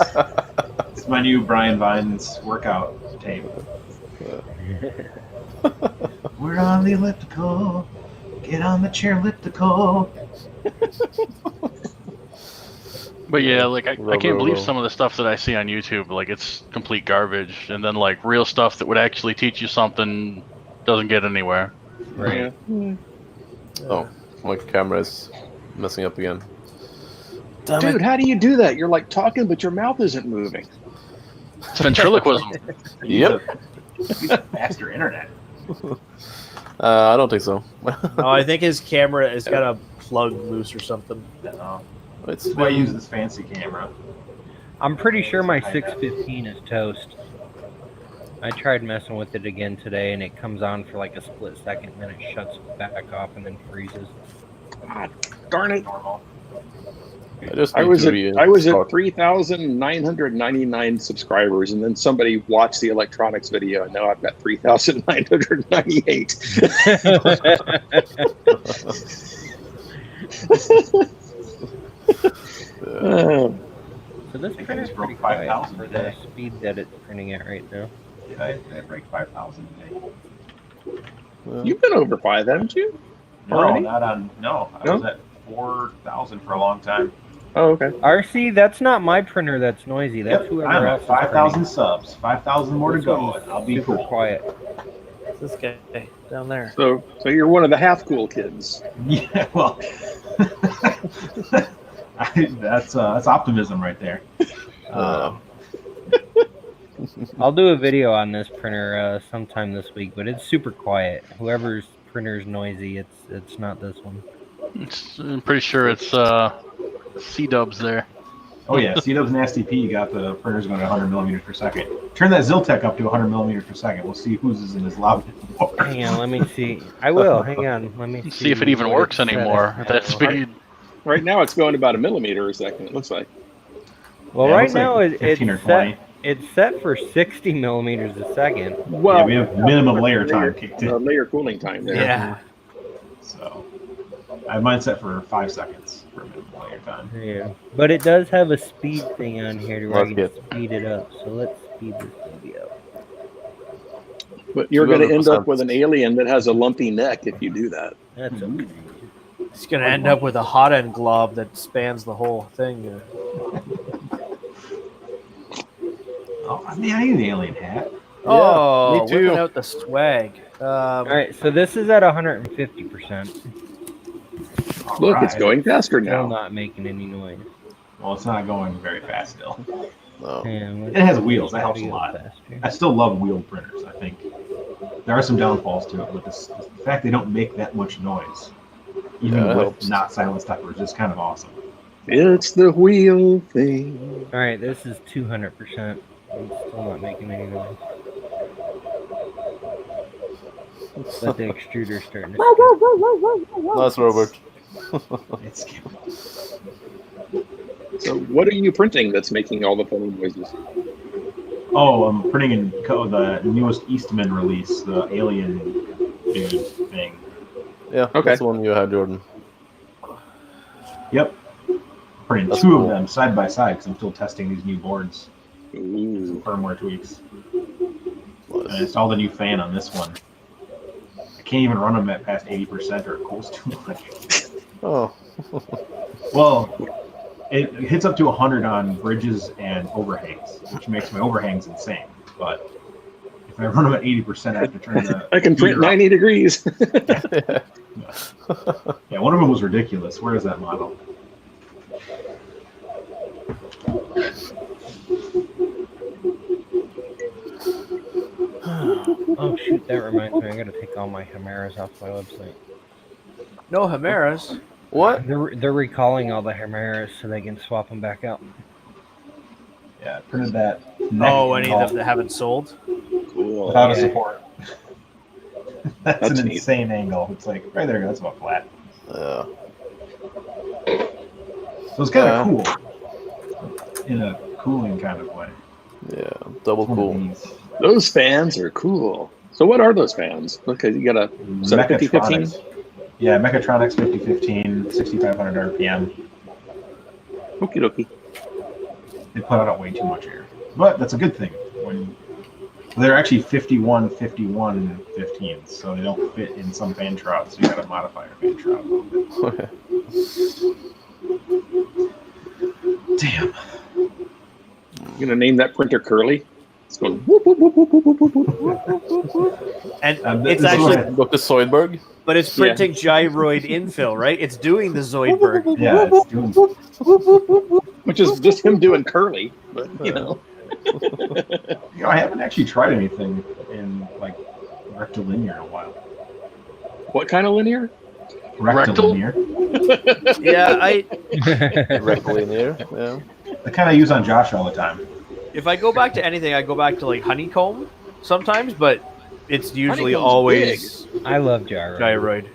Speaker 8: It's my new Brian Vines workout tape. We're on the elliptical. Get on the chair elliptical.
Speaker 11: But yeah, like I can't believe
Speaker 1: row.
Speaker 11: some of the stuff that I see on YouTube. Like it's complete garbage, and then like real stuff that would actually teach you something doesn't get anywhere.
Speaker 4: Right.
Speaker 1: Oh, my camera is messing up again.
Speaker 12: Dude, how do you do that? You're like talking, but your mouth isn't moving.
Speaker 11: It's ventriloquism.
Speaker 1: Yep.
Speaker 8: Faster internet.
Speaker 1: I don't think so.
Speaker 2: No, I think his camera has got a plug loose or something.
Speaker 1: It's
Speaker 8: That's why I use this fancy camera.
Speaker 4: I'm pretty sure my 615 is toast. I tried messing with it again today, and it comes on for like a split second, and then it shuts back off and then freezes.
Speaker 12: God darn it!
Speaker 8: Normal.
Speaker 12: I was at 3,999 subscribers, and then somebody watched the electronics video, and now I've got 3,998.
Speaker 4: So this
Speaker 8: think I
Speaker 4: printer's
Speaker 8: just broke
Speaker 4: pretty quiet
Speaker 8: 5,000
Speaker 4: for
Speaker 8: today.
Speaker 4: the speed that it's printing at right now.
Speaker 8: I break 5,000 today.
Speaker 12: You've been over 5, haven't you?
Speaker 8: No,
Speaker 12: Already?
Speaker 8: not on. No, I was at 4,000 for a long time.
Speaker 12: Oh, okay.
Speaker 4: RC, that's not my printer that's noisy. That's
Speaker 8: Yep,
Speaker 4: whoever
Speaker 8: I'm
Speaker 4: else
Speaker 8: at
Speaker 4: is
Speaker 8: 5,000
Speaker 4: printing.
Speaker 8: subs. 5,000 more to
Speaker 4: This
Speaker 8: go,
Speaker 4: one's
Speaker 8: and I'll be
Speaker 4: super
Speaker 8: cool.
Speaker 4: quiet.
Speaker 2: This guy down there.
Speaker 12: So you're one of the half cool kids.
Speaker 8: Yeah, well, that's optimism right there.
Speaker 4: I'll do a video on this printer sometime this week, but it's super quiet. Whoever's printer's noisy, it's not this one.
Speaker 11: I'm pretty sure it's C-dubs there.
Speaker 8: Oh yeah, C-dubs and STP got the printers going at 100 millimeters per second. Turn that Ziltech up to 100 millimeters per second. We'll see whose is in his lobby.
Speaker 4: Hang on, let me see. I will. Hang on, let me
Speaker 11: see if it even works anymore at that speed.
Speaker 12: Right now, it's going about a millimeter a second. It looks like.
Speaker 4: Well,
Speaker 8: Yeah,
Speaker 4: right
Speaker 8: looks like
Speaker 4: now
Speaker 8: 15 or 20.
Speaker 4: it's set for 60 millimeters a second.
Speaker 12: Well,
Speaker 8: Yeah, we have minimum layer time kicked in.
Speaker 12: Layer cooling time there.
Speaker 2: Yeah.
Speaker 8: So I have mine set for 5 seconds for minimum layer time.
Speaker 4: Yeah, but it does have a speed thing on here to where I
Speaker 1: That's
Speaker 4: can
Speaker 1: good.
Speaker 4: speed it up. So let's speed this baby up.
Speaker 12: But you're going to end
Speaker 1: 200%.
Speaker 12: up with an alien that has a lumpy neck if you do that.
Speaker 4: That's okay.
Speaker 2: It's gonna end up with a hot end glob that spans the whole thing.
Speaker 8: Oh, I mean, I need an alien hat.
Speaker 2: Oh,
Speaker 1: me too.
Speaker 2: whipping out the swag.
Speaker 4: All right, so this is at 150%.
Speaker 12: Look, it's going faster
Speaker 4: Still
Speaker 12: now.
Speaker 4: not making any noise.
Speaker 8: Well, it's not going very fast still.
Speaker 1: No.
Speaker 4: And
Speaker 8: It has wheels. That helps a
Speaker 4: go
Speaker 8: lot.
Speaker 4: faster.
Speaker 8: I still love wheeled printers. I think there are some downfalls to it, but the fact they don't make that much noise, even
Speaker 1: Yeah, that
Speaker 8: with
Speaker 1: helps.
Speaker 8: not silenced uppers, is kind of awesome.
Speaker 12: It's the wheel thing.
Speaker 4: All right, this is 200%. I'm still not making any noise. But the extruder's starting to
Speaker 1: Nice, Robert.
Speaker 8: It's
Speaker 12: So, what are you printing that's making all the funny noises?
Speaker 8: Oh, I'm printing in the newest Eastman release, the Alien dude thing.
Speaker 1: Yeah,
Speaker 12: Okay.
Speaker 1: that's the one you had, Jordan.
Speaker 8: Yep. Printing
Speaker 1: That's
Speaker 8: two
Speaker 1: cool.
Speaker 8: of them side by side because I'm still testing these new boards.
Speaker 12: Ooh.
Speaker 8: Some firmware tweaks. And I
Speaker 1: Nice.
Speaker 8: installed a new fan on this one. I can't even run them at past 80% or it cools too much.
Speaker 1: Oh.
Speaker 8: Well, it hits up to 100 on bridges and overhangs, which makes my overhangs insane. But if I run them at 80%, I have to turn the
Speaker 12: I can print
Speaker 8: heater up.
Speaker 12: 90 degrees.
Speaker 8: Yeah, one of them was ridiculous. Where is that model?
Speaker 4: Oh shoot, that reminds me, I gotta take all my Chimeras off my website.
Speaker 2: No Chimeras.
Speaker 1: What?
Speaker 4: They're recalling all the Chimeras so they can swap them back out.
Speaker 8: Yeah, I printed that.
Speaker 2: Oh, any of them that haven't sold?
Speaker 12: Cool.
Speaker 8: Without a
Speaker 4: Yeah.
Speaker 8: support. That's
Speaker 12: That's
Speaker 8: an
Speaker 12: neat.
Speaker 8: insane angle. It's like right there. That's about flat.
Speaker 1: Yeah.
Speaker 8: So it's kind of cool in a cooling kind of way.
Speaker 1: Yeah. Double
Speaker 8: One of
Speaker 1: cool.
Speaker 8: these
Speaker 12: Those fans are cool. So, what are those fans? Okay, you got a 750-15?
Speaker 8: Mechatronics. Yeah, Mechatronics 5015, 6500 RPM.
Speaker 12: Okie dokie.
Speaker 8: They put out way too much air, but that's a good thing. When they're actually 51, 51, 15s, so they don't fit in some fan troughs. So you got to modify your fan trough a little bit. Damn.
Speaker 12: You gonna name that printer Curly? It's going whoop, whoop, whoop, whoop, whoop, whoop, whoop, whoop.
Speaker 2: And
Speaker 8: This
Speaker 2: it's
Speaker 8: is
Speaker 2: actually,
Speaker 8: what
Speaker 1: Dr. Zoidberg?
Speaker 2: but it's printing gyroid infill, right? It's doing the Zoidberg.
Speaker 8: yeah, it's doing.
Speaker 12: Which is just him doing Curly, but you know.
Speaker 8: You know, I haven't actually tried anything in like rectilinear in a while.
Speaker 12: What kind of linear?
Speaker 8: Rectilinear.
Speaker 2: Yeah,
Speaker 1: Rectilinear. Yeah.
Speaker 8: The kind I use on Josh all the time.
Speaker 2: if I go back to anything, I go back to like Honeycomb sometimes, but it's usually
Speaker 12: Honeycomb's
Speaker 2: always
Speaker 4: I love gyro.
Speaker 2: gyroid.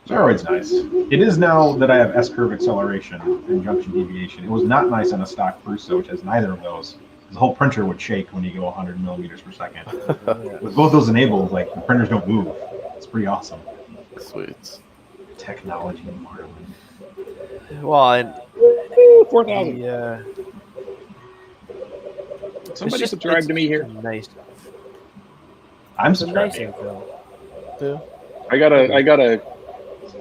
Speaker 8: Gyroid's nice. It is now that I have S-curve acceleration and junction deviation. It was not nice on a stock Prusa, which has neither of those. The whole printer would shake when you go 100 millimeters per second. With both those enabled, like the printers don't move. It's pretty awesome.
Speaker 1: Sweet.
Speaker 8: Technology in Marlin.
Speaker 2: Well, and
Speaker 12: 4,000.
Speaker 2: yeah,
Speaker 12: Somebody subscribe to me here.
Speaker 2: Nice.
Speaker 8: I'm
Speaker 2: It's a nice
Speaker 8: subscribed.
Speaker 2: info.
Speaker 1: Yeah.
Speaker 12: I gotta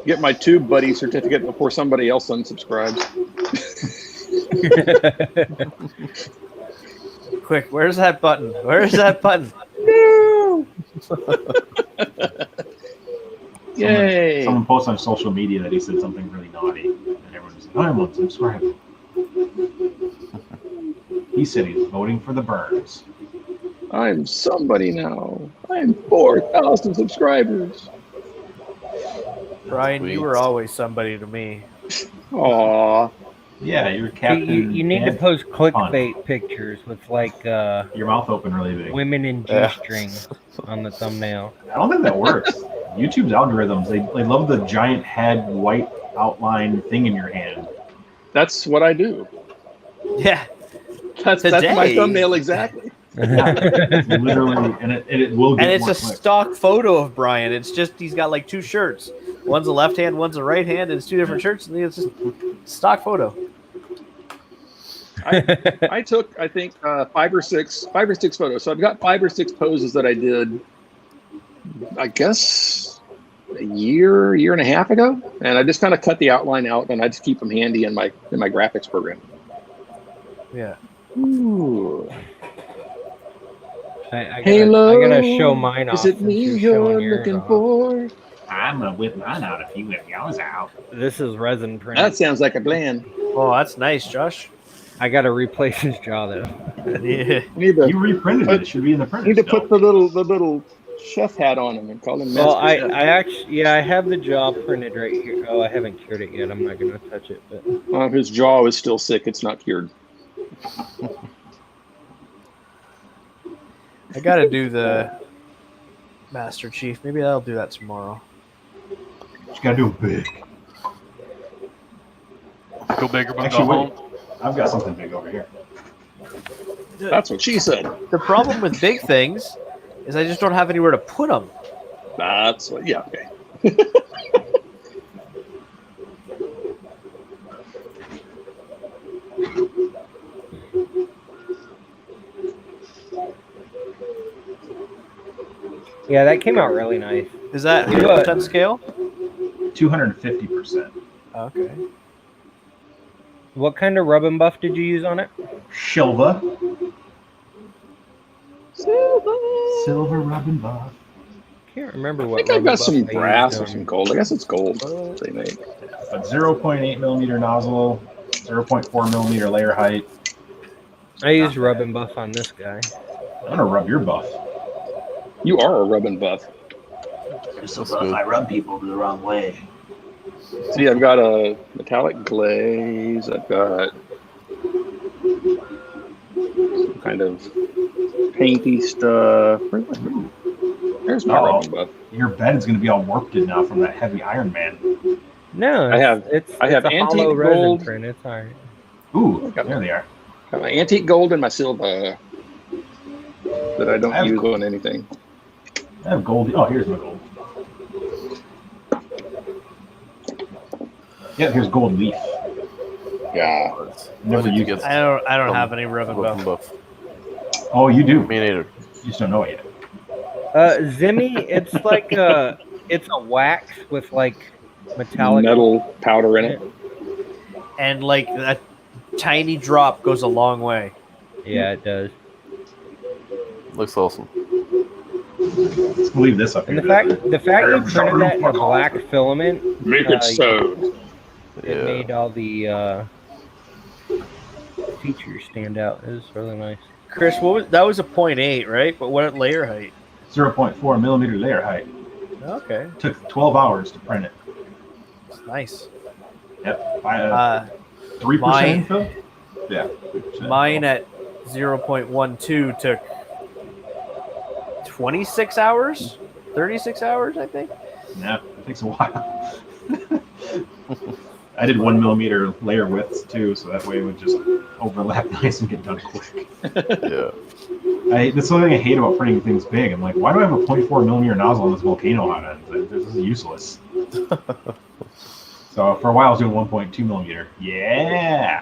Speaker 12: get my Tube Buddy certificate before somebody else unsubscribes.
Speaker 2: Quick, where's that button? Where's that button?
Speaker 12: No. Yay!
Speaker 8: Someone posted on social media that he said something really naughty, and everyone's like, "I'm unsubscribing." He said he's voting for the Burns.
Speaker 12: I'm somebody now. I'm 4,000 subscribers.
Speaker 2: Brian,
Speaker 1: Sweet.
Speaker 2: you were always somebody to me.
Speaker 12: Aw.
Speaker 8: Yeah, you're
Speaker 4: See,
Speaker 8: Captain.
Speaker 4: you need to
Speaker 8: Dad
Speaker 4: post
Speaker 8: Fun.
Speaker 4: clickbait pictures with like
Speaker 8: Your mouth open really big.
Speaker 4: women in
Speaker 1: Yeah.
Speaker 4: G-string on the thumbnail.
Speaker 8: I don't think that works. YouTube's algorithms, they love the giant head, white outline thing in your hand.
Speaker 12: That's what I do.
Speaker 2: Yeah.
Speaker 12: That's my
Speaker 2: Today.
Speaker 12: thumbnail exactly.
Speaker 8: It's literally, and it will get
Speaker 2: And it's
Speaker 8: more
Speaker 2: a
Speaker 8: clicks.
Speaker 2: stock photo of Brian. It's just he's got like two shirts. One's a left hand, one's a right hand, and it's two different shirts, and it's just stock photo.
Speaker 12: I took, I think, 5 or 6 photos. So I've got 5 or 6 poses that I did, I guess, a year and a half ago, and I just kind of cut the outline out, and I just keep them handy in my graphics program.
Speaker 2: Yeah.
Speaker 12: Ooh.
Speaker 4: I
Speaker 12: Halo,
Speaker 4: gotta show mine off.
Speaker 12: is it
Speaker 4: since
Speaker 12: me
Speaker 4: you're
Speaker 12: you're
Speaker 4: showing yours
Speaker 12: looking
Speaker 4: off.
Speaker 12: for?
Speaker 8: I'm gonna whip mine out if you whip yours out.
Speaker 4: This is resin print.
Speaker 12: That sounds like a plan.
Speaker 2: Oh, that's nice, Josh.
Speaker 4: I gotta replace his jaw though.
Speaker 2: Yeah.
Speaker 8: You reprinted it. It should be in the printer.
Speaker 12: Need to
Speaker 8: still.
Speaker 12: put the little chef hat on him and call him Master
Speaker 4: Well, I
Speaker 12: Chef.
Speaker 4: actually, I have the jaw printed right here. Oh, I haven't cured it yet. I'm not gonna touch it, but
Speaker 12: His jaw is still sick. It's not cured.
Speaker 2: I gotta do the Master Chief. Maybe I'll do that tomorrow.
Speaker 8: You gotta do it big.
Speaker 11: Go big or go
Speaker 8: Actually,
Speaker 11: home.
Speaker 8: wait. I've got something big over here.
Speaker 12: That's what she said.
Speaker 2: The problem with big things is I just don't have anywhere to put them.
Speaker 12: That's what. Yeah. Okay.
Speaker 4: yeah, that came out really nice.
Speaker 2: Is that
Speaker 4: You know what?
Speaker 2: 100% scale?
Speaker 8: 250%.
Speaker 2: Okay.
Speaker 4: What kind of rub and buff did you use on it?
Speaker 8: Silva. Silver rub and buff.
Speaker 4: Can't remember
Speaker 12: I
Speaker 4: what.
Speaker 12: think I've
Speaker 4: rub
Speaker 12: got
Speaker 4: and
Speaker 12: some
Speaker 4: buff I
Speaker 12: brass
Speaker 4: used
Speaker 12: or
Speaker 4: on
Speaker 12: some
Speaker 4: it.
Speaker 12: gold. I guess it's gold they make.
Speaker 8: A 0.8 millimeter nozzle, 0.4 millimeter layer height.
Speaker 4: I used rub and buff on this guy.
Speaker 8: I'm gonna rub your buff.
Speaker 12: You are a rub and buff.
Speaker 1: So buff, I
Speaker 8: rub people the wrong way.
Speaker 12: See, I've got a metallic glaze. I've got some kind of painty stuff. There's my rub and buff.
Speaker 8: Your bed's gonna be all warped in now from that heavy Iron Man.
Speaker 4: No,
Speaker 12: I have
Speaker 4: it's
Speaker 12: I have
Speaker 4: a hollow
Speaker 12: antique
Speaker 4: resin
Speaker 12: gold.
Speaker 4: print. It's alright.
Speaker 8: Ooh, there they are.
Speaker 12: Got my antique gold and my silver that I don't
Speaker 8: I have
Speaker 12: use on anything.
Speaker 8: I have gold. Oh, here's my gold. Yeah, here's gold leaf.
Speaker 12: Yeah.
Speaker 8: Never used it.
Speaker 2: I don't have any rub and buff.
Speaker 8: Oh, you do.
Speaker 1: Me neither.
Speaker 8: You just don't know it yet.
Speaker 4: Zimmy, it's like it's a wax with like metallic
Speaker 12: Metal powder in it.
Speaker 2: And like a tiny drop goes a long way.
Speaker 4: Yeah, it does.
Speaker 1: Looks awesome.
Speaker 8: Let's leave this up
Speaker 4: And
Speaker 8: here.
Speaker 4: the fact you printed that in a black filament,
Speaker 12: Make it so.
Speaker 4: it made all the features stand out. It was really nice.
Speaker 2: Chris, that was a 0.8, right? But what layer height?
Speaker 8: 0.4 millimeter layer height.
Speaker 2: Okay.
Speaker 8: Took 12 hours to print it.
Speaker 2: Nice.
Speaker 8: Yep. 3%
Speaker 2: mine-
Speaker 8: Phil? Yeah. 3%.
Speaker 2: Mine at 0.12 took 26 hours? 36 hours, I think.
Speaker 8: Yeah, it takes a while. I did 1 millimeter layer widths too, so that way it would just overlap nice and get done quick.
Speaker 1: Yeah.
Speaker 8: That's something I hate about printing things big. I'm like, why do I have a 0.4 millimeter nozzle on this volcano on it? This is useless. So for a while I was doing 1.2 millimeter. Yeah,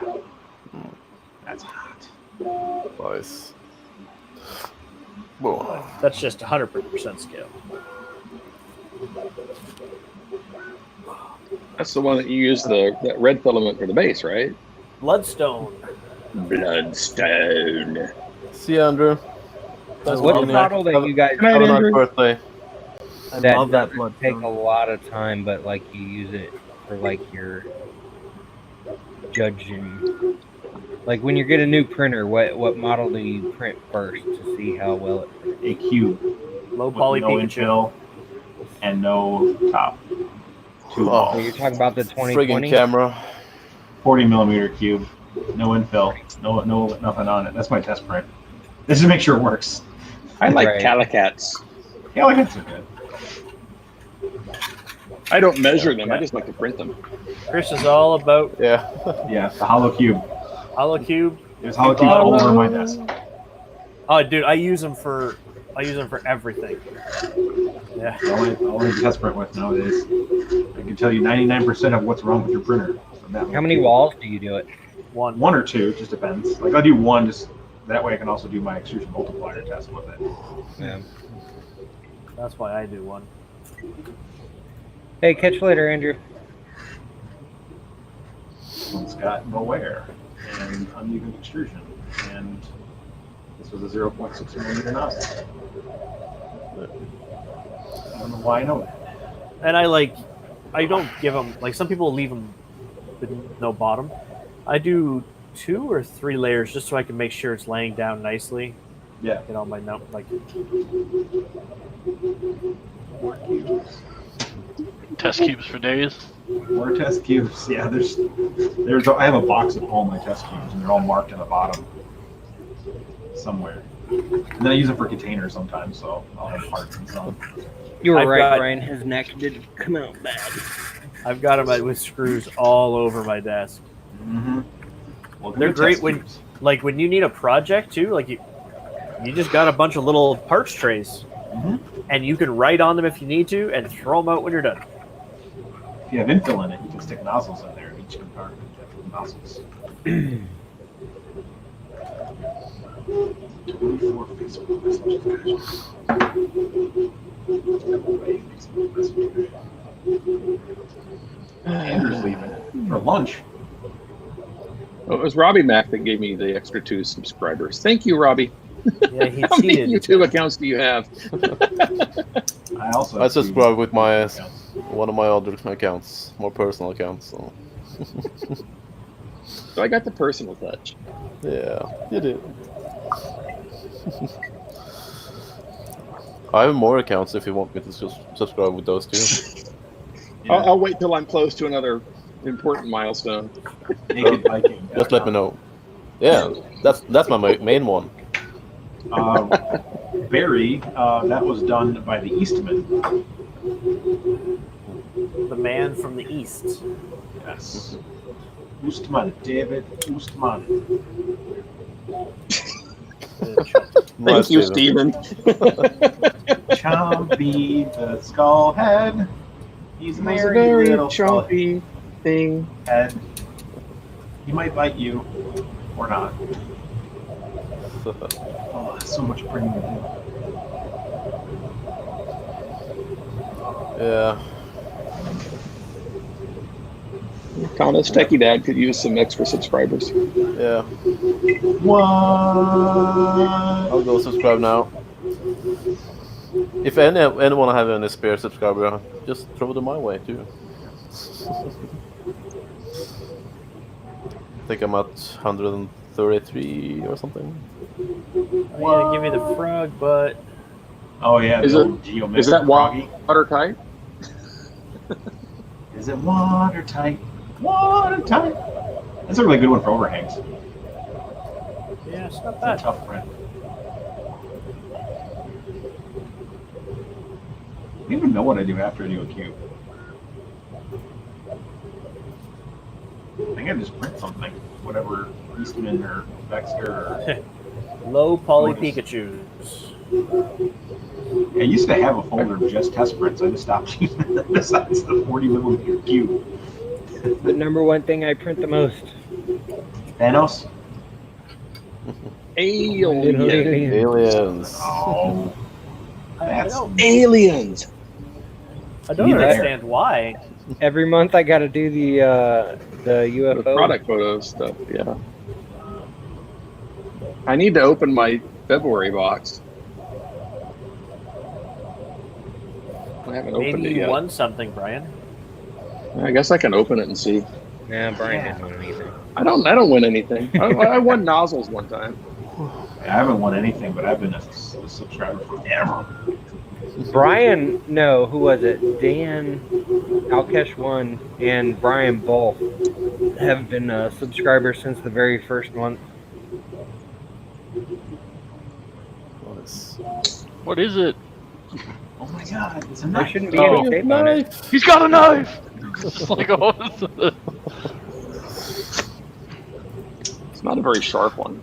Speaker 8: that's hot.
Speaker 1: Nice. Whoa.
Speaker 2: That's just 100% scale.
Speaker 12: That's the one that you use that red filament for the base, right?
Speaker 2: Bloodstone.
Speaker 12: Bloodstone.
Speaker 1: See you, Andrew. Thanks
Speaker 4: What's
Speaker 1: for
Speaker 4: the
Speaker 1: coming.
Speaker 4: model that you guys
Speaker 1: Have a nice birthday.
Speaker 4: that
Speaker 13: love that
Speaker 4: doesn't take a lot of time, but like you use it for like your judging? Like when you get a new printer, what model do you print first to see how well it prints?
Speaker 8: A cube.
Speaker 2: Low
Speaker 8: with
Speaker 2: poly
Speaker 8: no
Speaker 2: Pikachu.
Speaker 8: infill and no top. Two
Speaker 4: So
Speaker 8: walls.
Speaker 4: you're talking about the
Speaker 1: Friggin'
Speaker 4: 2020?
Speaker 1: camera.
Speaker 8: 40mm cube. No infill. No nothing on it. That's my test print. This is to make sure it works.
Speaker 12: I like
Speaker 4: Right.
Speaker 12: Calicats.
Speaker 8: Calicats are good.
Speaker 12: I don't measure them. I just like to print them.
Speaker 2: Chris is all about
Speaker 1: Yeah.
Speaker 8: Yeah, the hollow cube.
Speaker 2: Hollow Cube.
Speaker 8: There's hollow cube all over my desk.
Speaker 2: Oh, dude, I use them for everything. Yeah.
Speaker 8: All I test print with nowadays. I can tell you 99% of what's wrong with your printer. from that
Speaker 4: How many walls do you do it?
Speaker 2: One.
Speaker 8: One or two, just depends. Like I do one, just that way I can also do my extrusion multiplier test with it.
Speaker 4: Yeah.
Speaker 2: That's why I do one.
Speaker 4: Hey, catch you later, Andrew.
Speaker 8: One's got no wear and uneven extrusion, and this was a 0.6 millimeter nozzle. I don't know why I know that.
Speaker 2: And I don't give them, like some people leave them with no bottom. I do 2 or 3 layers just so I can make sure it's laying down nicely.
Speaker 8: Yeah.
Speaker 2: Get all my note, like.
Speaker 8: More cubes.
Speaker 11: Test cubes for days.
Speaker 8: More test cubes. Yeah, there's. I have a box of all my test cubes, and they're all marked in the bottom somewhere. And then I use them for containers sometimes, so I'll have parts and some.
Speaker 4: You were
Speaker 2: I've
Speaker 4: right,
Speaker 2: got-
Speaker 4: Brian. His neck did come out bad.
Speaker 2: I've got them with screws all over my desk.
Speaker 8: Mm-hmm. Well,
Speaker 2: They're great when you need a project too. Like you just got a bunch of little parts trays, and you can write on them if you need to, and throw them out when you're done.
Speaker 8: If you have infill in it, you can stick nozzles in there in each compartment. Nozzles. 24 Facebook messages. Andrew's leaving for lunch.
Speaker 12: Oh, it was Robbie Mack that gave me the extra 2 subscribers. Thank you, Robbie.
Speaker 2: Yeah, he
Speaker 12: How many
Speaker 2: cheated.
Speaker 12: YouTube accounts do you have?
Speaker 8: I
Speaker 1: subscribe with my one of my other accounts, more personal accounts. So.
Speaker 12: So I got the personal touch.
Speaker 1: Yeah, you did. I have more accounts if you want me to subscribe with those too.
Speaker 12: I'll wait till I'm close to another important milestone.
Speaker 8: Naked Viking.
Speaker 1: Just let me know. Yeah, that's my main one.
Speaker 8: Barry, that was done by the Eastman.
Speaker 2: The man from the east.
Speaker 8: Yes. Oostman, David Oostman.
Speaker 12: Thank you, Steven.
Speaker 8: Chompy the skull head. He's a
Speaker 12: Very
Speaker 8: little skull
Speaker 12: chompy thing.
Speaker 8: head. He might bite you, or not. Oh, so much printing to do.
Speaker 1: Yeah.
Speaker 12: Thomas Techie Dad could use some extra subscribers.
Speaker 1: Yeah.
Speaker 8: What?
Speaker 1: I'll go subscribe now. If anyone have any spare subscriber, just throw them my way too. I think I'm at 133 or something.
Speaker 2: Oh, yeah, give me the frog butt.
Speaker 8: Oh yeah,
Speaker 12: Is
Speaker 8: the
Speaker 12: it-
Speaker 8: old geometric
Speaker 12: Is that
Speaker 8: froggy.
Speaker 12: watertight?
Speaker 8: Is it watertight? Watertight. That's a really good one for overhangs.
Speaker 2: Yeah, it's not
Speaker 8: It's a
Speaker 2: bad.
Speaker 8: tough print. I don't even know what I do after I do a cube. I think I just print something, whatever Eastman or Vexter or.
Speaker 2: Low poly
Speaker 8: Notice.
Speaker 2: Pikachus.
Speaker 8: I used to have a folder of just test prints. I just stopped using it besides the 40mm cube.
Speaker 4: The number one thing I print the most.
Speaker 8: Thanos?
Speaker 1: Aliens.
Speaker 8: Oh. That's
Speaker 12: Aliens.
Speaker 2: I don't
Speaker 4: You there.
Speaker 2: understand why.
Speaker 4: Every month I got to do the UFO.
Speaker 12: The product photo stuff, yeah. I need to open my February box. I haven't opened
Speaker 2: Maybe
Speaker 12: it
Speaker 2: you
Speaker 12: yet.
Speaker 2: won something, Brian.
Speaker 12: I guess I can open it and see.
Speaker 4: Nah, Brian didn't win anything.
Speaker 12: I don't win anything. I won nozzles one time.
Speaker 8: I haven't won anything, but I've been a subscriber forever.
Speaker 4: Brian, no, who was it? Dan, Alkesh One, and Brian both have been subscribers since the very first month.
Speaker 1: Nice.
Speaker 11: What is it?
Speaker 8: Oh my god, it's a
Speaker 4: There
Speaker 8: knife.
Speaker 4: shouldn't be any tape on it.
Speaker 11: He's got a knife. It's like, oh,
Speaker 12: It's not a very sharp one.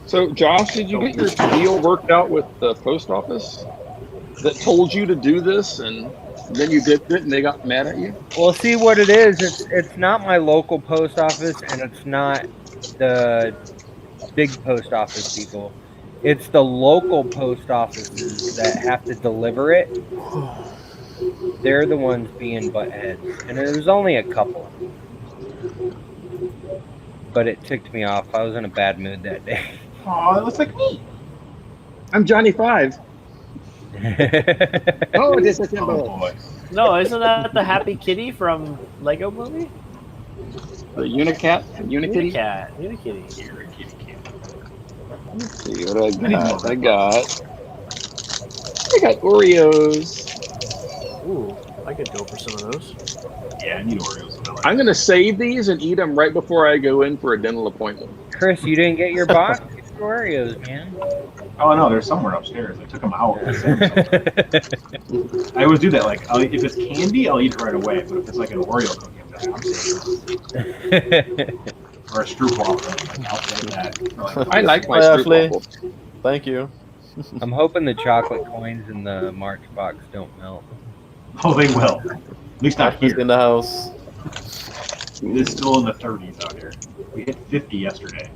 Speaker 12: So, Josh, did you get your deal worked out with the post office that told you to do this, and then you did it, and they got mad at you?
Speaker 4: Well, see what it is. It's not my local post office, and it's not the big post office people. It's the local post offices that have to deliver it. They're the ones being buttheads, and it was only a couple. But it ticked me off. I was in a bad mood that day.
Speaker 8: Oh, it looks like me.
Speaker 12: I'm Johnny Five. Oh, it is a symbol.
Speaker 8: Oh boy.
Speaker 2: No, isn't that the Happy Kitty from Lego Movie?
Speaker 12: The Unicat? Unikitty?
Speaker 2: Unikitty.
Speaker 12: Let's see what I got. I got Oreos.
Speaker 2: Ooh, I could go for some of those.
Speaker 8: Yeah, I need Oreos.
Speaker 12: I'm going to save these and eat them right before I go in for a dental appointment.
Speaker 4: Chris, you didn't get your box? Get your Oreos, man.
Speaker 8: Oh no, they're somewhere upstairs. I took them out. I always do that. Like, if it's candy, I'll eat it right away. But if it's like an Oreo cookie, I'm saving it. Or a stroopwafel, like, I'll save that.
Speaker 12: I like my
Speaker 1: Ashley.
Speaker 12: stroopwafel.
Speaker 1: Thank you.
Speaker 4: I'm hoping the chocolate coins in the March box don't melt.
Speaker 8: Oh, they will. At least not
Speaker 1: Ashley's
Speaker 8: here.
Speaker 1: in the house.
Speaker 8: It's still in the 30s out here. We hit 50 yesterday.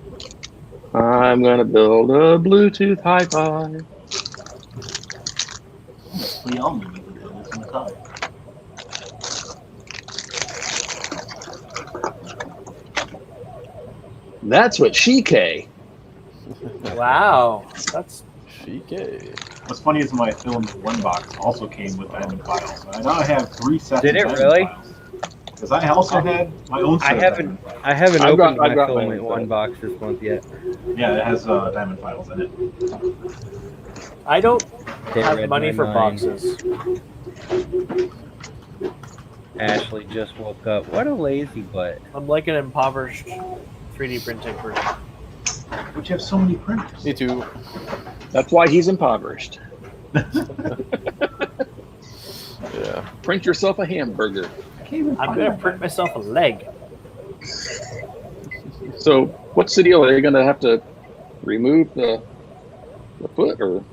Speaker 12: I'm going to build a Bluetooth hi-fi.
Speaker 8: We all need to build this in the car.
Speaker 12: That's what she-K.
Speaker 2: Wow, that's
Speaker 1: GK.
Speaker 8: What's funny is my film one box also came with diamond files. So I now have 3 sets
Speaker 4: Did
Speaker 8: of
Speaker 4: it
Speaker 8: diamond
Speaker 4: really?
Speaker 8: files. Because I also had my own set
Speaker 4: I
Speaker 8: of
Speaker 4: haven't
Speaker 8: diamond.
Speaker 4: opened
Speaker 12: I've
Speaker 4: my
Speaker 12: got
Speaker 4: filament
Speaker 12: my own
Speaker 4: one
Speaker 12: set.
Speaker 4: box this month yet.
Speaker 8: Yeah, it has diamond files in it.
Speaker 2: I don't
Speaker 4: They
Speaker 2: have
Speaker 4: read
Speaker 2: money
Speaker 4: my
Speaker 2: for
Speaker 4: mind.
Speaker 2: boxes.
Speaker 4: Ashley just woke up. What a lazy butt.
Speaker 2: I'm like an impoverished 3D printing person.
Speaker 8: But you have so many printers.
Speaker 1: Me too.
Speaker 12: That's why he's impoverished.
Speaker 1: Yeah.
Speaker 12: Print yourself a hamburger.
Speaker 2: I'm gonna print myself a leg.
Speaker 12: So, what's the deal? Are they going to have to remove the foot, or?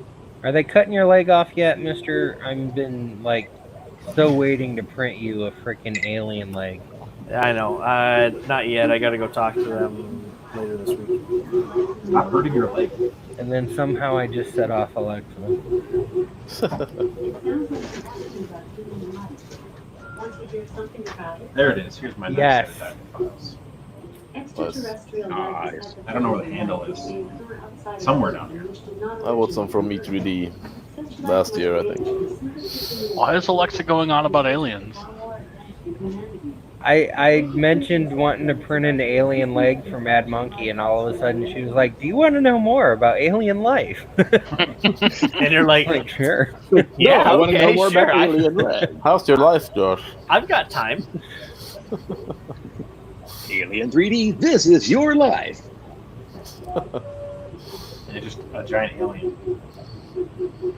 Speaker 4: Are they cutting your leg off yet, mister? I've been, like, still waiting to print you a freaking alien leg.
Speaker 2: I know. Not yet. I gotta go talk to them later this week.
Speaker 8: Stop hurting your leg.
Speaker 4: And then somehow I just set off Alexa.
Speaker 8: There it is. Here's my next
Speaker 4: Yes.
Speaker 8: set of diamond files.
Speaker 12: Nice.
Speaker 8: I don't know where the handle is. Somewhere down here.
Speaker 1: I bought some from E3D last year, I think.
Speaker 11: Why is Alexa going on about aliens?
Speaker 4: I mentioned wanting to print an alien leg for Mad Monkey, and all of a sudden she was like, "Do you want to know more about alien life?"
Speaker 2: And you're like,
Speaker 4: sure.
Speaker 2: Yeah,
Speaker 12: I want to know
Speaker 2: okay,
Speaker 12: more
Speaker 2: sure.
Speaker 12: about alien red.
Speaker 1: How's your life, Josh?
Speaker 2: I've got time.
Speaker 12: Alien 3D, this is your life.
Speaker 8: And it's just a giant alien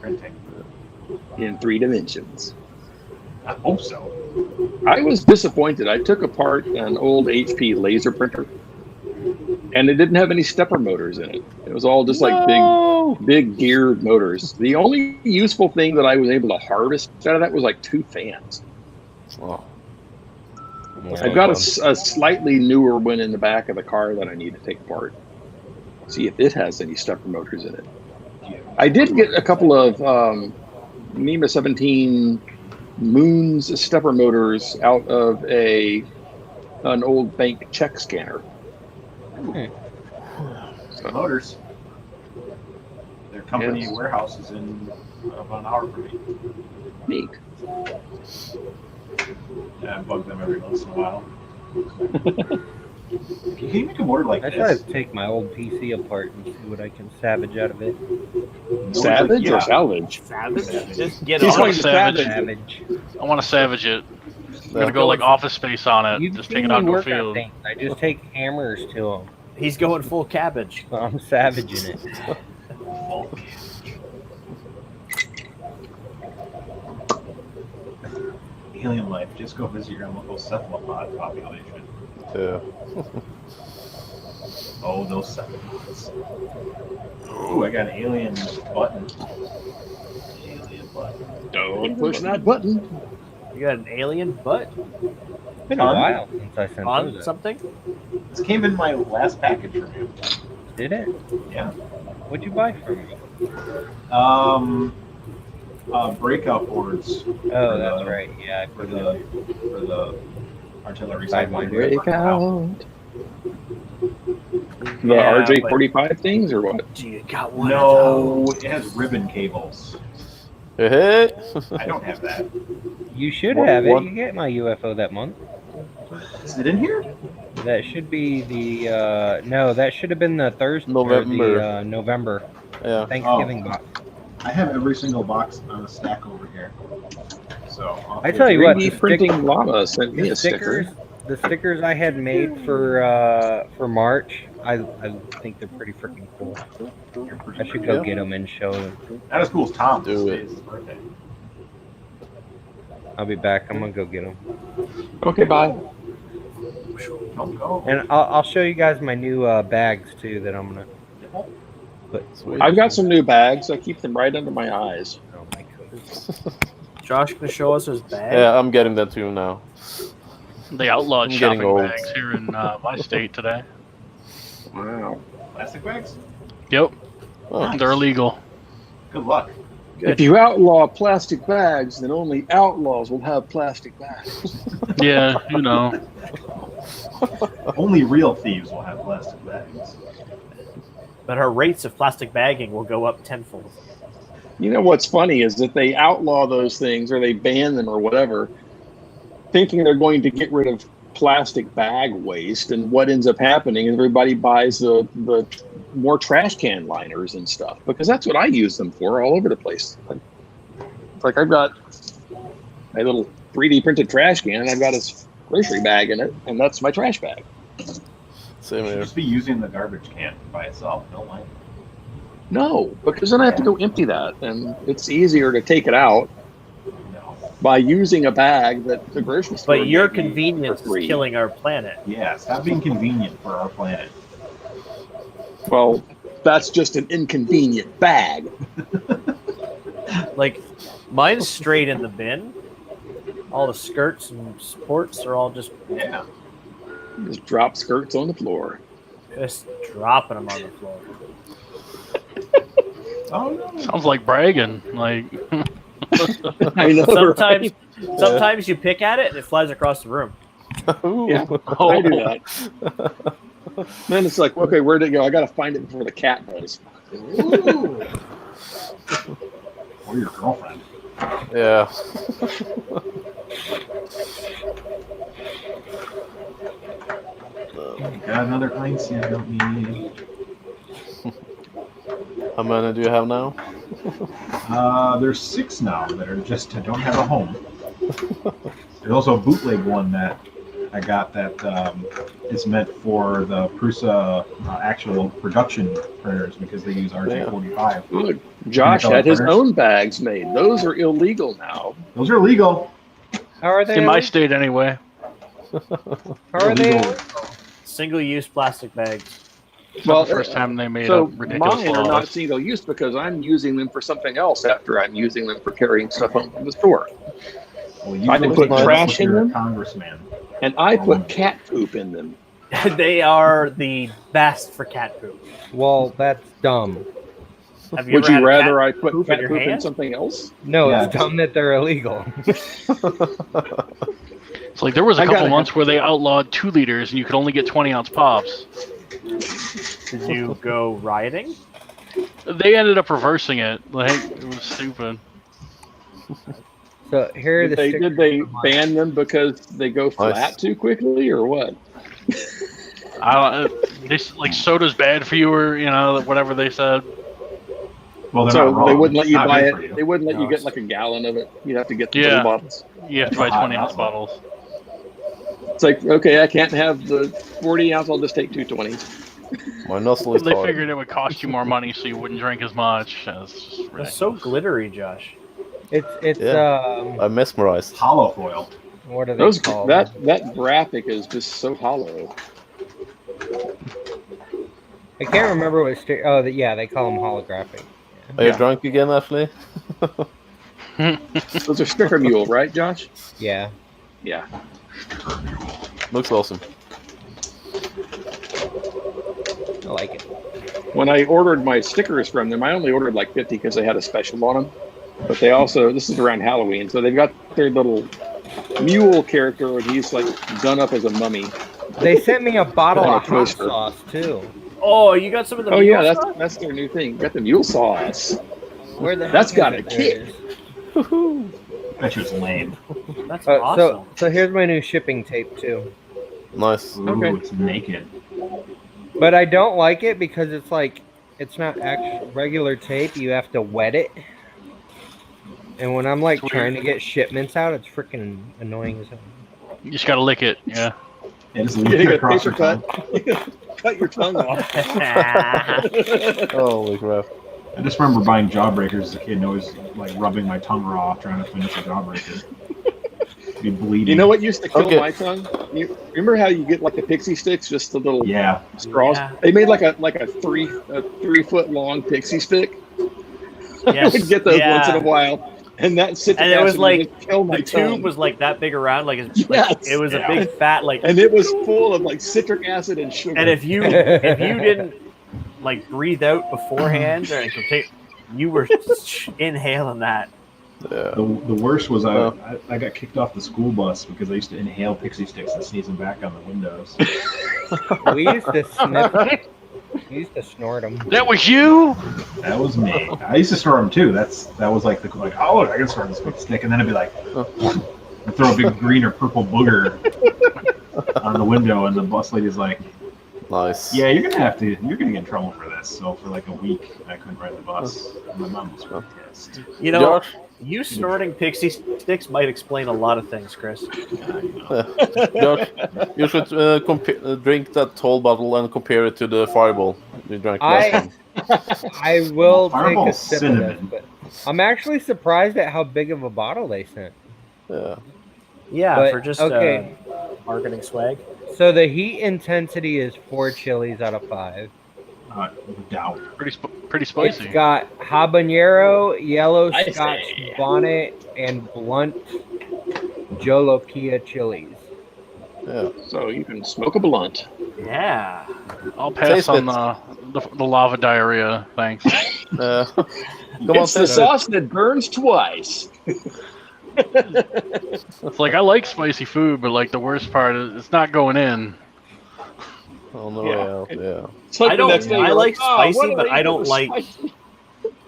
Speaker 8: printing.
Speaker 12: In 3 dimensions.
Speaker 8: I hope so.
Speaker 12: I was disappointed. I took apart an old HP laser printer, and it didn't have any stepper motors in it. It was all just like big geared motors. The only useful thing that I was able to harvest out of that was like 2 fans.
Speaker 1: Oh.
Speaker 12: I've got a slightly newer one in the back of the car that I need to take apart. See if it has any stepper motors in it. I did get a couple of NEMA 17 Moon's stepper motors out of an old bank check scanner.
Speaker 8: So motors. They're company warehouse is in about an hour from me.
Speaker 12: Neat.
Speaker 8: Yeah, I bug them every once in a while. Can you make a board like
Speaker 4: I
Speaker 8: this?
Speaker 4: try to take my old PC apart and see what I can salvage out of it.
Speaker 12: Savage or salvage?
Speaker 2: Savage? Just get
Speaker 12: He's
Speaker 2: on
Speaker 12: going
Speaker 2: it.
Speaker 12: to
Speaker 11: Savage.
Speaker 4: Savage.
Speaker 11: I want to savage it. I'm gonna go like Office Space on it.
Speaker 4: You've
Speaker 11: Just
Speaker 4: seen
Speaker 11: take it
Speaker 4: me
Speaker 11: out to a
Speaker 4: work on
Speaker 11: field.
Speaker 4: things. I just take hammers to them.
Speaker 2: He's going full cabbage.
Speaker 4: I'm savaging it.
Speaker 8: Alien life. Just go visit your local cephalopod population.
Speaker 1: Yeah.
Speaker 8: Oh, those cephalopods. Ooh, I got an alien button. Alien button.
Speaker 12: Don't push that button.
Speaker 2: You got an alien butt
Speaker 4: It's been a while since I sent
Speaker 2: on
Speaker 4: those.
Speaker 2: something?
Speaker 8: This came in my last package from you.
Speaker 4: Did it?
Speaker 8: Yeah.
Speaker 4: What'd you buy from me?
Speaker 8: Breakout boards.
Speaker 4: Oh, that's right. Yeah,
Speaker 8: For the artillery
Speaker 4: Sideline
Speaker 8: sideline.
Speaker 12: Breakout. The
Speaker 2: Yeah,
Speaker 12: RJ45 things or what?
Speaker 2: Do you got one?
Speaker 8: No, it has ribbon cables.
Speaker 1: Hey.
Speaker 8: I don't have that.
Speaker 4: You should
Speaker 1: What-
Speaker 4: have it.
Speaker 1: what-
Speaker 4: You get my UFO that month.
Speaker 8: Is it in here?
Speaker 4: That should be the no. That should have been the Thursday.
Speaker 1: November.
Speaker 4: Or the, November
Speaker 1: Yeah.
Speaker 4: Thanksgiving box.
Speaker 8: I have every single box on a stack over here. So
Speaker 4: I tell you what,
Speaker 12: 3D printing llama sent me a sticker.
Speaker 4: The stickers I had made for March, I think they're pretty freaking cool. I should go get them and show them.
Speaker 8: Not as cool as Tom.
Speaker 1: Do it.
Speaker 8: It's his birthday.
Speaker 4: I'll be back. I'm gonna go get them.
Speaker 12: Okay, bye.
Speaker 8: Don't go.
Speaker 4: And I'll show you guys my new bags too that I'm gonna put.
Speaker 1: Sweet.
Speaker 12: I've got some new bags. I keep them right under my eyes.
Speaker 4: Oh my goodness.
Speaker 2: Josh gonna show us his bag.
Speaker 1: Yeah, I'm getting that too now.
Speaker 11: They outlawed
Speaker 1: I'm getting
Speaker 11: shopping
Speaker 1: old.
Speaker 11: bags here in my state today.
Speaker 12: Wow.
Speaker 8: Plastic bags?
Speaker 11: Yep,
Speaker 1: Oh,
Speaker 11: they're illegal.
Speaker 8: Good luck.
Speaker 12: If you outlaw plastic bags, then only outlaws will have plastic bags.
Speaker 11: Yeah, you know.
Speaker 8: Only real thieves will have plastic bags.
Speaker 2: But our rates of plastic bagging will go up tenfold.
Speaker 12: You know what's funny is that they outlaw those things or they ban them or whatever, thinking they're going to get rid of plastic bag waste, and what ends up happening is everybody buys the more trash can liners and stuff, because that's what I use them for all over the place. Like I've got a little 3D printed trash can and I've got a grocery bag in it, and that's my trash bag.
Speaker 1: same
Speaker 8: You should
Speaker 1: here.
Speaker 8: just be using the garbage can by itself. Don't like it.
Speaker 12: No, because then I have to go empty that, and it's easier to take it out
Speaker 8: No.
Speaker 12: by using a bag that the grocery store.
Speaker 2: But your
Speaker 12: gave me
Speaker 2: convenience
Speaker 12: for
Speaker 2: is
Speaker 12: free.
Speaker 2: killing our planet.
Speaker 8: Yeah, stop being convenient for our planet.
Speaker 12: Well, that's just an inconvenient bag.
Speaker 2: Like, mine's straight in the bin. All the skirts and sports are all just
Speaker 8: Yeah.
Speaker 12: Just drop skirts on the floor.
Speaker 2: dropping them on the floor.
Speaker 8: Oh no.
Speaker 11: Sounds like bragging. Like,
Speaker 12: I know.
Speaker 2: Sometimes,
Speaker 12: right?
Speaker 2: sometimes you pick at it and it flies across the room.
Speaker 1: Ooh.
Speaker 12: Yeah, I do that. Then it's like, okay, where'd it go? I got to find it before the cat does.
Speaker 8: Or your girlfriend.
Speaker 1: Yeah.
Speaker 8: Got another icy I don't need.
Speaker 1: How many do you have now?
Speaker 8: There's 6 now that are just don't have a home. There's also a bootleg one that I got that is meant for the Prusa actual production printers because they use RJ45.
Speaker 12: Look, Josh had his own bags made. Those are illegal now.
Speaker 8: Those are legal.
Speaker 4: How are they?
Speaker 11: in my state anyway.
Speaker 4: How are they?
Speaker 2: Single-use plastic bags.
Speaker 11: It's not the first time they made
Speaker 12: so
Speaker 11: up ridiculous
Speaker 12: mine are not
Speaker 11: laws.
Speaker 12: single use because I'm using them for something else after I'm using them for carrying stuff home from the store.
Speaker 8: Well, you
Speaker 12: I can
Speaker 8: go
Speaker 12: put
Speaker 8: take that
Speaker 12: trash
Speaker 8: with
Speaker 12: in
Speaker 8: your
Speaker 12: them.
Speaker 8: Congressman.
Speaker 12: And I put cat poop in them.
Speaker 2: They are the best for cat poop.
Speaker 4: Well, that's dumb.
Speaker 2: Have you
Speaker 12: Would
Speaker 2: ever
Speaker 12: you
Speaker 2: had
Speaker 12: rather
Speaker 2: cat
Speaker 12: I put
Speaker 2: poop
Speaker 12: cat
Speaker 2: in your
Speaker 12: poop in
Speaker 2: hand?
Speaker 12: something else?
Speaker 4: No,
Speaker 8: Yeah.
Speaker 4: it's dumb that they're illegal.
Speaker 11: It's like there was a
Speaker 12: I
Speaker 11: couple
Speaker 12: gotta
Speaker 11: months where they outlawed 2 liters and you could only get 20-ounce pops.
Speaker 2: Did you go rioting?
Speaker 11: They ended up reversing it. Like it was stupid.
Speaker 4: So here are the
Speaker 12: Did they ban them because they go flat too quickly, or what?
Speaker 11: Like soda's bad for you, or whatever they said.
Speaker 8: Well,
Speaker 12: so
Speaker 8: not wrong.
Speaker 12: They wouldn't let you
Speaker 8: Not
Speaker 12: buy
Speaker 8: good for
Speaker 12: it.
Speaker 8: you.
Speaker 12: They wouldn't let you get like a gallon of it. You'd have to get the little bottles.
Speaker 11: You have to buy 20-ounce bottles.
Speaker 12: It's like, okay, I can't have the 40-ounce. I'll just take 220.
Speaker 1: My nostril is
Speaker 11: They
Speaker 1: hard.
Speaker 11: figured it would cost you more money, so you wouldn't drink as much.
Speaker 2: It's so glittery, Josh.
Speaker 4: It's
Speaker 1: I'm mesmerized.
Speaker 8: Hollow foil.
Speaker 4: What are they called?
Speaker 12: That graphic is just so hollow.
Speaker 4: I can't remember what. Yeah, they call them holographic.
Speaker 1: Are you drunk again, Ashley?
Speaker 12: Those are sticker mule, right, Josh?
Speaker 4: Yeah.
Speaker 12: Yeah.
Speaker 1: Looks awesome.
Speaker 4: I like it.
Speaker 12: When I ordered my stickers from them, I only ordered like 50 because they had a special on them. But they also, this is around Halloween, so they've got their little mule character, and he's like done up as a mummy.
Speaker 4: They sent me a bottle
Speaker 12: And a
Speaker 4: of hot
Speaker 12: toaster.
Speaker 4: sauce too.
Speaker 2: Oh, you got some of the
Speaker 12: Oh
Speaker 2: mule
Speaker 12: yeah,
Speaker 2: sauce?
Speaker 12: that's their new thing. Got the mule sauce.
Speaker 4: Where the
Speaker 12: That's
Speaker 4: heck
Speaker 12: got
Speaker 4: is
Speaker 12: a
Speaker 4: it?
Speaker 12: kick.
Speaker 4: There it is.
Speaker 8: Bet you it's lame.
Speaker 2: That's awesome.
Speaker 4: So here's my new shipping tape too.
Speaker 1: Nice.
Speaker 8: Ooh,
Speaker 12: Okay.
Speaker 8: it's naked.
Speaker 4: But I don't like it because it's like it's not actual regular tape. You have to wet it. And when I'm like trying to get shipments out, it's freaking annoying as hell.
Speaker 11: You just gotta lick it. Yeah.
Speaker 8: And just
Speaker 12: You're
Speaker 8: leave
Speaker 12: getting
Speaker 8: it
Speaker 12: a
Speaker 8: across
Speaker 12: paper
Speaker 8: your
Speaker 12: cut.
Speaker 8: tongue.
Speaker 12: Cut your tongue off.
Speaker 1: Holy crap.
Speaker 8: I just remember buying Jawbreakers as a kid and always like rubbing my tongue raw trying to finish a Jawbreaker. Be bleeding.
Speaker 12: You know what used to kill
Speaker 1: Okay.
Speaker 12: my tongue? You remember how you get like the pixie sticks, just the little straws?
Speaker 2: Yeah.
Speaker 12: They made like a 3-foot long pixie stick. I
Speaker 2: Yes.
Speaker 12: would get those
Speaker 2: Yeah.
Speaker 12: once in a while, and that citric
Speaker 2: And it was
Speaker 12: acid
Speaker 2: like
Speaker 12: would kill my
Speaker 2: the
Speaker 12: tongue.
Speaker 2: tube was like that big around, like, it's,
Speaker 12: Yes.
Speaker 2: like it was a big fat like.
Speaker 12: and it was full of like citric acid and sugar.
Speaker 2: And if you didn't like breathe out beforehand, or you were inhaling that.
Speaker 1: Yeah.
Speaker 8: The worst was I got kicked off the school bus because I used to inhale pixie sticks and sneeze them back on the windows.
Speaker 4: We used to sniff. We used to snort them.
Speaker 11: That was you.
Speaker 8: That was me. I used to snort them too. That was like oh look, I can snort this big stick, and then it'd be like I'd throw a big green or purple booger on the window, and the bus lady's like,
Speaker 1: Nice.
Speaker 8: "Yeah, you're gonna get in trouble for this." So for like a week, I couldn't ride the bus. And my mom was really pissed.
Speaker 2: You know,
Speaker 1: Josh?
Speaker 2: you snorting pixie sticks might explain a lot of things, Chris.
Speaker 1: Josh, you should drink that tall bottle and compare it to the fireball you drank last time.
Speaker 4: I will take a
Speaker 8: Fireball's
Speaker 4: sip
Speaker 8: cinnamon.
Speaker 4: of this, but I'm actually surprised at how big of a bottle they sent.
Speaker 1: Yeah.
Speaker 2: Yeah,
Speaker 4: But,
Speaker 2: for just
Speaker 4: okay.
Speaker 2: marketing swag.
Speaker 4: So the heat intensity is 4 chilies out of 5.
Speaker 8: Doubt.
Speaker 11: Pretty spicy.
Speaker 4: It's got habanero, yellow
Speaker 12: Spicy.
Speaker 4: Scotch bonnet, and blunt jalapeno chilies.
Speaker 1: Yeah.
Speaker 12: So you can smoke a blunt.
Speaker 2: Yeah.
Speaker 11: I'll pass
Speaker 1: Taste
Speaker 11: on
Speaker 1: it.
Speaker 11: the lava diarrhea. Thanks.
Speaker 1: Come on,
Speaker 12: It's the
Speaker 1: taste it.
Speaker 12: sauce that burns twice.
Speaker 11: It's like I like spicy food, but like the worst part is it's not going in.
Speaker 1: On the way out, yeah.
Speaker 12: It's like
Speaker 2: I
Speaker 12: the
Speaker 2: don't.
Speaker 12: next day
Speaker 2: I
Speaker 12: you're
Speaker 2: like
Speaker 12: "Oh, what
Speaker 2: spicy,
Speaker 12: did
Speaker 2: but
Speaker 12: eat
Speaker 2: I
Speaker 12: that
Speaker 2: don't
Speaker 12: was
Speaker 2: like.
Speaker 12: spicy?"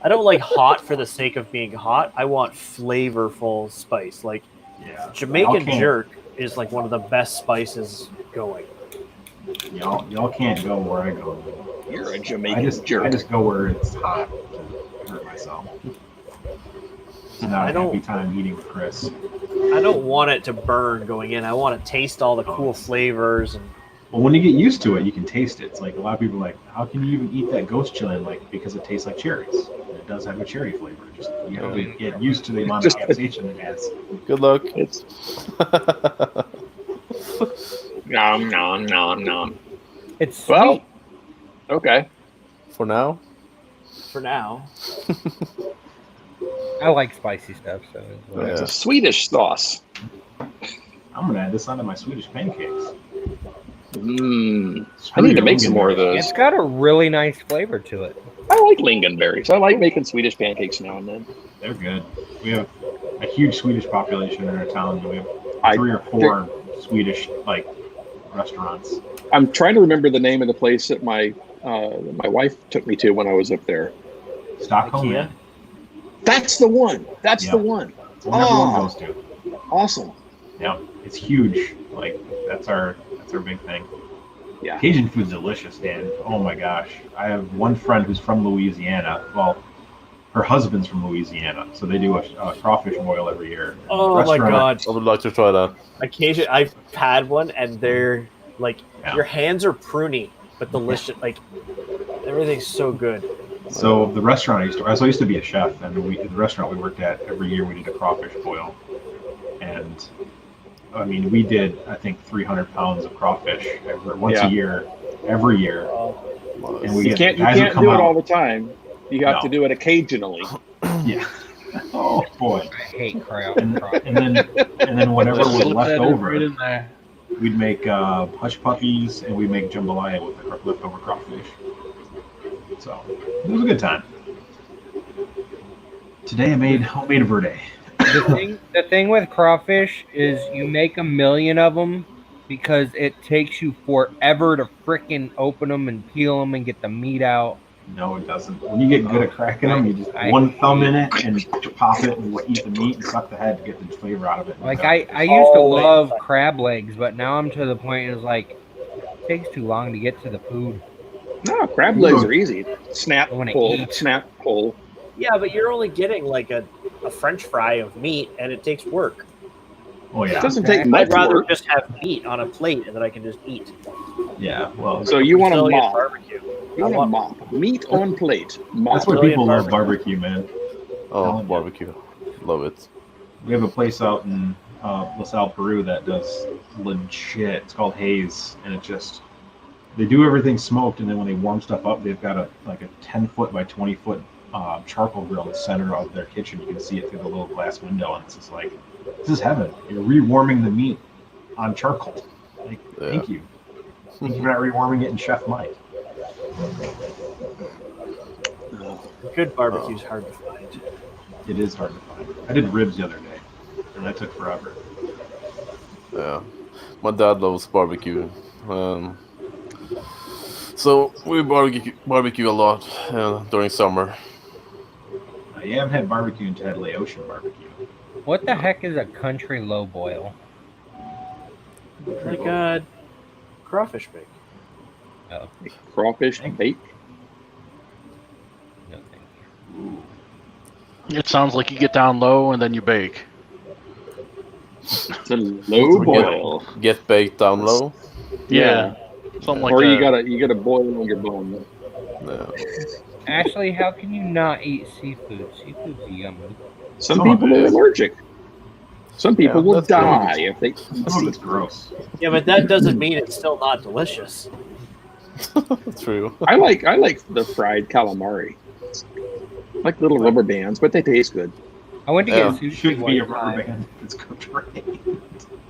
Speaker 2: I don't like hot for the sake of being hot. I want flavorful spice. Like
Speaker 8: Yeah.
Speaker 2: Jamaican
Speaker 8: Y'all can't-
Speaker 2: jerk is like one of the best spices going.
Speaker 8: Y'all can't go where I go.
Speaker 12: You're a
Speaker 8: I
Speaker 12: Jamaican
Speaker 8: just
Speaker 12: jerk.
Speaker 8: go where it's hot to hurt myself. It's not
Speaker 2: I
Speaker 8: a
Speaker 2: don't-
Speaker 8: happy time eating with Chris.
Speaker 2: I don't want it to burn going in. I want to taste all the cool flavors and.
Speaker 8: But when you get used to it, you can taste it. It's like a lot of people are like, how can you even eat that ghost chili? Like, because it tastes like cherries. And it does have a cherry flavor. Just you have to get used to the amount of capsaicin it has.
Speaker 1: Good luck.
Speaker 12: It's nom nom nom nom.
Speaker 4: It's sweet.
Speaker 12: Well, okay.
Speaker 1: For now.
Speaker 2: For now,
Speaker 4: I like spicy stuff, so it's
Speaker 12: It's
Speaker 4: whatever.
Speaker 12: a Swedish sauce.
Speaker 8: I'm gonna add this onto my Swedish pancakes.
Speaker 12: I need to make some more of
Speaker 4: It's
Speaker 12: those.
Speaker 4: got a really nice flavor to it.
Speaker 12: I like lingonberries. I like making Swedish pancakes now and then.
Speaker 8: They're good. We have a huge Swedish population in our town. We have
Speaker 12: I-
Speaker 8: 3 or 4 Swedish like restaurants.
Speaker 12: I'm trying to remember the name of the place that my wife took me to when I was up there.
Speaker 8: Stockholm.
Speaker 2: IKEA?
Speaker 8: Yeah.
Speaker 12: That's the one. That's the one.
Speaker 8: It's one everyone goes to.
Speaker 12: Awesome.
Speaker 8: Yeah, it's huge. Like that's our big thing.
Speaker 12: Yeah.
Speaker 8: Cajun food's delicious, Dan. Oh my gosh. I have one friend who's from Louisiana. Well, her husband's from Louisiana, so they do a crawfish boil every year.
Speaker 2: Oh my god!
Speaker 1: I would like to try that.
Speaker 2: Occasionally, I've had one, and they're like your hands are pruny, but delicious. Like everything's so good.
Speaker 8: So the restaurant I used to be a chef, and the restaurant we worked at every year we did a crawfish boil, and I mean we did I think 300 pounds of crawfish once a year, every year. And
Speaker 12: You can't do it all the time. You have to do it occasionally.
Speaker 8: Yeah. Oh boy.
Speaker 4: I hate crab.
Speaker 8: And then whatever was
Speaker 11: Slip
Speaker 8: left
Speaker 11: that
Speaker 8: over,
Speaker 11: right in there.
Speaker 8: we'd make hush puppies and we'd make jambalaya with the leftover crawfish. So it was a good time. Today I made homemade verde.
Speaker 4: The thing with crawfish is you make 1,000,000 of them because it takes you forever to frickin' open them and peel them and get the meat out.
Speaker 8: No, it doesn't. When you get good at cracking them, you just one thumb in it and pop it and eat the meat and suck the head to get the flavor out of it.
Speaker 4: Like I used to love crab legs, but now I'm to the point it's like it takes too long to get to the food.
Speaker 12: No, crab legs are easy. Snap,
Speaker 4: I wanna
Speaker 12: pull,
Speaker 4: eat.
Speaker 12: snap, pull.
Speaker 2: Yeah, but you're only getting like a French fry of meat, and it takes work.
Speaker 8: Oh yeah.
Speaker 12: It doesn't take much
Speaker 2: I'd rather
Speaker 12: work.
Speaker 2: just have meat on a plate and that I can just eat.
Speaker 8: Yeah, well.
Speaker 12: So you want to
Speaker 2: Brazilian
Speaker 12: mop?
Speaker 2: barbecue.
Speaker 12: You want to mop meat on plate. Mop.
Speaker 8: That's why people love barbecue, man.
Speaker 1: Oh, barbecue. Love it.
Speaker 8: We have a place out in La Salle, Peru that does legit. It's called Hayes, and it just they do everything smoked, and then when they warm stuff up, they've got a 10-foot by 20-foot charcoal grill in the center of their kitchen. You can see it through the little glass window, and it's just like this is heaven. You're rewarming the meat on charcoal. Like, thank you. Thank you for not rewarming it in Chef Mike.
Speaker 2: Good barbecue's hard to find.
Speaker 8: It is hard to find. I did ribs the other day, and that took forever.
Speaker 1: Yeah, my dad loves barbecue. So we barbecue a lot during summer.
Speaker 8: You haven't had barbecue until had Laotian barbecue.
Speaker 4: What the heck is a country low boil?
Speaker 2: Like a crawfish bake.
Speaker 4: Oh.
Speaker 12: Crawfish bake.
Speaker 4: No, thank you.
Speaker 11: It sounds like you get down low and then you bake.
Speaker 12: It's a low boil.
Speaker 1: Get baked down low.
Speaker 11: Yeah. Something like
Speaker 12: or
Speaker 11: that.
Speaker 12: you gotta boil on your bone.
Speaker 1: No.
Speaker 4: Ashley, how can you not eat seafood? Seafood's yummy.
Speaker 12: Some people are allergic. Some people will
Speaker 1: that's
Speaker 12: die
Speaker 1: gross.
Speaker 12: if they eat
Speaker 8: Some of it's
Speaker 12: seafood.
Speaker 8: gross.
Speaker 2: Yeah, but that doesn't mean it's still not delicious.
Speaker 1: True.
Speaker 12: I like the fried calamari. Like little rubber bands, but they taste good.
Speaker 4: I went to get sushi
Speaker 8: Should be a
Speaker 4: one
Speaker 8: rubber
Speaker 4: time.
Speaker 8: band. It's cooked right.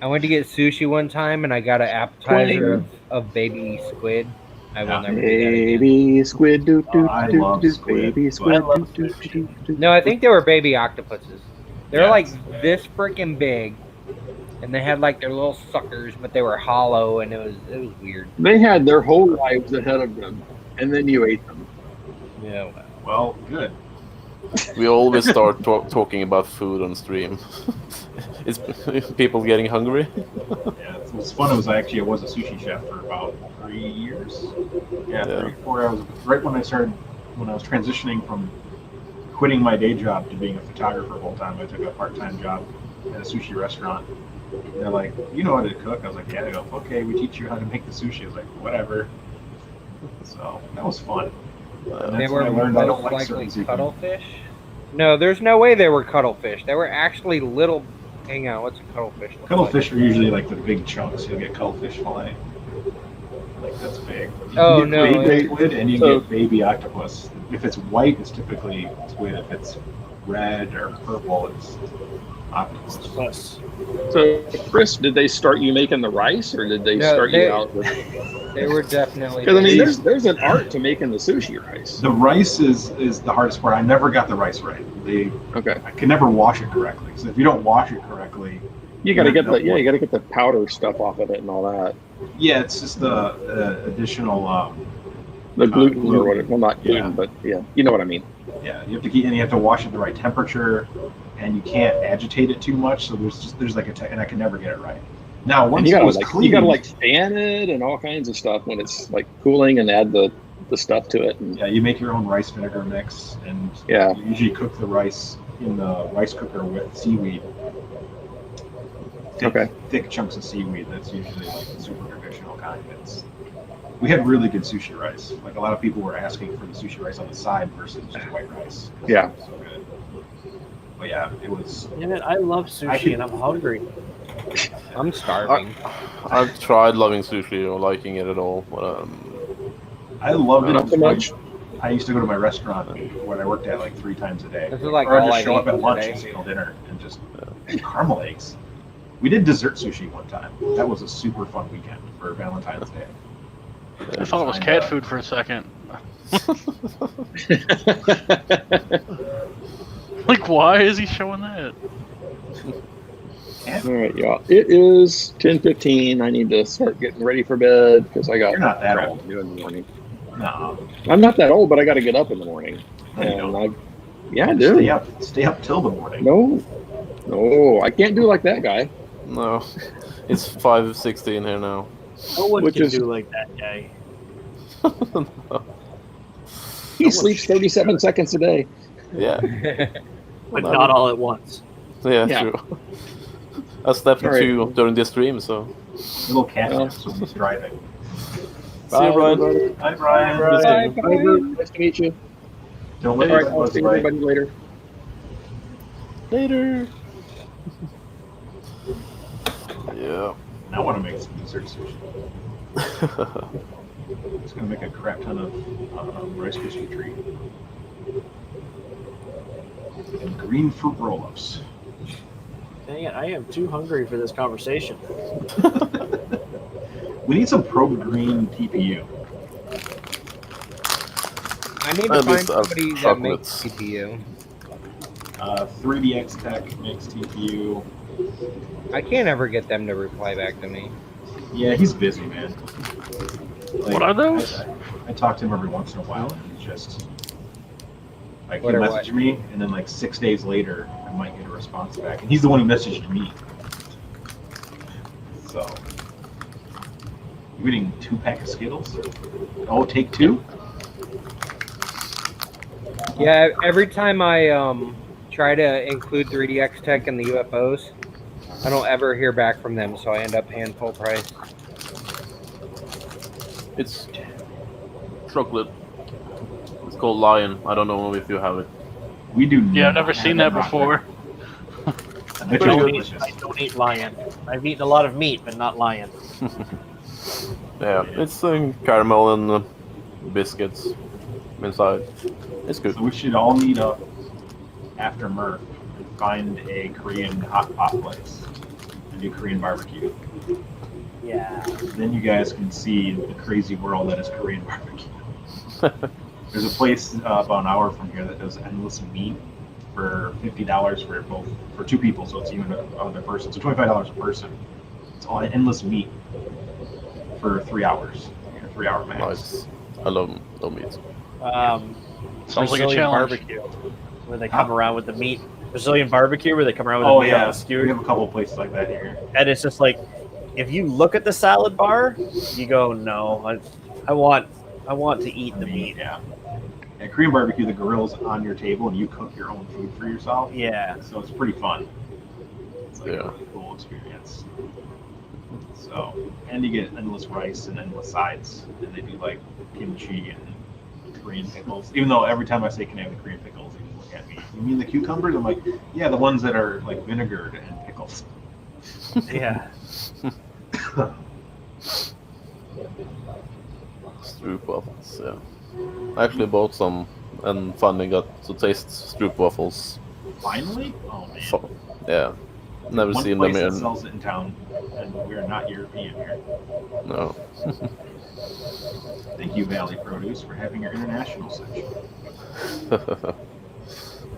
Speaker 4: I went to get sushi one time and I got an appetizer of baby squid. I will never do that again.
Speaker 12: Baby squid, do do
Speaker 8: I
Speaker 12: do
Speaker 8: love
Speaker 12: do.
Speaker 8: squid.
Speaker 12: Baby
Speaker 2: I
Speaker 12: squid,
Speaker 2: love
Speaker 12: do do do do.
Speaker 4: No, I think they were baby octopuses. They're
Speaker 8: Yeah.
Speaker 4: like this freaking big, and they had like their little suckers, but they were hollow, and it was weird.
Speaker 12: They had their whole lives ahead of them, and then you ate them.
Speaker 4: Yeah.
Speaker 8: Well, good.
Speaker 1: We always start talking about food on stream. Is people getting hungry?
Speaker 8: Yeah, what's fun was I was a sushi chef for about 3 years. Yeah, 3 or 4 hours. Right when I was transitioning from quitting my day job to being a photographer full time, I took a part-time job at a sushi restaurant. And they're like, "You know how to cook?" I was like, "Yeah." They go, "Okay, we teach you how to make the sushi." I was like, "Whatever." So that was fun. And
Speaker 4: They
Speaker 8: that's
Speaker 4: were
Speaker 8: when I learned I don't
Speaker 4: most
Speaker 8: like
Speaker 4: likely
Speaker 8: certain seafood.
Speaker 4: cuttlefish. No, there's no way they were cuttlefish. They were actually little. Hang on, what's a cuttlefish? look
Speaker 8: Cuttlefish are usually like the big chunks. You'll get cuttlefish fillet. Like that's big. You
Speaker 4: Oh,
Speaker 8: can get
Speaker 4: no,
Speaker 8: baby
Speaker 4: it-
Speaker 8: squid and you
Speaker 12: so-
Speaker 8: get baby octopus. If it's white, it's typically squid. If it's red or purple, it's octopus.
Speaker 2: Plus,
Speaker 12: So, Chris, did they start you making the rice, or did they
Speaker 4: No,
Speaker 12: start
Speaker 4: they-
Speaker 12: you out with?
Speaker 4: They were definitely.
Speaker 12: Because I mean,
Speaker 4: baby.
Speaker 12: there's an art to making the sushi rice.
Speaker 8: The rice is the hardest part. I never got the rice right.
Speaker 12: Okay,
Speaker 8: I can never wash it correctly. So if you don't wash it correctly,
Speaker 12: you got to get
Speaker 8: the
Speaker 12: you got to get the powder stuff off of it and all that.
Speaker 8: yeah, it's just the additional
Speaker 12: The gluten or
Speaker 8: gluten.
Speaker 12: whatever. Well, not gluten,
Speaker 8: Yeah.
Speaker 12: but yeah, you know what I mean.
Speaker 8: Yeah, you have to wash it the right temperature, and you can't agitate it too much. So there's like and I can never get it right. Now
Speaker 12: And
Speaker 8: once
Speaker 12: you
Speaker 8: it
Speaker 12: gotta
Speaker 8: was
Speaker 12: like
Speaker 8: clean,
Speaker 12: fan it and all kinds of stuff when it's like cooling, and add the stuff to it. And,
Speaker 8: yeah, you make your own rice vinegar mix, and
Speaker 12: yeah,
Speaker 8: you usually cook the rice in the rice cooker with seaweed. Thick chunks of seaweed. That's usually like the super traditional kind. We had really good sushi rice. Like a lot of people were asking for the sushi rice on the side versus just white rice.
Speaker 12: Yeah.
Speaker 8: So good. But yeah, it was.
Speaker 2: Damn it, I love sushi and I'm hungry.
Speaker 4: I'm starving.
Speaker 1: I've tried loving sushi or liking it at all, but
Speaker 8: I loved it.
Speaker 12: Not so much.
Speaker 8: I used to go to my restaurant when I worked at like 3 times a day.
Speaker 4: This is like
Speaker 8: or I'd
Speaker 4: all
Speaker 8: just
Speaker 4: I've
Speaker 8: show up at
Speaker 4: eaten
Speaker 8: lunch
Speaker 4: today.
Speaker 8: and steal dinner and just caramel eggs. We did dessert sushi one time. That was a super fun weekend for Valentine's Day.
Speaker 11: I thought it was cat food for a second. Like, why is he showing that?
Speaker 12: All right, y'all. It is 10:15. I need to start getting ready for bed because I got
Speaker 8: You're not that
Speaker 12: crap
Speaker 8: old.
Speaker 12: to do in the morning.
Speaker 8: No.
Speaker 12: I'm not that old, but I got to get up in the morning.
Speaker 8: No, you don't.
Speaker 12: Yeah, I do.
Speaker 8: Stay up till the morning.
Speaker 12: No, I can't do like that guy.
Speaker 1: no, it's 5:16 here now.
Speaker 2: No one
Speaker 12: Which
Speaker 2: can
Speaker 12: is-
Speaker 2: do like that guy.
Speaker 12: He sleeps 37 seconds a day.
Speaker 1: Yeah,
Speaker 2: But not all at once.
Speaker 1: yeah,
Speaker 12: Yeah.
Speaker 1: true. I slept
Speaker 12: All right.
Speaker 1: 2 during this stream, so.
Speaker 8: Little cat naps when he's driving.
Speaker 1: See you, Brian.
Speaker 12: everybody.
Speaker 8: Hi, Brian.
Speaker 1: Good seeing you.
Speaker 12: Bye, Bert. Nice to meet you.
Speaker 8: Don't let
Speaker 12: All right,
Speaker 8: that
Speaker 12: I'll
Speaker 8: buzz
Speaker 12: see
Speaker 8: right.
Speaker 12: everybody later.
Speaker 1: Later. Yeah.
Speaker 8: I want to make some dessert sushi. It's gonna make a crap ton of Rice Krispie treat and green fruit roll-ups.
Speaker 2: Dang it, I am too hungry for this conversation.
Speaker 8: We need some Pro Green TPU.
Speaker 4: I need to
Speaker 1: At
Speaker 4: find
Speaker 1: least I've
Speaker 4: somebody that
Speaker 1: chocolate.
Speaker 4: makes CPU.
Speaker 8: 3DX Tech makes TPU.
Speaker 4: I can't ever get them to reply back to me.
Speaker 8: Yeah, he's busy, man.
Speaker 11: What are those?
Speaker 8: I talk to him every once in a while, and he's just like
Speaker 4: What
Speaker 8: he'll
Speaker 4: or
Speaker 8: message
Speaker 4: what?
Speaker 8: me, and then like 6 days later, I might get a response back, and he's the one who messaged me. So, you eating 2-pack of Skittles? Oh, take 2?
Speaker 4: Yeah, every time I try to include 3DX Tech in the UFOs, I don't ever hear back from them, so I end up paying full price.
Speaker 1: It's chocolate. It's called Lion. I don't know if you have it.
Speaker 8: We do.
Speaker 11: Yeah, I've never seen that before.
Speaker 8: I bet
Speaker 2: I
Speaker 8: you
Speaker 2: don't,
Speaker 8: it's
Speaker 2: eat,
Speaker 8: delicious.
Speaker 2: I don't eat lion. I've eaten a lot of meat, but not lion.
Speaker 1: Yeah, it's caramel and biscuits inside. It's good.
Speaker 8: So we should all meet up after Murph and find a Korean hot pot place and do Korean barbecue.
Speaker 2: Yeah.
Speaker 8: Then you guys can see the crazy world that is Korean barbecue. There's a place about an hour from here that does endless meat for $50 for 2 people, so it's you and another person. So $25 a person. It's all endless meat for 3 hours. 3-hour max.
Speaker 1: Nice. I love meat.
Speaker 11: Sounds like a
Speaker 2: Brazilian
Speaker 11: challenge.
Speaker 2: barbecue, where they come around with the meat. Brazilian barbecue, where they come around with
Speaker 8: Oh
Speaker 2: the meat on
Speaker 8: yeah,
Speaker 2: a skewer.
Speaker 8: we have a couple of places like that here.
Speaker 2: And it's just like, if you look at the salad bar, you go, no, I want to eat the meat.
Speaker 8: Yeah. At Korean barbecue, the grill's on your table and you cook your own food for yourself.
Speaker 2: Yeah.
Speaker 8: So it's pretty fun. It's like
Speaker 1: Yeah.
Speaker 8: a really cool experience. So, and you get endless rice and endless sides, and they do like kimchi and Korean pickles. Even though every time I say, "Can I have the Korean pickles?" they just look at me. You mean the cucumbers? I'm like, yeah, the ones that are like vinegared and pickles.
Speaker 2: Yeah.
Speaker 1: Stroop waffles, yeah. I actually bought some and finally got to taste Stroop waffles.
Speaker 8: Finally? Oh man.
Speaker 1: So, yeah. Never
Speaker 8: One
Speaker 1: seen
Speaker 8: place
Speaker 1: them
Speaker 8: that
Speaker 1: in.
Speaker 8: sells it in town, and we're not European here.
Speaker 1: No.
Speaker 8: Thank you, Valley Produce, for having your international section.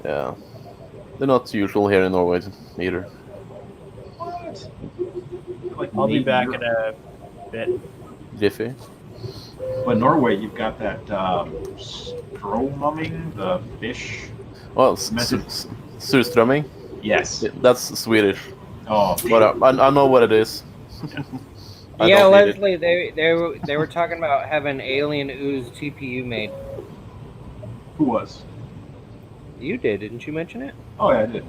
Speaker 1: Yeah. They're not usual here in Norway either.
Speaker 8: What? Like
Speaker 2: I'll be
Speaker 8: made
Speaker 2: back
Speaker 8: in
Speaker 2: in
Speaker 8: Europe.
Speaker 2: a bit.
Speaker 1: Jiffy?
Speaker 8: But Norway, you've got that stromumming, the fish.
Speaker 1: Well,
Speaker 8: Method.
Speaker 1: surströmming.
Speaker 8: Yes.
Speaker 1: That's Swedish.
Speaker 8: Oh,
Speaker 1: But I know what it is. I
Speaker 4: Yeah,
Speaker 1: don't eat it.
Speaker 4: Leslie, they were talking about having alien ooze TPU made.
Speaker 8: Who was?
Speaker 4: You did, didn't you mention it?
Speaker 8: Oh, yeah, I did.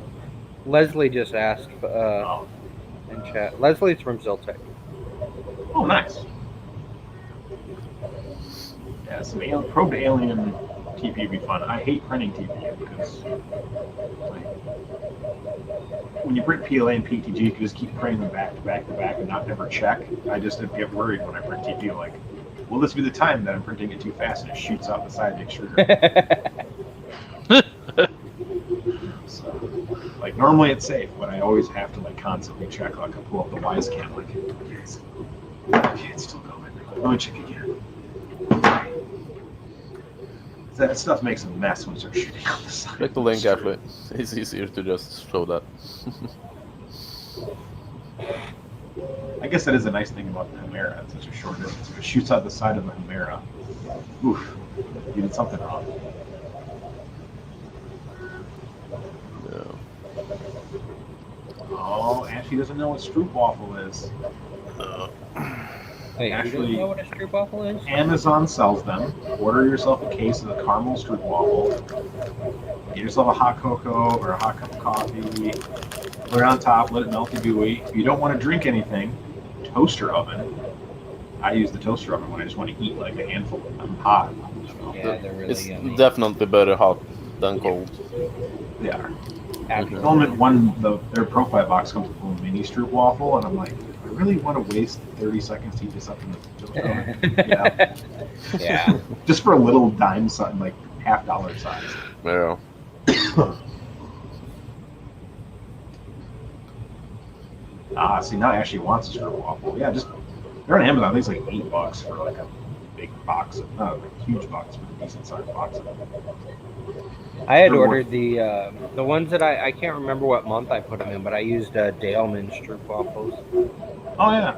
Speaker 4: Leslie just asked in chat. Leslie's from Ziltec.
Speaker 8: Oh, nice. Yeah, some probed alien TPU would be fun. I hate printing TPU because like, when you print PLA and PTG, you can just keep printing them back to back to back and not ever check. I just get worried when I print TPU, like, will this be the time that I'm printing it too fast and it shoots out the side of the extruder? So, like, normally it's safe, but I always have to like constantly check. Like, I pull up the wise cam, like, okay, it's still going. Let me check again. That stuff makes a mess when you're shooting on the side.
Speaker 1: Click the link, Ashley. It's easier to just show that.
Speaker 8: I guess that is a nice thing about the Hemera. It's such a short distance. If it shoots out the side of the Hemera, oof, you did something wrong.
Speaker 1: Yeah.
Speaker 8: Oh, Ashley doesn't know what stroopwafel is.
Speaker 4: Wait,
Speaker 8: Actually,
Speaker 4: you know what a stroopwafel is?
Speaker 8: Amazon sells them. Order yourself a case of the caramel stroopwafel. Get yourself a hot cocoa or a hot cup of coffee. Put it on top, let it melt and gooey. If you don't want to drink anything, toaster oven. I use the toaster oven when I just want to eat like a handful of them hot. So.
Speaker 4: Yeah, they're really
Speaker 1: It's
Speaker 4: yummy.
Speaker 1: definitely better hot than cold.
Speaker 8: They are. Element one, their profile box comes with a little mini stroopwafel, and I'm like, do I really want to waste 30 seconds to heat this up in the toaster oven? Yeah.
Speaker 4: Yeah.
Speaker 8: Just for a little dime something, like $50 size.
Speaker 1: Yeah.
Speaker 8: See, now Ashley wants a stroopwafel. Yeah, just they're on Amazon. I think it's like $8 for like a big box, not like a huge box, but a decent sized box.
Speaker 4: I had ordered the ones that I can't remember what month I put them in, but I used Daleman stroopwafels.
Speaker 8: Oh yeah.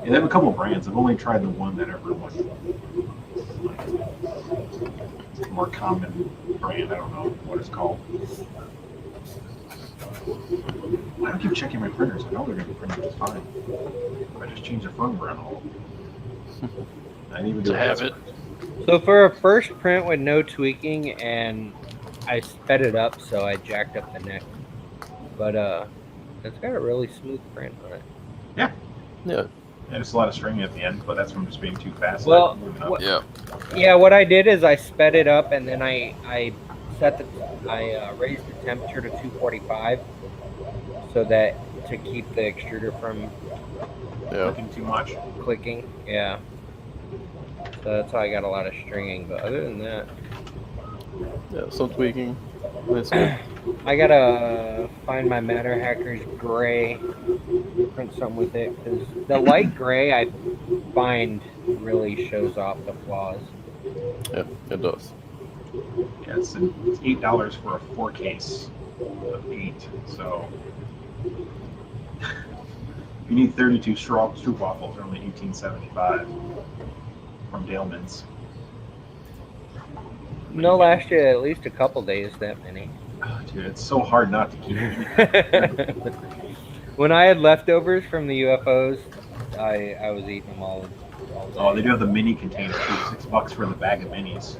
Speaker 8: Yeah, they have a couple of brands. I've only tried the one that everyone like, more common brand. I don't know what it's called. I don't keep checking my printers. I know they're going to be printing just fine. I just change the firmware on all of them. I didn't even do
Speaker 11: it.
Speaker 4: So for a first print with no tweaking, and I sped it up, so I jacked up the neck. But it's got a really smooth print on it.
Speaker 8: Yeah.
Speaker 1: Yeah.
Speaker 8: Yeah, just a lot of stringing at the end, but that's from just being too fast.
Speaker 4: Well,
Speaker 1: yeah.
Speaker 4: What I did is I sped it up, and then I raised the temperature to 245, so that to keep the extruder from
Speaker 8: clicking too much.
Speaker 4: Clicking, yeah. So that's how I got a lot of stringing. But other than that,
Speaker 1: yeah, some tweaking. That's good.
Speaker 4: I gotta find my Matter Hackers gray, print something with it, because the light gray I find really shows off the flaws.
Speaker 1: Yeah, it does.
Speaker 8: Yeah, it's $8 for a 4 case of 8. So if you need 32 stroopwafels, they're only $18.75 from Daleman's.
Speaker 4: No, last year at least a couple days that many.
Speaker 8: Oh, dude, it's so hard not to keep eating.
Speaker 4: When I had leftovers from the UFOs, I was eating them all day.
Speaker 8: Oh, they do have the mini container too. $6 for the bag of minis.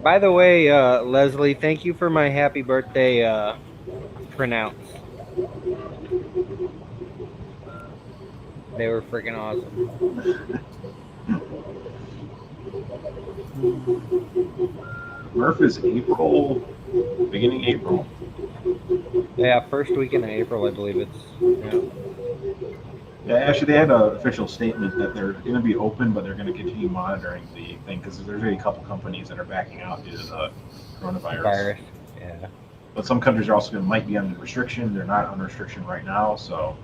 Speaker 4: By the way, Leslie, thank you for my happy birthday printouts. They were freaking awesome.
Speaker 8: Murph is April, beginning April.
Speaker 4: Yeah, first weekend of April, I believe it's. Yeah.
Speaker 8: Yeah, actually, they had an official statement that they're going to be open, but they're going to continue monitoring the thing because there's already a couple companies that are backing out due to the coronavirus.
Speaker 4: Yeah.
Speaker 8: But some countries are also might be under restriction. They're not under restriction right now, so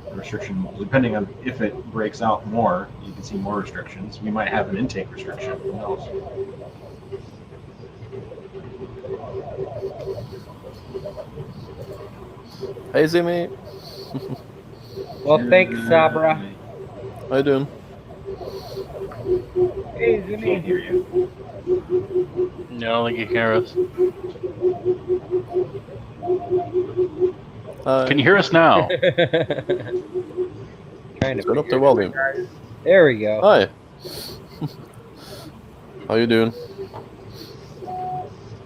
Speaker 8: the restriction, depending on if it breaks out more, you can see more restrictions. We might have an intake restriction. Who knows?
Speaker 1: Hey, Zimmy.
Speaker 4: Well, thanks, Sabra.
Speaker 1: How you doing?
Speaker 4: Hey,
Speaker 8: I can't hear you.
Speaker 11: No, I don't think you can hear us.
Speaker 1: Hi.
Speaker 11: Can you hear us now?
Speaker 4: Trying to
Speaker 1: Turn up the
Speaker 4: figure it
Speaker 1: volume.
Speaker 4: out. There we go.
Speaker 1: Hi. How you doing?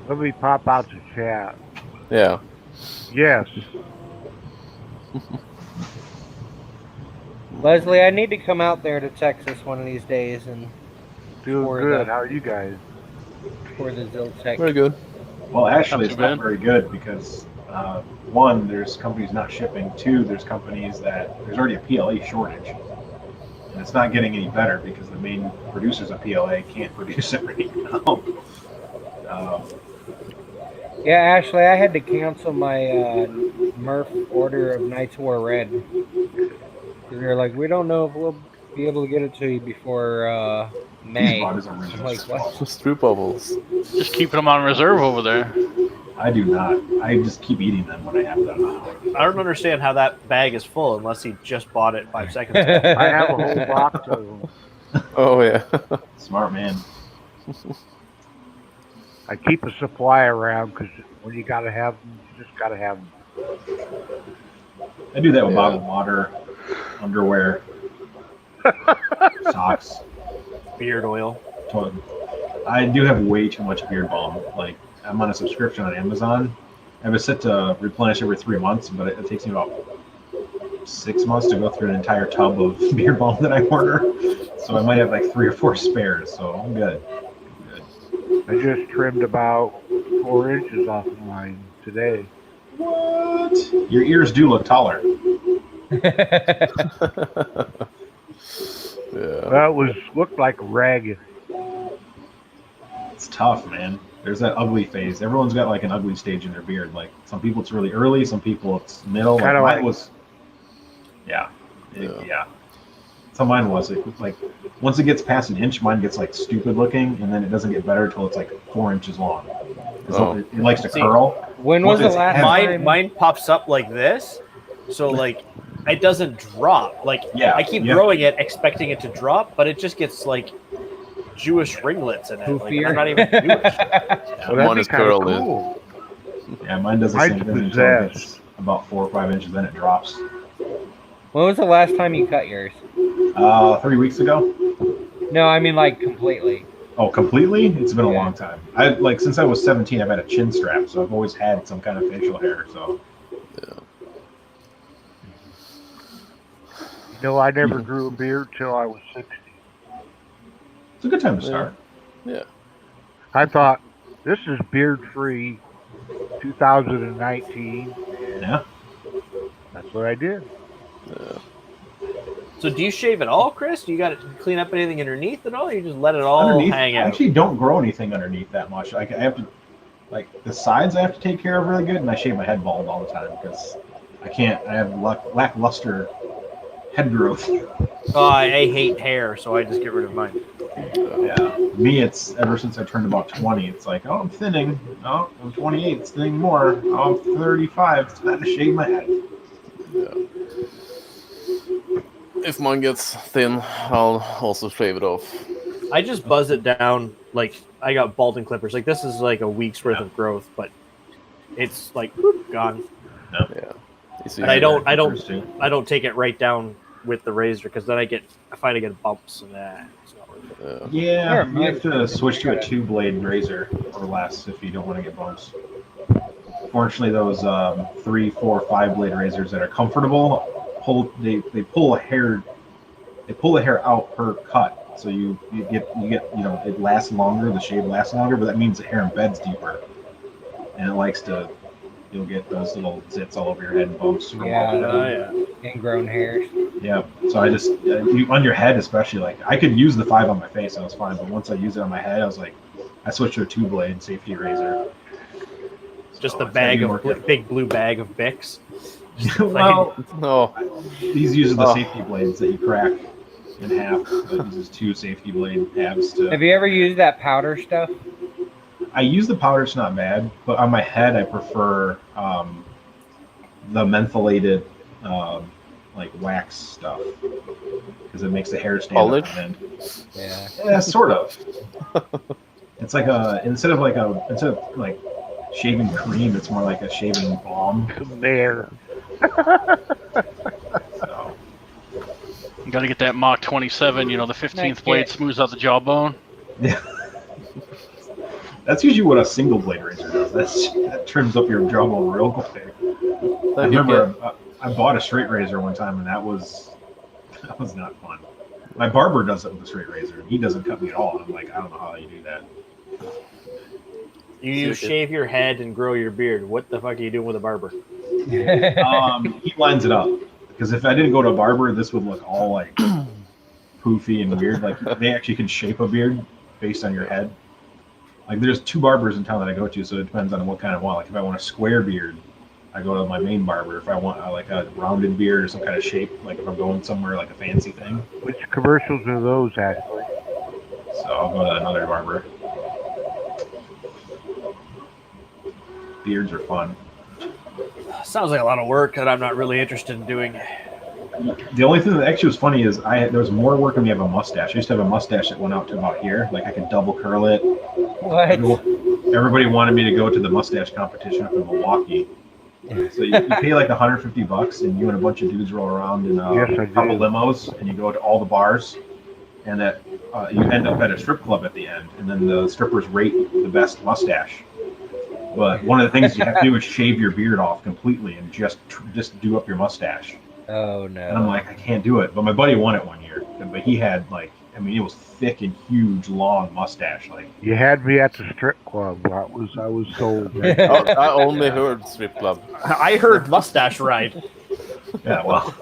Speaker 13: Let me pop out the chat.
Speaker 1: Yeah.
Speaker 13: Yes.
Speaker 4: Leslie, I need to come out there to Texas one of these days and
Speaker 13: Doing
Speaker 4: for
Speaker 13: good.
Speaker 4: the
Speaker 13: How are you guys?
Speaker 4: for the Ziltech.
Speaker 1: Very good.
Speaker 8: Well, actually,
Speaker 11: Not
Speaker 8: it's
Speaker 11: too
Speaker 8: not
Speaker 11: bad.
Speaker 8: very good because one, there's companies not shipping. Two, there's companies that there's already a PLA shortage, and it's not getting any better because the main producers of PLA can't produce it right now.
Speaker 4: Yeah, Ashley, I had to cancel my Murph order of Knights War Red. They're like, we don't know if we'll be able to get it to you before May.
Speaker 8: Bought his
Speaker 4: I'm
Speaker 8: original.
Speaker 4: like, what?
Speaker 1: Just true bubbles.
Speaker 11: Just keeping them on reserve over there.
Speaker 8: I do not. I just keep eating them when I have them.
Speaker 2: I don't understand how that bag is full unless he just bought it 5 seconds ago.
Speaker 13: I have a whole box of them.
Speaker 1: Oh yeah.
Speaker 8: Smart man.
Speaker 13: I keep a supply around because when you gotta have them, you just gotta have them.
Speaker 8: I do that with
Speaker 1: Yeah.
Speaker 8: bottled water, underwear, socks.
Speaker 2: Beard oil.
Speaker 8: I do have way too much beard balm. Like, I'm on a subscription on Amazon. I have it set to replenish every 3 months, but it takes me about 6 months to go through an entire tub of beard balm that I order. So I might have like 3 or 4 spares. So I'm good.
Speaker 13: I just trimmed about 4 inches off of mine today.
Speaker 8: What? Your ears do look taller.
Speaker 1: Yeah.
Speaker 13: Well, it looked like ragged.
Speaker 8: It's tough, man. There's that ugly phase. Everyone's got like an ugly stage in their beard. Like some people it's really early, some people it's middle. Like
Speaker 13: Kinda
Speaker 8: mine
Speaker 13: like-
Speaker 8: was, yeah.
Speaker 1: Yeah.
Speaker 8: Yeah. So mine was like once it gets past an inch, mine gets like stupid looking, and then it doesn't get better until it's like 4 inches long. 'Cause
Speaker 1: Oh.
Speaker 8: It likes to
Speaker 2: See,
Speaker 8: curl.
Speaker 4: When was
Speaker 8: Once
Speaker 4: the
Speaker 8: it's
Speaker 4: last
Speaker 8: heavy-
Speaker 4: time?
Speaker 2: Mine pops up like this, so like it doesn't drop. Like
Speaker 8: Yeah,
Speaker 2: I keep
Speaker 8: yeah.
Speaker 2: growing it, expecting it to drop, but it just gets like Jewish ringlets in it. Like
Speaker 4: Poofier.
Speaker 2: I'm not even Jewish.
Speaker 13: Well, that'd
Speaker 1: Mine
Speaker 13: be
Speaker 1: is
Speaker 13: kinda
Speaker 1: curly.
Speaker 13: cool.
Speaker 8: Yeah, mine does the
Speaker 13: Mine's
Speaker 8: same thing until it
Speaker 13: possessed.
Speaker 8: gets about 4 or 5 inches, then it drops.
Speaker 4: When was the last time you cut yours?
Speaker 8: 3 weeks ago.
Speaker 4: No, I mean like completely.
Speaker 8: Oh, completely? It's been a
Speaker 4: Yeah.
Speaker 8: long time. I like since I was 17, I've had a chin strap, so I've always had some kind of facial hair. So
Speaker 13: You know, I never grew a beard till I was 60.
Speaker 8: it's a good time to start.
Speaker 1: Yeah.
Speaker 13: I thought, this is beard-free 2019.
Speaker 8: Yeah.
Speaker 13: That's what I did.
Speaker 1: Yeah.
Speaker 2: So do you shave it all, Chris? Do you got to clean up anything underneath at all? Or you just let it all
Speaker 8: Underneath,
Speaker 2: hang
Speaker 8: I
Speaker 2: out?
Speaker 8: actually don't grow anything underneath that much. Like I have to, like the sides, I have to take care of really good, and I shave my head bald all the time because I can't. I have lackluster head growth.
Speaker 2: Oh, I hate hair, so I just get rid of mine.
Speaker 8: Yeah, me, it's ever since I turned about 20. It's like, oh, I'm thinning. Oh, I'm 28. It's thinning more. Oh, I'm 35. It's time to shave my head.
Speaker 1: Yeah. If mine gets thin, I'll also shave it off.
Speaker 2: I just buzz it down. Like I got balding clippers. Like this is like a week's worth of growth, but it's like whoop, gone.
Speaker 1: Yeah.
Speaker 2: And I don't
Speaker 8: Interesting.
Speaker 2: take it right down with the razor because then I find I get bumps and that. It's not worth it.
Speaker 8: Yeah, you have to switch to a 2-blade razor or less if you don't want to get bumps. Fortunately, those 3, 4, 5-blade razors that are comfortable they pull a hair out per cut, so you get it lasts longer, the shave lasts longer, but that means the hair embeds deeper, and it likes to. You'll get those little zits all over your head and bumps. From
Speaker 4: Yeah, ingrown hairs.
Speaker 8: Yeah, so I just on your head especially. Like I could use the 5 on my face, I was fine, but once I used it on my head, I was like, I switched to a 2-blade safety razor.
Speaker 2: Just
Speaker 8: So
Speaker 2: the
Speaker 8: it's gotta
Speaker 2: bag
Speaker 8: be
Speaker 2: of
Speaker 8: more careful.
Speaker 2: big blue bag of Bics.
Speaker 8: Well,
Speaker 1: no,
Speaker 8: these uses the safety blades that you crack in half. So it uses 2 safety blade halves to.
Speaker 4: Have you ever used that powder stuff?
Speaker 8: I use the powder; it's not bad, but on my head, I prefer the mentholated, like wax stuff because it makes the hair stand
Speaker 1: Polish?
Speaker 8: up on end.
Speaker 4: Yeah.
Speaker 8: Sort of. It's like instead of like shaving cream, it's more like a shaving balm.
Speaker 13: There.
Speaker 8: So.
Speaker 11: You got to get that Mach 27. You know, the 15th blade smooths out the jawbone.
Speaker 8: Yeah. That's usually what a single blade razor does. That trims up your jawbone real quick. I remember I bought a straight razor one time, and that was not fun. My barber does it with a straight razor, and he doesn't cut me at all. And I'm like, I don't know how you do that.
Speaker 2: You shave your head and grow your beard. What the fuck are you doing with a barber?
Speaker 8: He lines it up because if I didn't go to a barber, this would look all like poofy and weird. Like they actually can shape a beard based on your head. Like there's 2 barbers in town that I go to, so it depends on what kind I want. Like if I want a square beard, I go to my main barber. If I want like a rounded beard or some kind of shape, like if I'm going somewhere like a fancy thing.
Speaker 13: Which commercials are those, Ashley?
Speaker 8: So I'll go to another barber. Beards are fun.
Speaker 2: Sounds like a lot of work that I'm not really interested in doing.
Speaker 8: The only thing that actually was funny is there was more work when you have a mustache. I used to have a mustache that went out to about here. Like I could double curl it.
Speaker 4: What?
Speaker 8: Everybody wanted me to go to the mustache competition up in Milwaukee. So you pay like $150, and you and a bunch of dudes roll around in a couple limos, and you go to all the bars, and that you end up at a strip club at the end, and then the strippers rate the best mustache. But one of the things you have to do is shave your beard off completely and just do up your mustache.
Speaker 4: Oh no!
Speaker 8: And I'm like, I can't do it. But my buddy won it one year, but he had it was thick and huge, long mustache. Like
Speaker 13: you had me at the strip club. I was sold.
Speaker 1: I only heard strip club.
Speaker 2: I heard mustache ride.
Speaker 8: Yeah, well,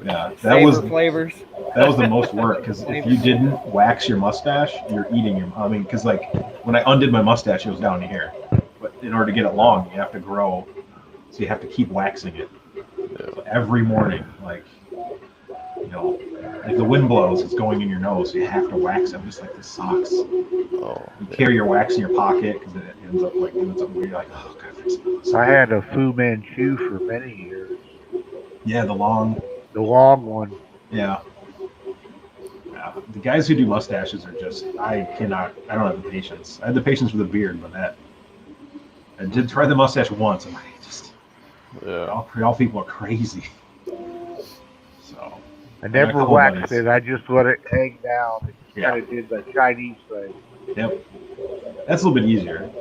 Speaker 8: yeah,
Speaker 4: flavors.
Speaker 8: That was the most work because if you didn't wax your mustache, you're eating your. I mean, because like when I undid my mustache, it was down to here. But in order to get it long, you have to grow, so you have to keep waxing it every morning. Like if the wind blows, it's going in your nose, so you have to wax them just like the socks. You carry your wax in your pocket because it ends up like doing something where you're like, oh god.
Speaker 13: I had a Fu Manchu for many years.
Speaker 8: Yeah, the long
Speaker 13: one.
Speaker 8: Yeah. The guys who do mustaches are just I don't have the patience. I had the patience for the beard, but I did try the mustache once, and all people are crazy. So
Speaker 13: I never waxed it. I just let it hang down. It kind of did the Chinese thing.
Speaker 8: Yep, that's a little bit easier.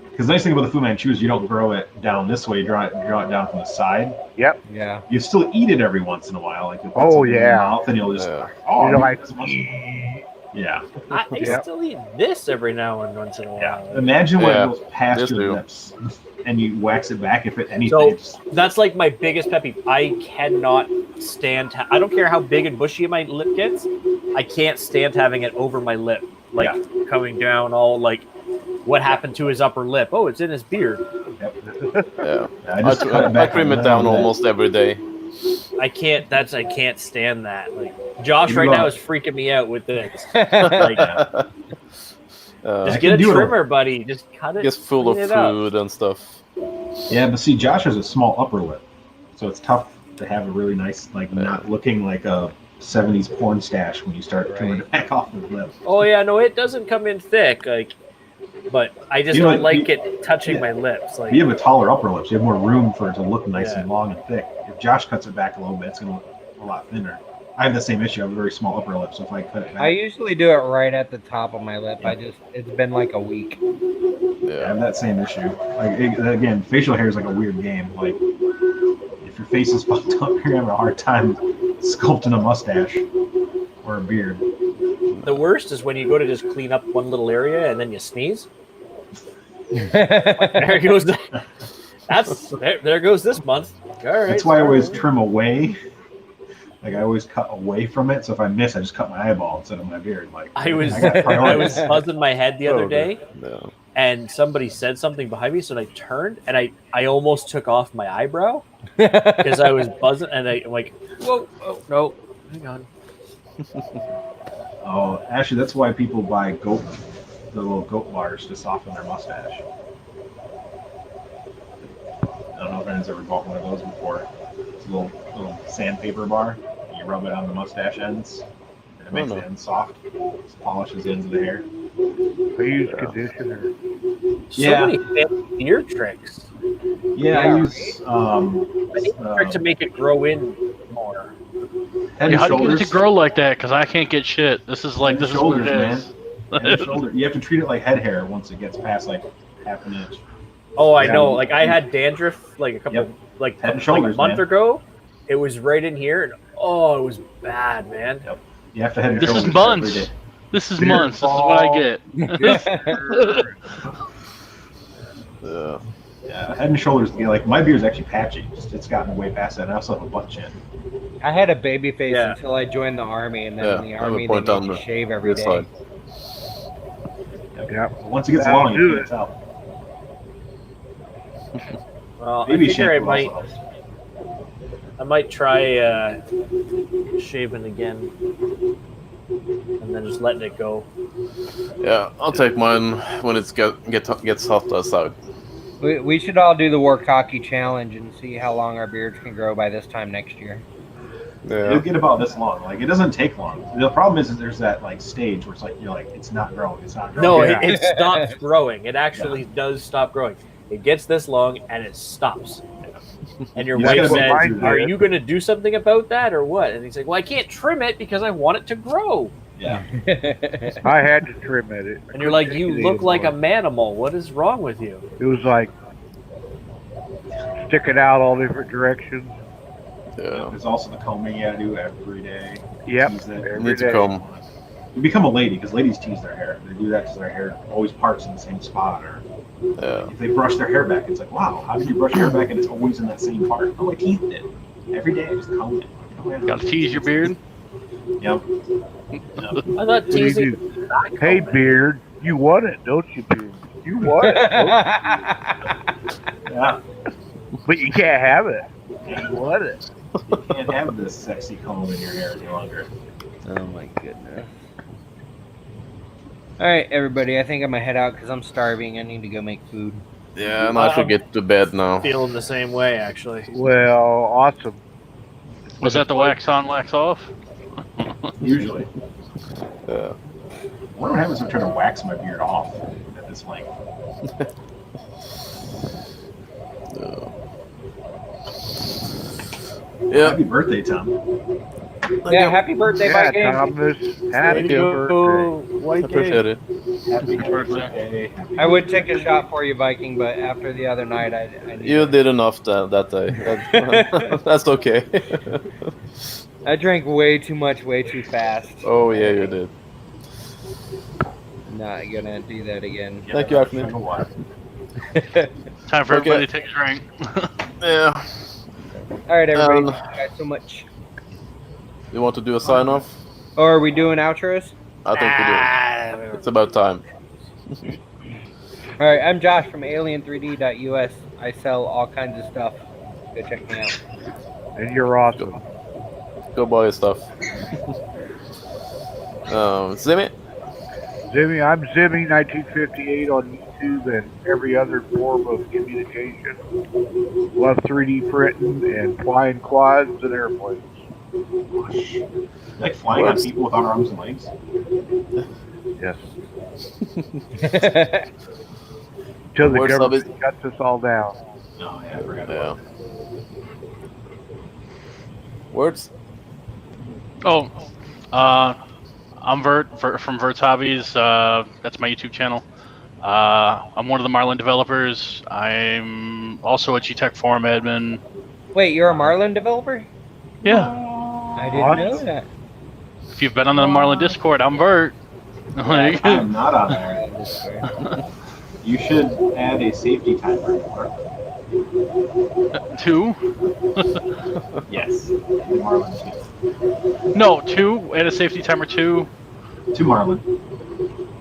Speaker 8: Because the nice thing about the Fu Manchu is you don't grow it down this way. You draw it down from the side.
Speaker 13: Yep.
Speaker 4: Yeah.
Speaker 8: You still eat it every once in a while, like
Speaker 13: in
Speaker 8: your mouth, and you'll just
Speaker 13: you're like,
Speaker 8: yeah.
Speaker 2: I still eat this every now and once in a while.
Speaker 8: Yeah. Imagine when it goes past your lips and you wax it back. If it anything,
Speaker 2: that's like my biggest pet peeve. I cannot stand. I don't care how big and bushy my lip gets. I can't stand having it over my lip, coming down all like. What happened to his upper lip? Oh, it's in his beard.
Speaker 8: Yep.
Speaker 1: Yeah, I trim it down almost every day.
Speaker 2: I can't stand that. Like Josh right now is freaking me out with this. Like, just get a trimmer, buddy. Just cut it.
Speaker 1: Just full of food and stuff.
Speaker 8: Yeah, but see, Josh has a small upper lip, so it's tough to have a really nice, not looking like a 70s porn stash when you start trimming it back off the lip.
Speaker 2: Oh yeah, no, it doesn't come in thick. But I just don't like it touching my lips. Like
Speaker 8: you have a taller upper lips, you have more room for it to look nice and long and thick. If Josh cuts it back a little bit, it's going to look a lot thinner. I have the same issue. I have a very small upper lip, so if I cut it back,
Speaker 4: I usually do it right at the top of my lip. It's been like a week.
Speaker 8: Yeah, I have that same issue. Again, facial hair is like a weird game. Like if your face is fucked up, you're having a hard time sculpting a mustache or a beard.
Speaker 2: The worst is when you go to just clean up one little area and then you sneeze. There goes there goes this month. All right.
Speaker 8: That's why I always trim away. Like I always cut away from it. So if I miss, I just cut my eyeball instead of my beard. Like
Speaker 2: I was buzzing my head the other day, and somebody said something behind me, so I turned and I almost took off my eyebrow because I was buzzing, and I'm like, whoa, oh no, hang on.
Speaker 8: Oh, actually, that's why people buy the little goat bars to soften their mustache. I don't know if anyone's ever bought one of those before. It's a little sandpaper bar. You rub it on the mustache ends, and it makes the ends soft. It polishes the ends of the hair.
Speaker 13: I use conditioner.
Speaker 2: So many fancy beard tricks.
Speaker 8: Yeah, I use
Speaker 2: I need a trick to make it grow in more.
Speaker 8: Head
Speaker 11: Yeah,
Speaker 8: and
Speaker 11: how do you get it
Speaker 8: shoulders.
Speaker 11: to grow like that? Because I can't get shit. This is like
Speaker 8: Head and
Speaker 11: this is what
Speaker 8: shoulders,
Speaker 11: it
Speaker 8: man.
Speaker 11: is.
Speaker 8: Head and shoulder. You have to treat it like head hair once it gets past like half an inch.
Speaker 2: Oh, I know. Like I had dandruff like a couple, like
Speaker 8: Head and
Speaker 2: a
Speaker 8: shoulders,
Speaker 2: month
Speaker 8: man.
Speaker 2: ago. It was right in here, and oh, it was bad, man.
Speaker 8: Yep. You have to head and
Speaker 11: This
Speaker 8: shoulders
Speaker 11: is months.
Speaker 8: every day.
Speaker 11: This is
Speaker 8: Beard
Speaker 11: months. This is what I get.
Speaker 1: Yeah.
Speaker 8: Yeah, head and shoulders. Like my beard's actually patchy. It's gotten way past that. And I also have a butt chin.
Speaker 4: I had a baby face until I joined the army, and then in the
Speaker 1: I have a
Speaker 4: army they
Speaker 1: point
Speaker 4: made
Speaker 1: on
Speaker 4: you
Speaker 1: the
Speaker 4: shave every
Speaker 1: this
Speaker 4: day.
Speaker 1: side.
Speaker 8: Yep. But once it gets
Speaker 13: That'll
Speaker 8: long,
Speaker 13: do
Speaker 8: you
Speaker 13: it.
Speaker 8: can't tell.
Speaker 2: Well,
Speaker 8: Baby
Speaker 2: I figure I
Speaker 8: shampoo
Speaker 2: might,
Speaker 8: also helps.
Speaker 2: I might try shaving again, and then just letting it go.
Speaker 1: Yeah, I'll take mine when it gets hot outside.
Speaker 4: We should all do the Warcocky challenge and see how long our beards can grow by this time next year.
Speaker 8: It'll get about this long. Like it doesn't take long. The problem is that there's that like stage where it's like you're like it's not growing. It's not growing.
Speaker 2: No, it stops growing. It actually does stop growing. It gets this long and it stops. And your
Speaker 8: You
Speaker 2: wife
Speaker 8: gotta
Speaker 2: said,
Speaker 8: remind
Speaker 2: "Are
Speaker 8: me.
Speaker 2: you going to do something about that or what?" And he's like, "Well, I can't trim it because I want it to grow."
Speaker 8: Yeah.
Speaker 13: I had to trim it.
Speaker 2: And you're like, "You look like a manimal. What is wrong with you?"
Speaker 13: It was like sticking out all different directions.
Speaker 1: Yeah.
Speaker 8: There's also the combing you gotta do every day.
Speaker 13: Yep.
Speaker 8: Tease it.
Speaker 13: every
Speaker 1: Need to
Speaker 13: day.
Speaker 1: comb.
Speaker 8: You become a lady because ladies tease their hair. They do that because their hair always parts in the same spot. Or
Speaker 1: Yeah.
Speaker 8: if they brush their hair back, it's like, wow, how did you brush your hair back and it's always in that same part? Oh, I teased it. Every day I just comb it. Oh, yeah.
Speaker 11: Gotta tease your beard.
Speaker 8: Yep.
Speaker 2: I thought
Speaker 13: What do you
Speaker 2: teasing.
Speaker 13: do? Hey, beard, you want it, don't you, beard? You want it,
Speaker 8: Yeah.
Speaker 13: but you can't have it. You want it.
Speaker 8: You can't have this sexy comb in your hair any longer.
Speaker 4: Oh my goodness. All right, everybody. I think I'm gonna head out because I'm starving. I need to go make food.
Speaker 1: Yeah, and I should get to bed now.
Speaker 2: Feeling the same way, actually.
Speaker 13: Well, awesome.
Speaker 11: Was that the wax on, wax off?
Speaker 8: Usually.
Speaker 1: Yeah.
Speaker 8: What happens if I try to wax my beard off at this length?
Speaker 1: Yeah.
Speaker 8: Happy birthday, Tom.
Speaker 4: Yeah, happy birthday,
Speaker 13: Yeah,
Speaker 4: Viking.
Speaker 13: Thomas. Happy
Speaker 1: you.
Speaker 13: birthday.
Speaker 1: I appreciate it.
Speaker 8: Happy birthday.
Speaker 4: I would take a shot for you, Viking, but after the other night, I need
Speaker 1: You did enough that day. That's okay.
Speaker 4: I drank way too much, way too fast.
Speaker 1: Oh yeah, you did.
Speaker 4: Not gonna do that again.
Speaker 1: Thank you, Acme.
Speaker 11: Time for everybody to take a drink.
Speaker 1: Yeah.
Speaker 4: All right, everybody. Thank you guys so much.
Speaker 1: You want to do a sign off?
Speaker 4: Or are we doing outros?
Speaker 1: I think we do. It's about time.
Speaker 4: All right, I'm Josh from alien3d.us. I sell all kinds of stuff. Go check me out.
Speaker 13: And you're awesome.
Speaker 1: Go buy your stuff. Zimmy?
Speaker 13: Zimmy, I'm Zimmy1958 on YouTube and every other form of communication. Love 3D printing and flying quads and airplanes.
Speaker 8: Like flying on people without arms and legs?
Speaker 13: Yes. Until the
Speaker 1: Where's
Speaker 13: government cuts us all down.
Speaker 8: Oh, yeah, I forgot.
Speaker 1: Yeah. Words?
Speaker 11: Oh, I'm Vert from Vert's Hobbies. That's my YouTube channel. I'm one of the Marlin developers. I'm also a GTech forum admin.
Speaker 4: Wait, you're a Marlin developer?
Speaker 11: Yeah.
Speaker 4: I didn't know that.
Speaker 11: If you've been on the Marlin Discord, I'm Vert.
Speaker 8: I'm not on there. You should add a safety timer.
Speaker 11: Two?
Speaker 8: Yes. Marlin 2.
Speaker 11: No, two. Add a safety timer 2.
Speaker 8: To Marlin.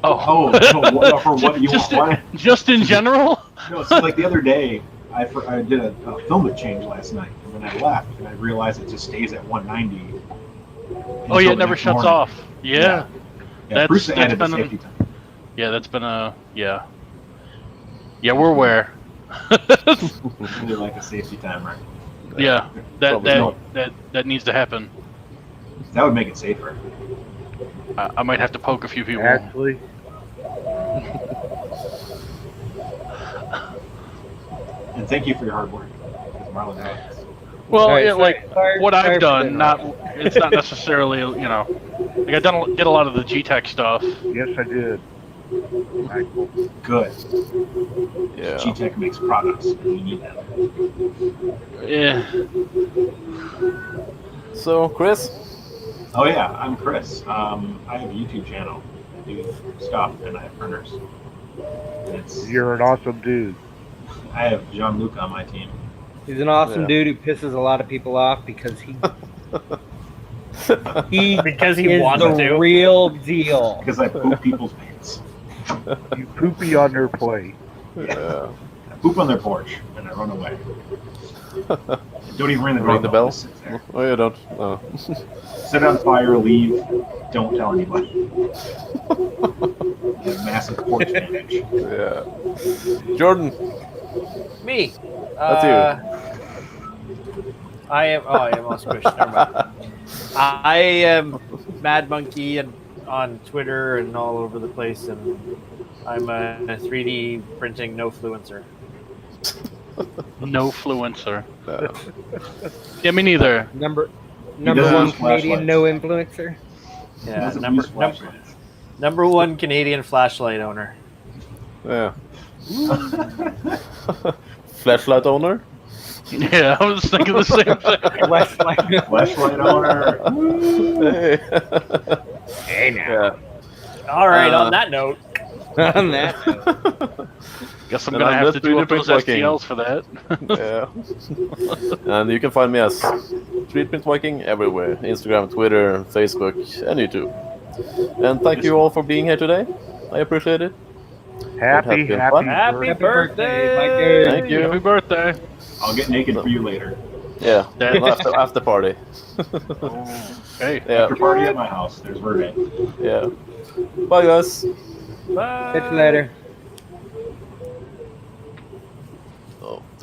Speaker 11: Oh.
Speaker 8: No, for what you want.
Speaker 11: Just in general?
Speaker 8: No, so like the other day, I did a filament change last night, and then I left, and I realized it just stays at 190.
Speaker 11: Oh yeah, it never shuts off. Yeah.
Speaker 8: Bruce
Speaker 11: That's
Speaker 8: added the
Speaker 11: been
Speaker 8: safety timer.
Speaker 11: yeah, that's been a yeah. Yeah, we're aware.
Speaker 8: Really like a safety timer.
Speaker 11: Yeah, that
Speaker 1: Probably
Speaker 11: that,
Speaker 1: not.
Speaker 11: that needs to happen.
Speaker 8: That would make it safer.
Speaker 11: I might have to poke a few people.
Speaker 13: Actually,
Speaker 8: And thank you for your hard work. Because Marlon knows.
Speaker 11: Well,
Speaker 4: All right,
Speaker 11: yeah, like
Speaker 4: sorry
Speaker 11: what I've
Speaker 4: for the
Speaker 11: done, not
Speaker 4: interruption.
Speaker 11: it's not necessarily like did a lot of the G-Tech stuff.
Speaker 13: yes, I did. Michael.
Speaker 8: Good.
Speaker 1: Yeah.
Speaker 8: G-Tech makes products, and we need them.
Speaker 11: Yeah.
Speaker 1: So, Chris?
Speaker 8: Oh yeah, I'm Chris. I have a YouTube channel. I do stuff, and I have printers. And
Speaker 13: You're an awesome dude.
Speaker 8: I have Jean-Luc on my team.
Speaker 4: He's an awesome
Speaker 1: Yeah.
Speaker 4: dude who pisses a lot of people off because he
Speaker 2: Because he
Speaker 4: is
Speaker 2: wants
Speaker 4: the
Speaker 2: to.
Speaker 4: real deal.
Speaker 8: Because I poop people's pants.
Speaker 13: You poopy on their plate.
Speaker 1: Yeah.
Speaker 8: I poop on their porch, and I run away. Don't even ring the
Speaker 1: Ring the
Speaker 8: doorbell,
Speaker 1: bell?
Speaker 8: just sit there.
Speaker 1: Oh, you don't? Oh.
Speaker 8: Set it on fire, leave, don't tell anybody. You have massive porch damage.
Speaker 1: Yeah. Jordan.
Speaker 2: Me.
Speaker 1: That's
Speaker 2: I am. Oh, I am on Squish. Never mind. I am Mad Monkey and on Twitter and all over the place, and I'm a 3D printing no-fluencer.
Speaker 11: No fluencer. Yeah, me neither.
Speaker 4: Number
Speaker 8: doesn't
Speaker 4: one
Speaker 8: use
Speaker 4: Canadian
Speaker 8: flashlights.
Speaker 4: no influencer.
Speaker 2: Yeah,
Speaker 8: Doesn't
Speaker 2: number
Speaker 8: use flashlights.
Speaker 2: number one Canadian flashlight owner.
Speaker 1: Yeah. Flashlight owner?
Speaker 11: Yeah, I was thinking the same thing.
Speaker 8: Flashlight owner.
Speaker 1: Hey.
Speaker 4: Hey now.
Speaker 1: Yeah.
Speaker 2: All right. On that note.
Speaker 4: On that.
Speaker 11: Guess I'm
Speaker 1: And
Speaker 11: gonna
Speaker 1: I'm
Speaker 11: have
Speaker 1: just
Speaker 11: to do up
Speaker 1: 3D
Speaker 11: those
Speaker 1: print working.
Speaker 11: STLs for that.
Speaker 1: Yeah. And you can find me as 3D Print Viking everywhere. Instagram, Twitter, Facebook, and YouTube. And thank you all for being here today. I appreciate it.
Speaker 13: Happy
Speaker 1: been fun.
Speaker 2: Happy birthday,
Speaker 4: my dude.
Speaker 1: Thank you.
Speaker 11: Happy birthday.
Speaker 8: I'll get naked for you later.
Speaker 1: Yeah.
Speaker 11: That-
Speaker 1: after party.
Speaker 11: Hey.
Speaker 1: Yeah.
Speaker 8: After party at my house. There's Verde.
Speaker 1: Yeah. Bye, guys.
Speaker 2: Bye.
Speaker 4: Catch you later.
Speaker 1: Oh,